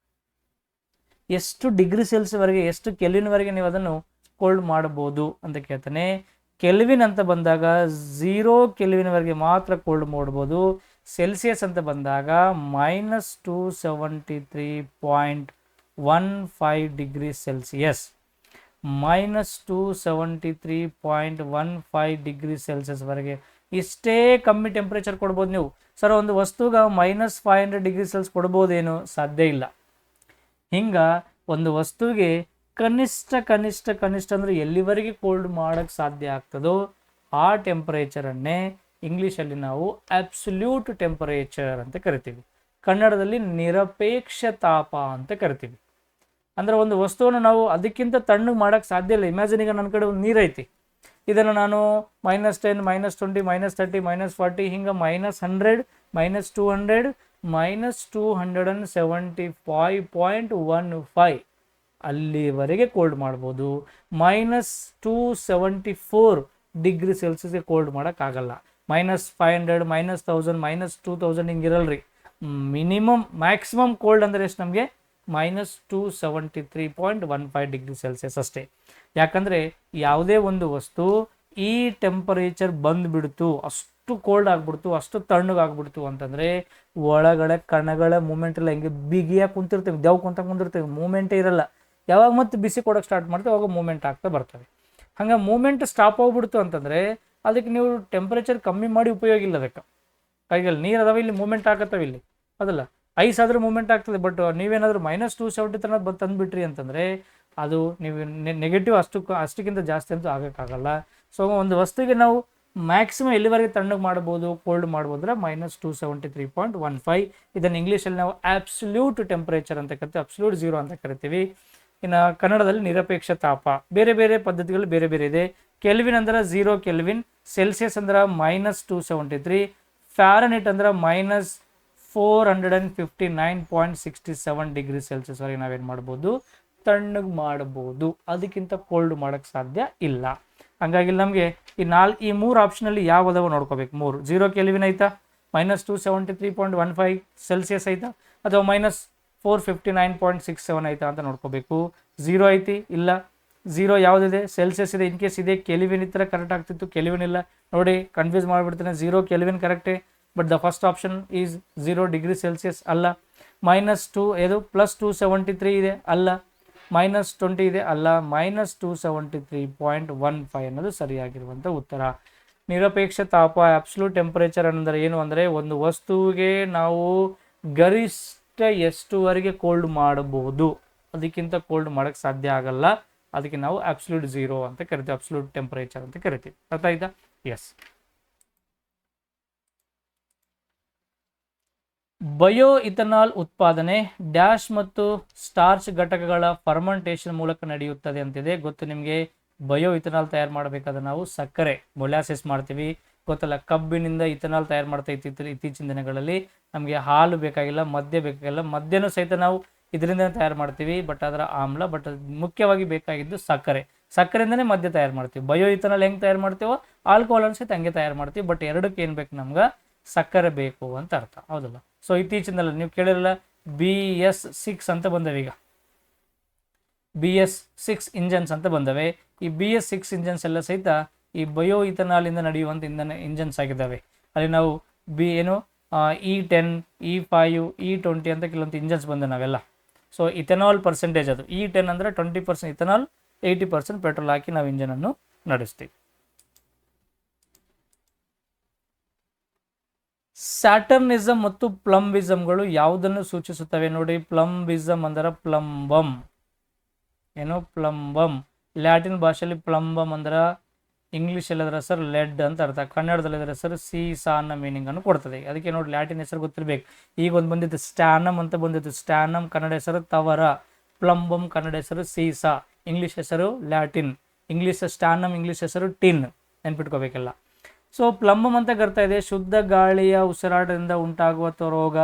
ಎಷ್ಟು ಡಿಗ್ರಿ ಸೆಲ್ಸಿಯಸ್ವರೆಗೆ, ಎಷ್ಟು ಕೆಲ್ವಿನ್ವರೆಗೆ ನೀವು ಅದನ್ನು ಕೋಲ್ಡ್ ಮಾಡ್ಬೋದು ಅಂತ ಕೇಳ್ತಾನೆ. ಕೆಲ್ವಿನ್ ಅಂತ ಬಂದಾಗ 0 ಕೆಲ್ವಿನ್ವರೆಗೆ ಮಾತ್ರ ಕೋಲ್ಡ್ ಮಾಡ್ಬೋದು. ಸೆಲ್ಸಿಯಸ್ ಅಂತ ಬಂದಾಗ -273.15 ಡಿಗ್ರಿ ಸೆಲ್ಸಿಯಸ್, -273.15 ಡಿಗ್ರಿ ಸೆಲ್ಸಿಯಸ್ವರೆಗೆ ಇಷ್ಟೇ ಕಮ್ಮಿ ಟೆಂಪ್ರೇಚರ್ ಕೊಡ್ಬೋದು ನೀವು. ಸರ್ ಒಂದು ವಸ್ತುಗೆ -500 ಡಿಗ್ರಿ ಸೆಲ್ಸಿಯಸ್ ಕೊಡ್ಬೋದೇನು? ಸಾಧ್ಯ ಇಲ್ಲ. ಹಿಂಗೆ ಒಂದು ವಸ್ತುವಿಗೆ ಕನಿಷ್ಠ ಅಂದ್ರೆ ಎಲ್ಲಿವರೆಗೆ ಕೋಲ್ಡ್ ಮಾಡೋಕ್ಕೆ ಸಾಧ್ಯ ಆಗ್ತದೋ ಆ ಟೆಂಪರೇಚರನ್ನೇ ಇಂಗ್ಲೀಷಲ್ಲಿ ನಾವು ಅಬ್ಸಲ್ಯೂಟ್ ಟೆಂಪರೇಚರ್ ಅಂತ ಕರಿತೀವಿ. ಕನ್ನಡದಲ್ಲಿ ನಿರಪೇಕ್ಷ ತಾಪ ಅಂತ ಕರಿತೀವಿ. ಅಂದರೆ ಒಂದು ವಸ್ತುವನ್ನು ನಾವು ಅದಕ್ಕಿಂತ ತಣ್ಣಗೆ ಮಾಡೋಕ್ಕೆ ಸಾಧ್ಯ ಇಲ್ಲ. ಇಮ್ಯಾಜಿನ್ ಈಗ ನನ್ನ ಕಡೆ ಒಂದು ನೀರು ಐತಿ, ಇದನ್ನು ನಾನು -10, -20, -30, -40 ಹಿಂಗೆ -100, -200, -275.15 ಅಲ್ಲಿವರೆಗೆ ಕೋಲ್ಡ್ ಮಾಡ್ಬೋದು. -274 ಡಿಗ್ರಿ ಸೆಲ್ಸಿಯಸ್ಗೆ ಕೋಲ್ಡ್ ಮಾಡೋಕ್ಕಾಗಲ್ಲ. -500, -1000, -2000 ಹಿಂಗಿರಲ್ರಿ. ಮ್ಯಾಕ್ಸಿಮಮ್ ಕೋಲ್ಡ್ ಅಂದರೆ ಎಷ್ಟು ನಮಗೆ? -273.15 ಡಿಗ್ರಿ ಸೆಲ್ಸಿಯಸ್ ಅಷ್ಟೇ. ಯಾಕಂದರೆ ಯಾವುದೇ ಒಂದು ವಸ್ತು ಈ ಟೆಂಪರೇಚರ್ ಬಂದುಬಿಡ್ತು, ಅಷ್ಟು ಕೋಲ್ಡ್ ಆಗಿಬಿಡ್ತು, ಅಷ್ಟು ತಣ್ಣಗಾಗ್ಬಿಡ್ತು ಅಂತಂದರೆ ಒಳಗಡೆ ಕಣಗಳ ಮೂಮೆಂಟ್ ಎಲ್ಲ ಹೆಂಗೆ ಬಿಗಿಯಾಗಿ ಕುಂತಿರ್ತೇವೆ, ದೇವ್ ಕುಂತಿರ್ತೇವೆ, ಮೂಮೆಂಟೇ ಇರಲ್ಲ. ಯಾವಾಗ ಮತ್ತೆ ಬಿಸಿ ಕೊಡೋಕೆ ಸ್ಟಾರ್ಟ್ ಮಾಡ್ತೇವೆ ಅವಾಗ ಮೂಮೆಂಟ್ ಆಗ್ತಾ ಬರ್ತವೆ. ಹಂಗೆ ಮೂಮೆಂಟ್ ಸ್ಟಾಪ್ ಹೋಗ್ಬಿಡ್ತು ಅಂತಂದರೆ ಅದಕ್ಕೆ ನೀವು ಟೆಂಪರೇಚರ್ ಕಮ್ಮಿ ಮಾಡಿ ಉಪಯೋಗ ಇಲ್ಲ. ಅದಕ್ಕೆ ಕೈಯಲ್ಲಿ ನೀರು ಅದಾವ, ಇಲ್ಲಿ ಮೂಮೆಂಟ್ ಆಗತ್ತವೆ, ಇಲ್ಲಿ ಅದಲ್ಲ ಐಸ್ ಆದರೂ ಮೂಮೆಂಟ್ ಆಗ್ತದೆ. ಬಟ್ ನೀವೇನಾದರೂ -270 ತನಕ ತಂದುಬಿಟ್ರಿ ಅಂತಂದರೆ ಅದು ನೀವು ನೆಗೆಟಿವ್ ಅಷ್ಟಕ್ಕಿಂತ ಜಾಸ್ತಿ ಅಂತೂ ಆಗೋಕ್ಕಾಗಲ್ಲ. ಸೊ ಒಂದು ವಸ್ತುವಿಗೆ ನಾವು ಮ್ಯಾಕ್ಸಿಮಮ್ ಎಲ್ಲಿವರೆಗೆ ತಣ್ಣಗೆ ಮಾಡ್ಬೋದು, ಕೋಲ್ಡ್ ಮಾಡ್ಬೋದು ಅಂದರೆ -273.15. ಇದನ್ನು ಇಂಗ್ಲೀಷಲ್ಲಿ ನಾವು ಅಬ್ಸಲ್ಯೂಟ್ ಟೆಂಪರೇಚರ್ ಅಂತ ಕರಿತೀವಿ, ಅಬ್ಸಲ್ಯೂಟ್ 0 ಅಂತ ಕರಿತೀವಿ. ಇನ್ನು ಕನ್ನಡದಲ್ಲಿ ನಿರಪೇಕ್ಷ ತಾಪ. ಬೇರೆ ಬೇರೆ ಪದ್ಧತಿಗಳು ಬೇರೆ ಬೇರೆ ಇದೆ. ಕೆಲ್ವಿನ್ ಅಂದ್ರೆ 0 ಕೆಲ್ವಿನ್, ಸೆಲ್ಸಿಯಸ್ ಅಂದ್ರೆ -273, ಫ್ಯಾರನೈಟ್ ಅಂದ್ರೆ -459.67 ಡಿಗ್ರಿ ಸೆಲ್ಸಿಯಸ್ವರೆಗೆ ನಾವೇನು ಮಾಡ್ಬೋದು, ತಣ್ಣಗೆ ಮಾಡ್ಬೋದು. ಅದಕ್ಕಿಂತ ಕೋಲ್ಡ್ ಮಾಡೋಕ್ಕೆ ಸಾಧ್ಯ ಇಲ್ಲ. ಹಂಗಾಗಿ ನಮಗೆ ಈ 3 ಆಪ್ಷನಲ್ಲಿ ಯಾವ್ದವ ನೋಡ್ಕೋಬೇಕು. 0 ಕೆಲ್ವಿನ್ ಐತಾ, -273.15 ಸೆಲ್ಸಿಯಸ್ ಐತಾ, ಅಥವಾ -459.67 ಐತಾ ಅಂತ ನೋಡ್ಕೋಬೇಕು. 0 ಐತಿ ಇಲ್ಲ, 0 ಯಾವುದಿದೆ, ಸೆಲ್ಸಿಯಸ್ ಇದೆ. ಇನ್ ಕೇಸ್ ಇದೆ ಕೆಲ್ವಿನ್ ಇತ್ತರ ಕರೆಕ್ಟ್ ಆಗ್ತಿತ್ತು, ಕೆಲ್ವಿನ್ ಇಲ್ಲ ನೋಡಿ ಕನ್ಫ್ಯೂಸ್ ಮಾಡಿಬಿಡ್ತೇನೆ. 0 ಕೆಲ್ವಿನ್ ಕರೆಕ್ಟೇ, but the first option is 0 degree Celsius ಅಲ್ಲ. +273 ಇದೆ ಅಲ್ಲ, -20 ಇದೆ ಅಲ್ಲ, -273.15 ಅನ್ನೋದು ಸರಿಯಾಗಿರುವಂಥ ಉತ್ತರ. ನಿರಪೇಕ್ಷ ತಾಪ ಅಬ್ಸಲ್ಯೂಟ್ ಟೆಂಪರೇಚರ್ ಅಂದರೆ ಏನು ಅಂದರೆ ಒಂದು ವಸ್ತುವಿಗೆ ನಾವು ಗರಿಷ್ಠ ಎಷ್ಟುವರೆಗೆ ಕೋಲ್ಡ್ ಮಾಡಬಹುದು, ಅದಕ್ಕಿಂತ ಕೋಲ್ಡ್ ಮಾಡೋಕ್ಕೆ ಸಾಧ್ಯ ಆಗಲ್ಲ. ಅದಕ್ಕೆ ನಾವು ಅಬ್ಸಲ್ಯೂಟ್ ಝೀರೋ ಅಂತ ಕರಿತೀವಿ, ಅಬ್ಸಲ್ಯೂಟ್ ಟೆಂಪರೇಚರ್ ಅಂತ ಕರಿತೀವಿ. ಅರ್ಥ ಆಯ್ತಾ? ಎಸ್. ಬಯೋ ಇಥನಾಲ್ ಉತ್ಪಾದನೆ ಡ್ಯಾಶ್ ಮತ್ತು ಸ್ಟಾರ್ಚ್ ಘಟಕಗಳ ಫರ್ಮೆಂಟೇಷನ್ ಮೂಲಕ ನಡೆಯುತ್ತದೆ ಅಂತಿದೆ. ಗೊತ್ತು ನಿಮಗೆ. ಬಯೋ ಇಥನಾಲ್ ತಯಾರು ಮಾಡಬೇಕಾದ್ರೆ ನಾವು ಸಕ್ಕರೆ ಮೊಲಾಸಿಸ್ ಮಾಡ್ತೀವಿ, ಗೊತ್ತಲ್ಲ. ಕಬ್ಬಿನಿಂದ ಇಥನಾಲ್ ತಯಾರು ಮಾಡ್ತಾ ಇತ್ತೀಚಿನ ದಿನಗಳಲ್ಲಿ ನಮಗೆ ಹಾಲು ಬೇಕಾಗಿಲ್ಲ, ಮದ್ಯ ಬೇಕಾಗಿಲ್ಲ. ಮದ್ಯನೂ ಸಹಿತ ನಾವು ಇದರಿಂದ ತಯಾರು ಮಾಡ್ತೀವಿ, ಬಟ್ ಅದರ ಆಮ್ಲ. ಬಟ್ ಮುಖ್ಯವಾಗಿ ಬೇಕಾಗಿದ್ದು ಸಕ್ಕರೆ. ಸಕ್ಕರೆಯಿಂದನೇ ಮದ್ಯ ತಯಾರು ಮಾಡ್ತೀವಿ. ಬಯೋ ಇಥನಾಲ್ ಹೆಂಗೆ ತಯಾರು ಮಾಡ್ತೀವೋ ಆಲ್ಕೋಹಾಲ್ ಸಹಿತ ಹಂಗೆ ತಯಾರು ಮಾಡ್ತೀವಿ. ಬಟ್ ಎರಡಕ್ಕೆ ಏನು ಬೇಕು ನಮ್ಗೆ? ಸಕ್ಕರೆ ಬೇಕು ಅಂತ ಅರ್ಥ, ಹೌದಲ್ಲ. ಸೊ ಇತ್ತೀಚಿನಲ್ಲ ನೀವು ಕೇಳಿರಲ್ಲ, BS6 ಅಂತ ಬಂದವೆ. ಈಗ BS6 ಇಂಜನ್ಸ್ ಅಂತ ಬಂದವೆ. ಈ BS6 ಇಂಜನ್ಸ್ ಎಲ್ಲ ಸಹಿತ ಈ ಬಯೋ ಇಥನಾಲಿಂದ ನಡೆಯುವಂಥ ಇಂಜನ್ಸ್ ಆಗಿದ್ದಾವೆ. ಅಲ್ಲಿ ನಾವು E10, E5, E20 ಅಂತ ಕೆಲವೊಂದು ಇಂಜನ್ಸ್ ಬಂದ ನಾವೆಲ್ಲ. ಸೊ ಇಥನಾಲ್ ಪರ್ಸೆಂಟೇಜ್ ಅದು. E10 ಅಂದರೆ 20% ಇಥನಾಲ್, 80% ಪೆಟ್ರೋಲ್ ಹಾಕಿ ನಾವು ಇಂಜನನ್ನು ನಡೆಸ್ತೀವಿ. ಸ್ಯಾಟರ್ನಿಸಮ್ ಮತ್ತು ಪ್ಲಂಬಿಸಮ್ಗಳು ಯಾವುದನ್ನು ಸೂಚಿಸುತ್ತವೆ ನೋಡಿ. ಪ್ಲಂಬಿಸಮ್ ಅಂದರೆ ಪ್ಲಂಬಮ್. ಪ್ಲಂಬಮ್. ಲ್ಯಾಟಿನ್ ಭಾಷೆಯಲ್ಲಿ ಪ್ಲಂಬಮ್ ಅಂದ್ರೆ, ಇಂಗ್ಲೀಷಲ್ಲಿ ಅದರ ಹೆಸರು ಲೆಡ್ ಅಂತ ಅರ್ಥ, ಕನ್ನಡದಲ್ಲಿ ಅದರ ಹೆಸರು ಸೀಸಾ ಅನ್ನೋ ಮೀನಿಂಗ್ ಅನ್ನು ಕೊಡ್ತದೆ. ಅದಕ್ಕೆ ನೋಡಿ ಲ್ಯಾಟಿನ್ ಹೆಸರು ಗೊತ್ತಿರಬೇಕು. ಈಗ ಒಂದು ಬಂದಿತ್ತು ಸ್ಟ್ಯಾನಮ್ ಅಂತ ಬಂದಿತ್ತು. ಸ್ಟ್ಯಾನಮ್ ಕನ್ನಡ ಹೆಸರು ತವರ, ಪ್ಲಂಬಮ್ ಕನ್ನಡ ಹೆಸರು ಸೀಸಾ, ಇಂಗ್ಲೀಷ್ ಹೆಸರು ಲ್ಯಾಟಿನ್. ಇಂಗ್ಲೀಷ್ ಸ್ಟ್ಯಾನಮ್, ಇಂಗ್ಲೀಷ್ ಹೆಸರು ಟಿನ್. ನೆನ್ಪಿಟ್ಕೋಬೇಕೆಲ್ಲ. ಸೊ ಪ್ಲಂಬಮ್ ಅಂತ ಬರ್ತಾ ಇದೆ. ಶುದ್ಧ ಗಾಳಿಯ ಉಸಿರಾಟದಿಂದ ಉಂಟಾಗುವ ರೋಗ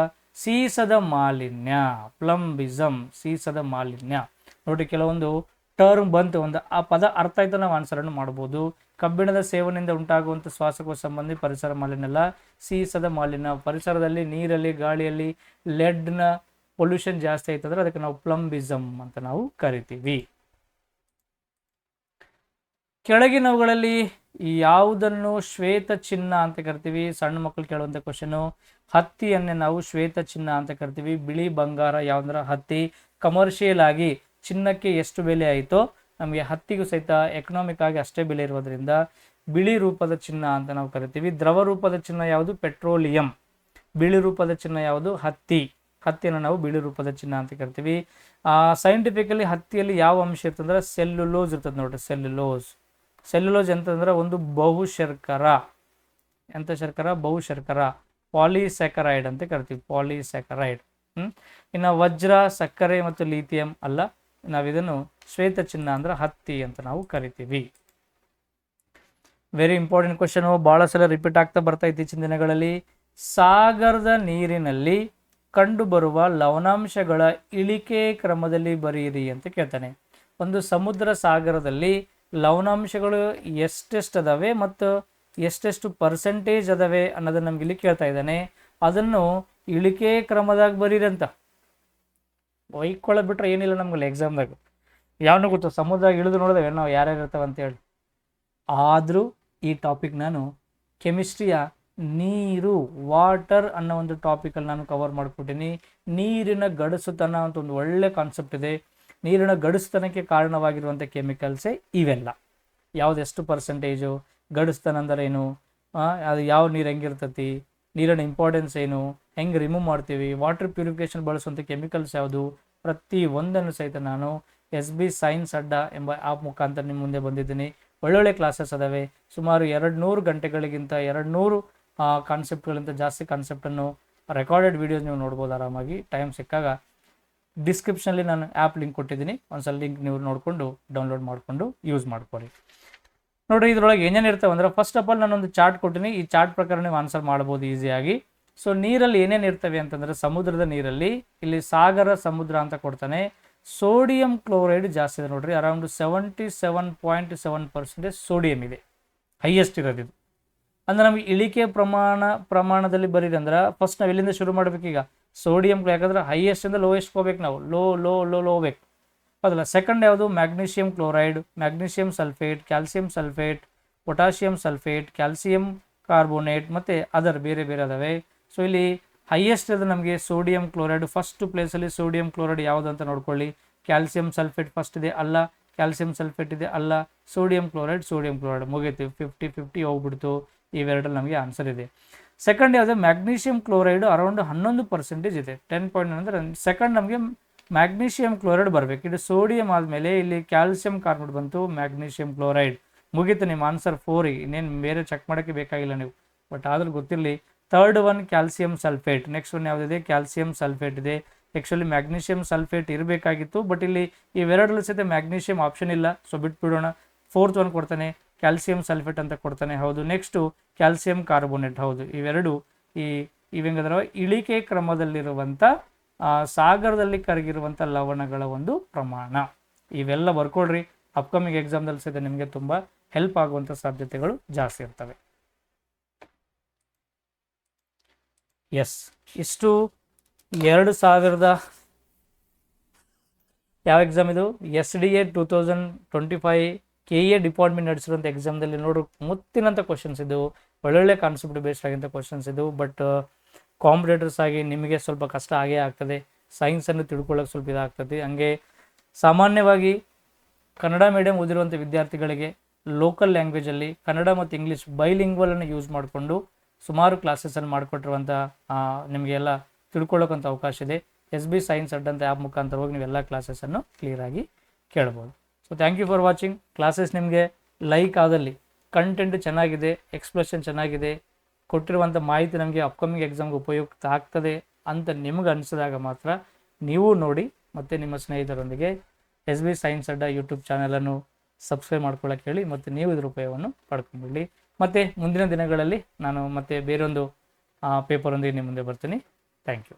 ಸೀಸದ ಮಾಲಿನ್ಯ. ಪ್ಲಂಬಿಸಮ್, ಸೀಸದ ಮಾಲಿನ್ಯ. ನೋಡಿ ಕೆಲವೊಂದು ಟರ್ಮ್ ಬಂತು, ಒಂದು ಆ ಪದ ಅರ್ಥ ಆಯ್ತು, ನಾವು ಆನ್ಸರನ್ನು ಮಾಡ್ಬೋದು. ಕಬ್ಬಿಣದ ಸೇವನೆಯಿಂದ ಉಂಟಾಗುವಂಥ ಶ್ವಾಸಕೋಶ ಸಂಬಂಧಿ ಪರಿಸರ ಮಾಲಿನ್ಯ ಅಲ್ಲ, ಸೀಸದ ಮಾಲಿನ್ಯ. ಪರಿಸರದಲ್ಲಿ, ನೀರಲ್ಲಿ, ಗಾಳಿಯಲ್ಲಿ ಲೆಡ್ನ ಪೊಲ್ಯೂಷನ್ ಜಾಸ್ತಿ ಆಯ್ತಂದ್ರೆ ಅದಕ್ಕೆ ನಾವು ಪ್ಲಂಬಿಸಮ್ ಅಂತ ನಾವು ಕರಿತೀವಿ. ಕೆಳಗಿನವುಗಳಲ್ಲಿ ಯಾವುದನ್ನು ಶ್ವೇತ ಚಿನ್ನ ಅಂತ ಕರಿತೀವಿ? ಸಣ್ಣ ಮಕ್ಕಳು ಕೇಳುವಂಥ ಕ್ವಶನು. ಹತ್ತಿಯನ್ನೇ ನಾವು ಶ್ವೇತ ಚಿನ್ನ ಅಂತ ಕರಿತೀವಿ. ಬಿಳಿ ಬಂಗಾರ ಯಾವಂದ್ರೆ ಹತ್ತಿ. ಕಮರ್ಷಿಯಲ್ ಆಗಿ ಚಿನ್ನಕ್ಕೆ ಎಷ್ಟು ಬೆಲೆ ಆಯಿತೋ ನಮಗೆ ಹತ್ತಿಗೂ ಸಹಿತ ಎಕನಾಮಿಕ್ ಆಗಿ ಅಷ್ಟೇ ಬೆಲೆ ಇರೋದ್ರಿಂದ ಬಿಳಿ ರೂಪದ ಚಿನ್ನ ಅಂತ ನಾವು ಕರಿತೀವಿ. ದ್ರವ ರೂಪದ ಚಿನ್ನ ಯಾವುದು? ಪೆಟ್ರೋಲಿಯಂ. ಬಿಳಿ ರೂಪದ ಚಿನ್ನ ಯಾವುದು? ಹತ್ತಿ. ಹತ್ತಿಯನ್ನು ನಾವು ಬಿಳಿ ರೂಪದ ಚಿನ್ನ ಅಂತ ಕರಿತೀವಿ. ಸೈಂಟಿಫಿಕಲಿ ಹತ್ತಿಯಲ್ಲಿ ಯಾವ ಅಂಶ ಇರ್ತಂದ್ರೆ ಸೆಲ್ಯುಲೋಸ್ ಇರ್ತದೆ ನೋಡ್ರಿ. ಸೆಲ್ಯುಲೋಸ್. ಸೆಲ್ಯುಲೋಸ್ ಎಂತಂದ್ರೆ ಒಂದು ಬಹುಶರ್ಕರ. ಎಂತ ಶರ್ಕರ? ಬಹುಶರ್ಕರ. ಪಾಲಿಸ್ಯಾಕರೈಡ್ ಅಂತ ಕರಿತೀವಿ. ಪಾಲಿಸ್ಯಾಕರೈಡ್. ಇನ್ನು ವಜ್ರ, ಸಕ್ಕರೆ ಮತ್ತು ಲಿಥಿಯಂ ಅಲ್ಲ. ನಾವಿದನ್ನು ಶ್ವೇತ ಚಿನ್ನ ಅಂದ್ರೆ ಹತ್ತಿ ಅಂತ ನಾವು ಕರಿತೀವಿ. ವೆರಿ ಇಂಪಾರ್ಟೆಂಟ್ ಕ್ವಶನ್, ಬಹಳ ಸಲ ರಿಪೀಟ್ ಆಗ್ತಾ ಬರ್ತಾ ಇತ್ತೀಚಿನ ದಿನಗಳಲ್ಲಿ. ಸಾಗರದ ನೀರಿನಲ್ಲಿ ಕಂಡುಬರುವ ಲವಣಾಂಶಗಳ ಇಳಿಕೆ ಕ್ರಮದಲ್ಲಿ ಬರೆಯಿರಿ ಅಂತ ಕೇಳ್ತಾನೆ. ಒಂದು ಸಮುದ್ರ ಸಾಗರದಲ್ಲಿ ಲವಣಾಂಶಗಳು ಎಷ್ಟೆಷ್ಟು ಅದಾವೆ ಮತ್ತು ಎಷ್ಟೆಷ್ಟು ಪರ್ಸೆಂಟೇಜ್ ಅದಾವೆ ಅನ್ನೋದನ್ನ ನಮ್ಗೆ ಇಲ್ಲಿ ಕೇಳ್ತಾ ಇದ್ದಾನೆ. ಅದನ್ನು ಇಳಿಕೆ ಕ್ರಮದಾಗ ಬರೀರಿ ಅಂತ. ಒಯ್ಕೊಳ್ಳೋದು ಬಿಟ್ರೆ ಏನಿಲ್ಲ ನಮ್ಗಲ್ಲ ಎಕ್ಸಾಮ್ದಾಗ. ಯಾವನು ಗೊತ್ತು, ಸಮುದ್ರ ಇಳಿದು ನೋಡಿದೇವೆ ನಾವು ಯಾರ್ಯಾರು ಇರ್ತಾವೆ ಅಂತೇಳಿ. ಆದರೂ ಈ ಟಾಪಿಕ್ ನಾನು ಕೆಮಿಸ್ಟ್ರಿಯ ನೀರು, ವಾಟರ್ ಅನ್ನೋ ಒಂದು ಟಾಪಿಕಲ್ಲಿ ನಾನು ಕವರ್ ಮಾಡಿಕೊಟ್ಟಿನಿ. ನೀರಿನ ಗಡಸುತನ ಅಂತ ಒಂದು ಒಳ್ಳೆ ಕಾನ್ಸೆಪ್ಟ್ ಇದೆ. ನೀರಿನ ಗಡಸುತನಕ್ಕೆ ಕಾರಣವಾಗಿರುವಂಥ ಕೆಮಿಕಲ್ಸೇ ಇವೆಲ್ಲ. ಯಾವ್ದು ಎಷ್ಟು ಪರ್ಸೆಂಟೇಜು, ಗಡಸುತನ ಅಂದರೆ ಏನು, ಅದು ಯಾವ ನೀರು ಹೆಂಗಿರ್ತತಿ, ನೀರಿನ ಇಂಪಾರ್ಟೆನ್ಸ್ ಏನು, ಹೆಂಗೆ ರಿಮೂವ್ ಮಾಡ್ತೀವಿ, ವಾಟರ್ ಪ್ಯೂರಿಫಿಕೇಷನ್ ಬಳಸುವಂಥ ಕೆಮಿಕಲ್ಸ್ ಯಾವುದು, ಪ್ರತಿ ಒಂದನ್ನು ಸಹಿತ ನಾನು SB ಸೈನ್ಸ್ ಅಡ್ಡ ಎಂಬ ಆ್ಯಪ್ ಮುಖಾಂತರ ನಿಮ್ಮ ಮುಂದೆ ಬಂದಿದ್ದೀನಿ. ಒಳ್ಳೊಳ್ಳೆ ಕ್ಲಾಸಸ್ ಅದಾವೆ. ಸುಮಾರು 200 ಗಂಟೆಗಳಿಗಿಂತ 200 ಕಾನ್ಸೆಪ್ಟ್ಗಳಿಂದ ಜಾಸ್ತಿ ಕಾನ್ಸೆಪ್ಟನ್ನು ರೆಕಾರ್ಡೆಡ್ ವೀಡಿಯೋಸ್ ನೀವು ನೋಡ್ಬೋದು ಆರಾಮಾಗಿ. ಟೈಮ್ ಸಿಕ್ಕಾಗ ಡಿಸ್ಕ್ರಿಪ್ಷನಲ್ಲಿ ನಾನು ಆ್ಯಪ್ ಲಿಂಕ್ ಕೊಟ್ಟಿದ್ದೀನಿ. ಒಂದ್ಸಲ ಲಿಂಕ್ ನೀವು ನೋಡಿಕೊಂಡು ಡೌನ್ಲೋಡ್ ಮಾಡಿಕೊಂಡು ಯೂಸ್ ಮಾಡ್ಕೊಳ್ಳಿ. ನೋಡಿರಿ ಇದ್ರೊಳಗೆ ಏನೇನು ಇರ್ತವೆ ಅಂದರೆ, ಫಸ್ಟ್ ಆಫ್ ಆಲ್ ನಾನೊಂದು ಚಾರ್ಟ್ ಕೊಟ್ಟಿನಿ. ಈ ಚಾರ್ಟ್ ಪ್ರಕಾರ ನೀವು ಆನ್ಸರ್ ಮಾಡ್ಬೋದು ಈಸಿಯಾಗಿ. ಸೊ ನೀರಲ್ಲಿ ಏನೇನು ಇರ್ತವೆ ಅಂತಂದರೆ, ಸಮುದ್ರದ ನೀರಲ್ಲಿ ಇಲ್ಲಿ ಸಾಗರ, ಸಮುದ್ರ ಅಂತ ಕೊಡ್ತಾನೆ. ಸೋಡಿಯಂ ಕ್ಲೋರೈಡ್ ಜಾಸ್ತಿ ಇದೆ ನೋಡ್ರಿ. ಅರೌಂಡ್ 77.7% ಸೋಡಿಯಂ ಇದೆ, ಹೈಯೆಸ್ಟ್ ಇರೋದು ಇದು. ಅಂದ್ರೆ ನಮಗೆ ಇಳಿಕೆ ಪ್ರಮಾಣದಲ್ಲಿ ಬರೀರಿ ಅಂದ್ರೆ ಫಸ್ಟ್ ನಾವು ಎಲ್ಲಿಂದ ಶುರು ಮಾಡ್ಬೇಕೀಗ? ಸೋಡಿಯಂ. ಯಾಕಂದ್ರೆ ಹೈಯೆಸ್ಟ್ ಇಂದ ಲೋಯೆಸ್ಟ್ ಹೋಗ್ಬೇಕು ನಾವು. ಲೋ ಲೋ ಲೋ ಲೋ ಹೋಗ್ಬೇಕು, ಹೌದಲ್ಲ. ಸೆಕೆಂಡ್ ಯಾವುದು? Magnesium chloride, magnesium sulphate, calcium sulphate, potassium sulphate, calcium carbonate ಮತ್ತು ಅದರ್ ಬೇರೆ ಬೇರೆ ಅದಾವೆ. ಸೊ ಇಲ್ಲಿ ಹೈಯೆಸ್ಟ್ ಅದು ನಮಗೆ ಸೋಡಿಯಂ ಕ್ಲೋರೈಡ್. ಫಸ್ಟ್ ಪ್ಲೇಸಲ್ಲಿ ಸೋಡಿಯಂ ಕ್ಲೋರೈಡ್ ಯಾವುದು ಅಂತ ನೋಡ್ಕೊಳ್ಳಿ. ಕ್ಯಾಲ್ಸಿಯಂ ಸಲ್ಫೇಟ್ ಫಸ್ಟ್ ಇದೆ ಅಲ್ಲ, ಕ್ಯಾಲ್ಸಿಯಂ ಸಲ್ಫೇಟ್ ಇದೆ ಅಲ್ಲ, ಸೋಡಿಯಂ ಕ್ಲೋರೈಡ್ ಮುಗೀತು. 50-50 ಹೋಗ್ಬಿಡ್ತು. ಇವೆರಡಲ್ಲಿ ನಮಗೆ ಆನ್ಸರ್ ಇದೆ. ಸೆಕೆಂಡ್ ಯಾವುದು ಮ್ಯಾಗ್ನೀಷಿಯಂ ಕ್ಲೋರೈಡ್ ಅರೌಂಡ್ 11% ಇದೆ. 10.9 ಅಂದರೆ ಸೆಕೆಂಡ್ ನಮಗೆ ಮ್ಯಾಗ್ನೀಷಿಯಂ ಕ್ಲೋರೈಡ್ ಬರಬೇಕು. ಇದು ಸೋಡಿಯಂ ಆದಮೇಲೆ ಇಲ್ಲಿ ಕ್ಯಾಲ್ಸಿಯಂ ಕಾರ್ಬನೇಟ್ ಬಂತು, ಮ್ಯಾಗ್ನೀಷಿಯಂ ಕ್ಲೋರೈಡ್. ಮುಗೀತು ನಿಮ್ಮ ಆನ್ಸರ್ 4. ಇನ್ನೇನು ಬೇರೆ ಚೆಕ್ ಮಾಡೋಕ್ಕೆ ಬೇಕಾಗಿಲ್ಲ ನೀವು, ಬಟ್ ಆದ್ರೂ ಗೊತ್ತಿರಲಿ. Third one calcium sulphate. Next one ಯಾವುದಿದೆ? ಕ್ಯಾಲ್ಸಿಯಂ ಸಲ್ಫೇಟ್ ಇದೆ. ಆ್ಯಕ್ಚುಲಿ ಮ್ಯಾಗ್ನೀಷಿಯಂ ಸಲ್ಫೇಟ್ ಇರಬೇಕಾಗಿತ್ತು, ಬಟ್ ಇಲ್ಲಿ ಇವೆರಡರಲ್ಲಿ ಸಹಿತ ಮ್ಯಾಗ್ನೀಷಿಯಂ ಆಪ್ಷನ್ ಇಲ್ಲ, ಸೊ ಬಿಟ್ಬಿಡೋಣ. ಫೋರ್ತ್ ಒನ್ ಕೊಡ್ತಾನೆ ಕ್ಯಾಲ್ಸಿಯಂ ಸಲ್ಫೇಟ್ ಅಂತ ಕೊಡ್ತಾನೆ, ಹೌದು. ನೆಕ್ಸ್ಟು ಕ್ಯಾಲ್ಸಿಯಂ ಕಾರ್ಬೋನೇಟ್, ಹೌದು. ಇವೆರಡು ಇವೆಂಗಂದ್ರೆ ಇಳಿಕೆ ಕ್ರಮದಲ್ಲಿರುವಂಥ ಸಾಗರದಲ್ಲಿ ಕರಗಿರುವಂಥ ಲವಣಗಳ ಒಂದು ಪ್ರಮಾಣ. ಇವೆಲ್ಲ ಬರ್ಕೊಳ್ರಿ, ಅಪ್ಕಮಿಂಗ್ ಎಕ್ಸಾಮ್ದಲ್ಲಿ ಸಹಿತ ನಿಮಗೆ ತುಂಬ ಹೆಲ್ಪ್ ಆಗುವಂಥ ಸಾಧ್ಯತೆಗಳು ಜಾಸ್ತಿ ಇರ್ತವೆ. ಎಸ್, ಇಷ್ಟು 2000 ಯಾವ ಎಕ್ಸಾಮ್ ಇದು? SDA 2025 KA ಡಿಪಾರ್ಟ್ಮೆಂಟ್ ನಡೆಸಿರುವಂಥ ಎಕ್ಸಾಮ್ದಲ್ಲಿ ನೋಡು ಮುತ್ತಿನಂಥ ಕ್ವಶನ್ಸ್ ಇದು, ಒಳ್ಳೊಳ್ಳೆ ಕಾನ್ಸೆಪ್ಟ್ ಬೇಸ್ಡ್ ಆಗಿಂಥ ಕ್ವಶನ್ಸ್ ಇದು. ಬಟ್ ಕಾಂಪಿಟೇಟರ್ಸ್ ಆಗಿ ನಿಮಗೆ ಸ್ವಲ್ಪ ಕಷ್ಟ ಆಗೇ ಆಗ್ತದೆ, ಸೈನ್ಸನ್ನು ತಿಳ್ಕೊಳ್ಳೋಕೆ ಸ್ವಲ್ಪ ಇದಾಗ್ತದೆ. ಹಂಗೆ ಸಾಮಾನ್ಯವಾಗಿ ಕನ್ನಡ ಮೀಡಿಯಂ ಓದಿರುವಂಥ ವಿದ್ಯಾರ್ಥಿಗಳಿಗೆ ಲೋಕಲ್ ಲ್ಯಾಂಗ್ವೇಜಲ್ಲಿ ಕನ್ನಡ ಮತ್ತು ಇಂಗ್ಲೀಷ್ ಬೈಲಿಂಗ್ವಲನ್ನು ಯೂಸ್ ಮಾಡಿಕೊಂಡು ಸುಮಾರು ಕ್ಲಾಸಸನ್ನು ಮಾಡಿಕೊಟ್ಟಿರುವಂಥ ನಿಮಗೆಲ್ಲ ತಿಳ್ಕೊಳ್ಳೋಕ್ಕಂಥ ಅವಕಾಶ ಇದೆ. SB ಸೈನ್ಸ್ ಅಡ್ಡ ಅಂತ ಆ್ಯಪ್ ಮುಖಾಂತರ ಹೋಗಿ ನೀವೆಲ್ಲ ಕ್ಲಾಸಸನ್ನು ಕ್ಲಿಯರಾಗಿ ಕೇಳ್ಬೋದು. So thank you for watching. Classes ನಿಮಗೆ ಲೈಕ್ ಆದಲ್ಲಿ, ಕಂಟೆಂಟ್ ಚೆನ್ನಾಗಿದೆ, ಎಕ್ಸ್ಪ್ರೆಷನ್ ಚೆನ್ನಾಗಿದೆ, ಕೊಟ್ಟಿರುವಂಥ ಮಾಹಿತಿ ನಮಗೆ ಅಪ್ಕಮಿಂಗ್ ಎಕ್ಸಾಮ್ಗೆ ಉಪಯುಕ್ತ ಆಗ್ತದೆ ಅಂತ ನಿಮ್ಗೆ ಅನಿಸಿದಾಗ ಮಾತ್ರ ನೀವು ನೋಡಿ ಮತ್ತು ನಿಮ್ಮ ಸ್ನೇಹಿತರೊಂದಿಗೆ SB ಸೈನ್ಸ್ ಅಡ್ಡ ಯೂಟ್ಯೂಬ್ ಚಾನಲನ್ನು ಸಬ್ಸ್ಕ್ರೈಬ್ ಮಾಡ್ಕೊಳ್ಳೋಕೆ ಹೇಳಿ, ಮತ್ತು ನೀವು ಇದರ ಉಪಯೋಗವನ್ನು ಪಡ್ಕೊಂಡ್ಬಿಡಿ. ಮತ್ತು ಮುಂದಿನ ದಿನಗಳಲ್ಲಿ ನಾನು ಮತ್ತೆ ಬೇರೊಂದು ಪೇಪರೊಂದಿಗೆ ನಿಮ್ಮ ಮುಂದೆ ಬರ್ತೀನಿ. Thank you.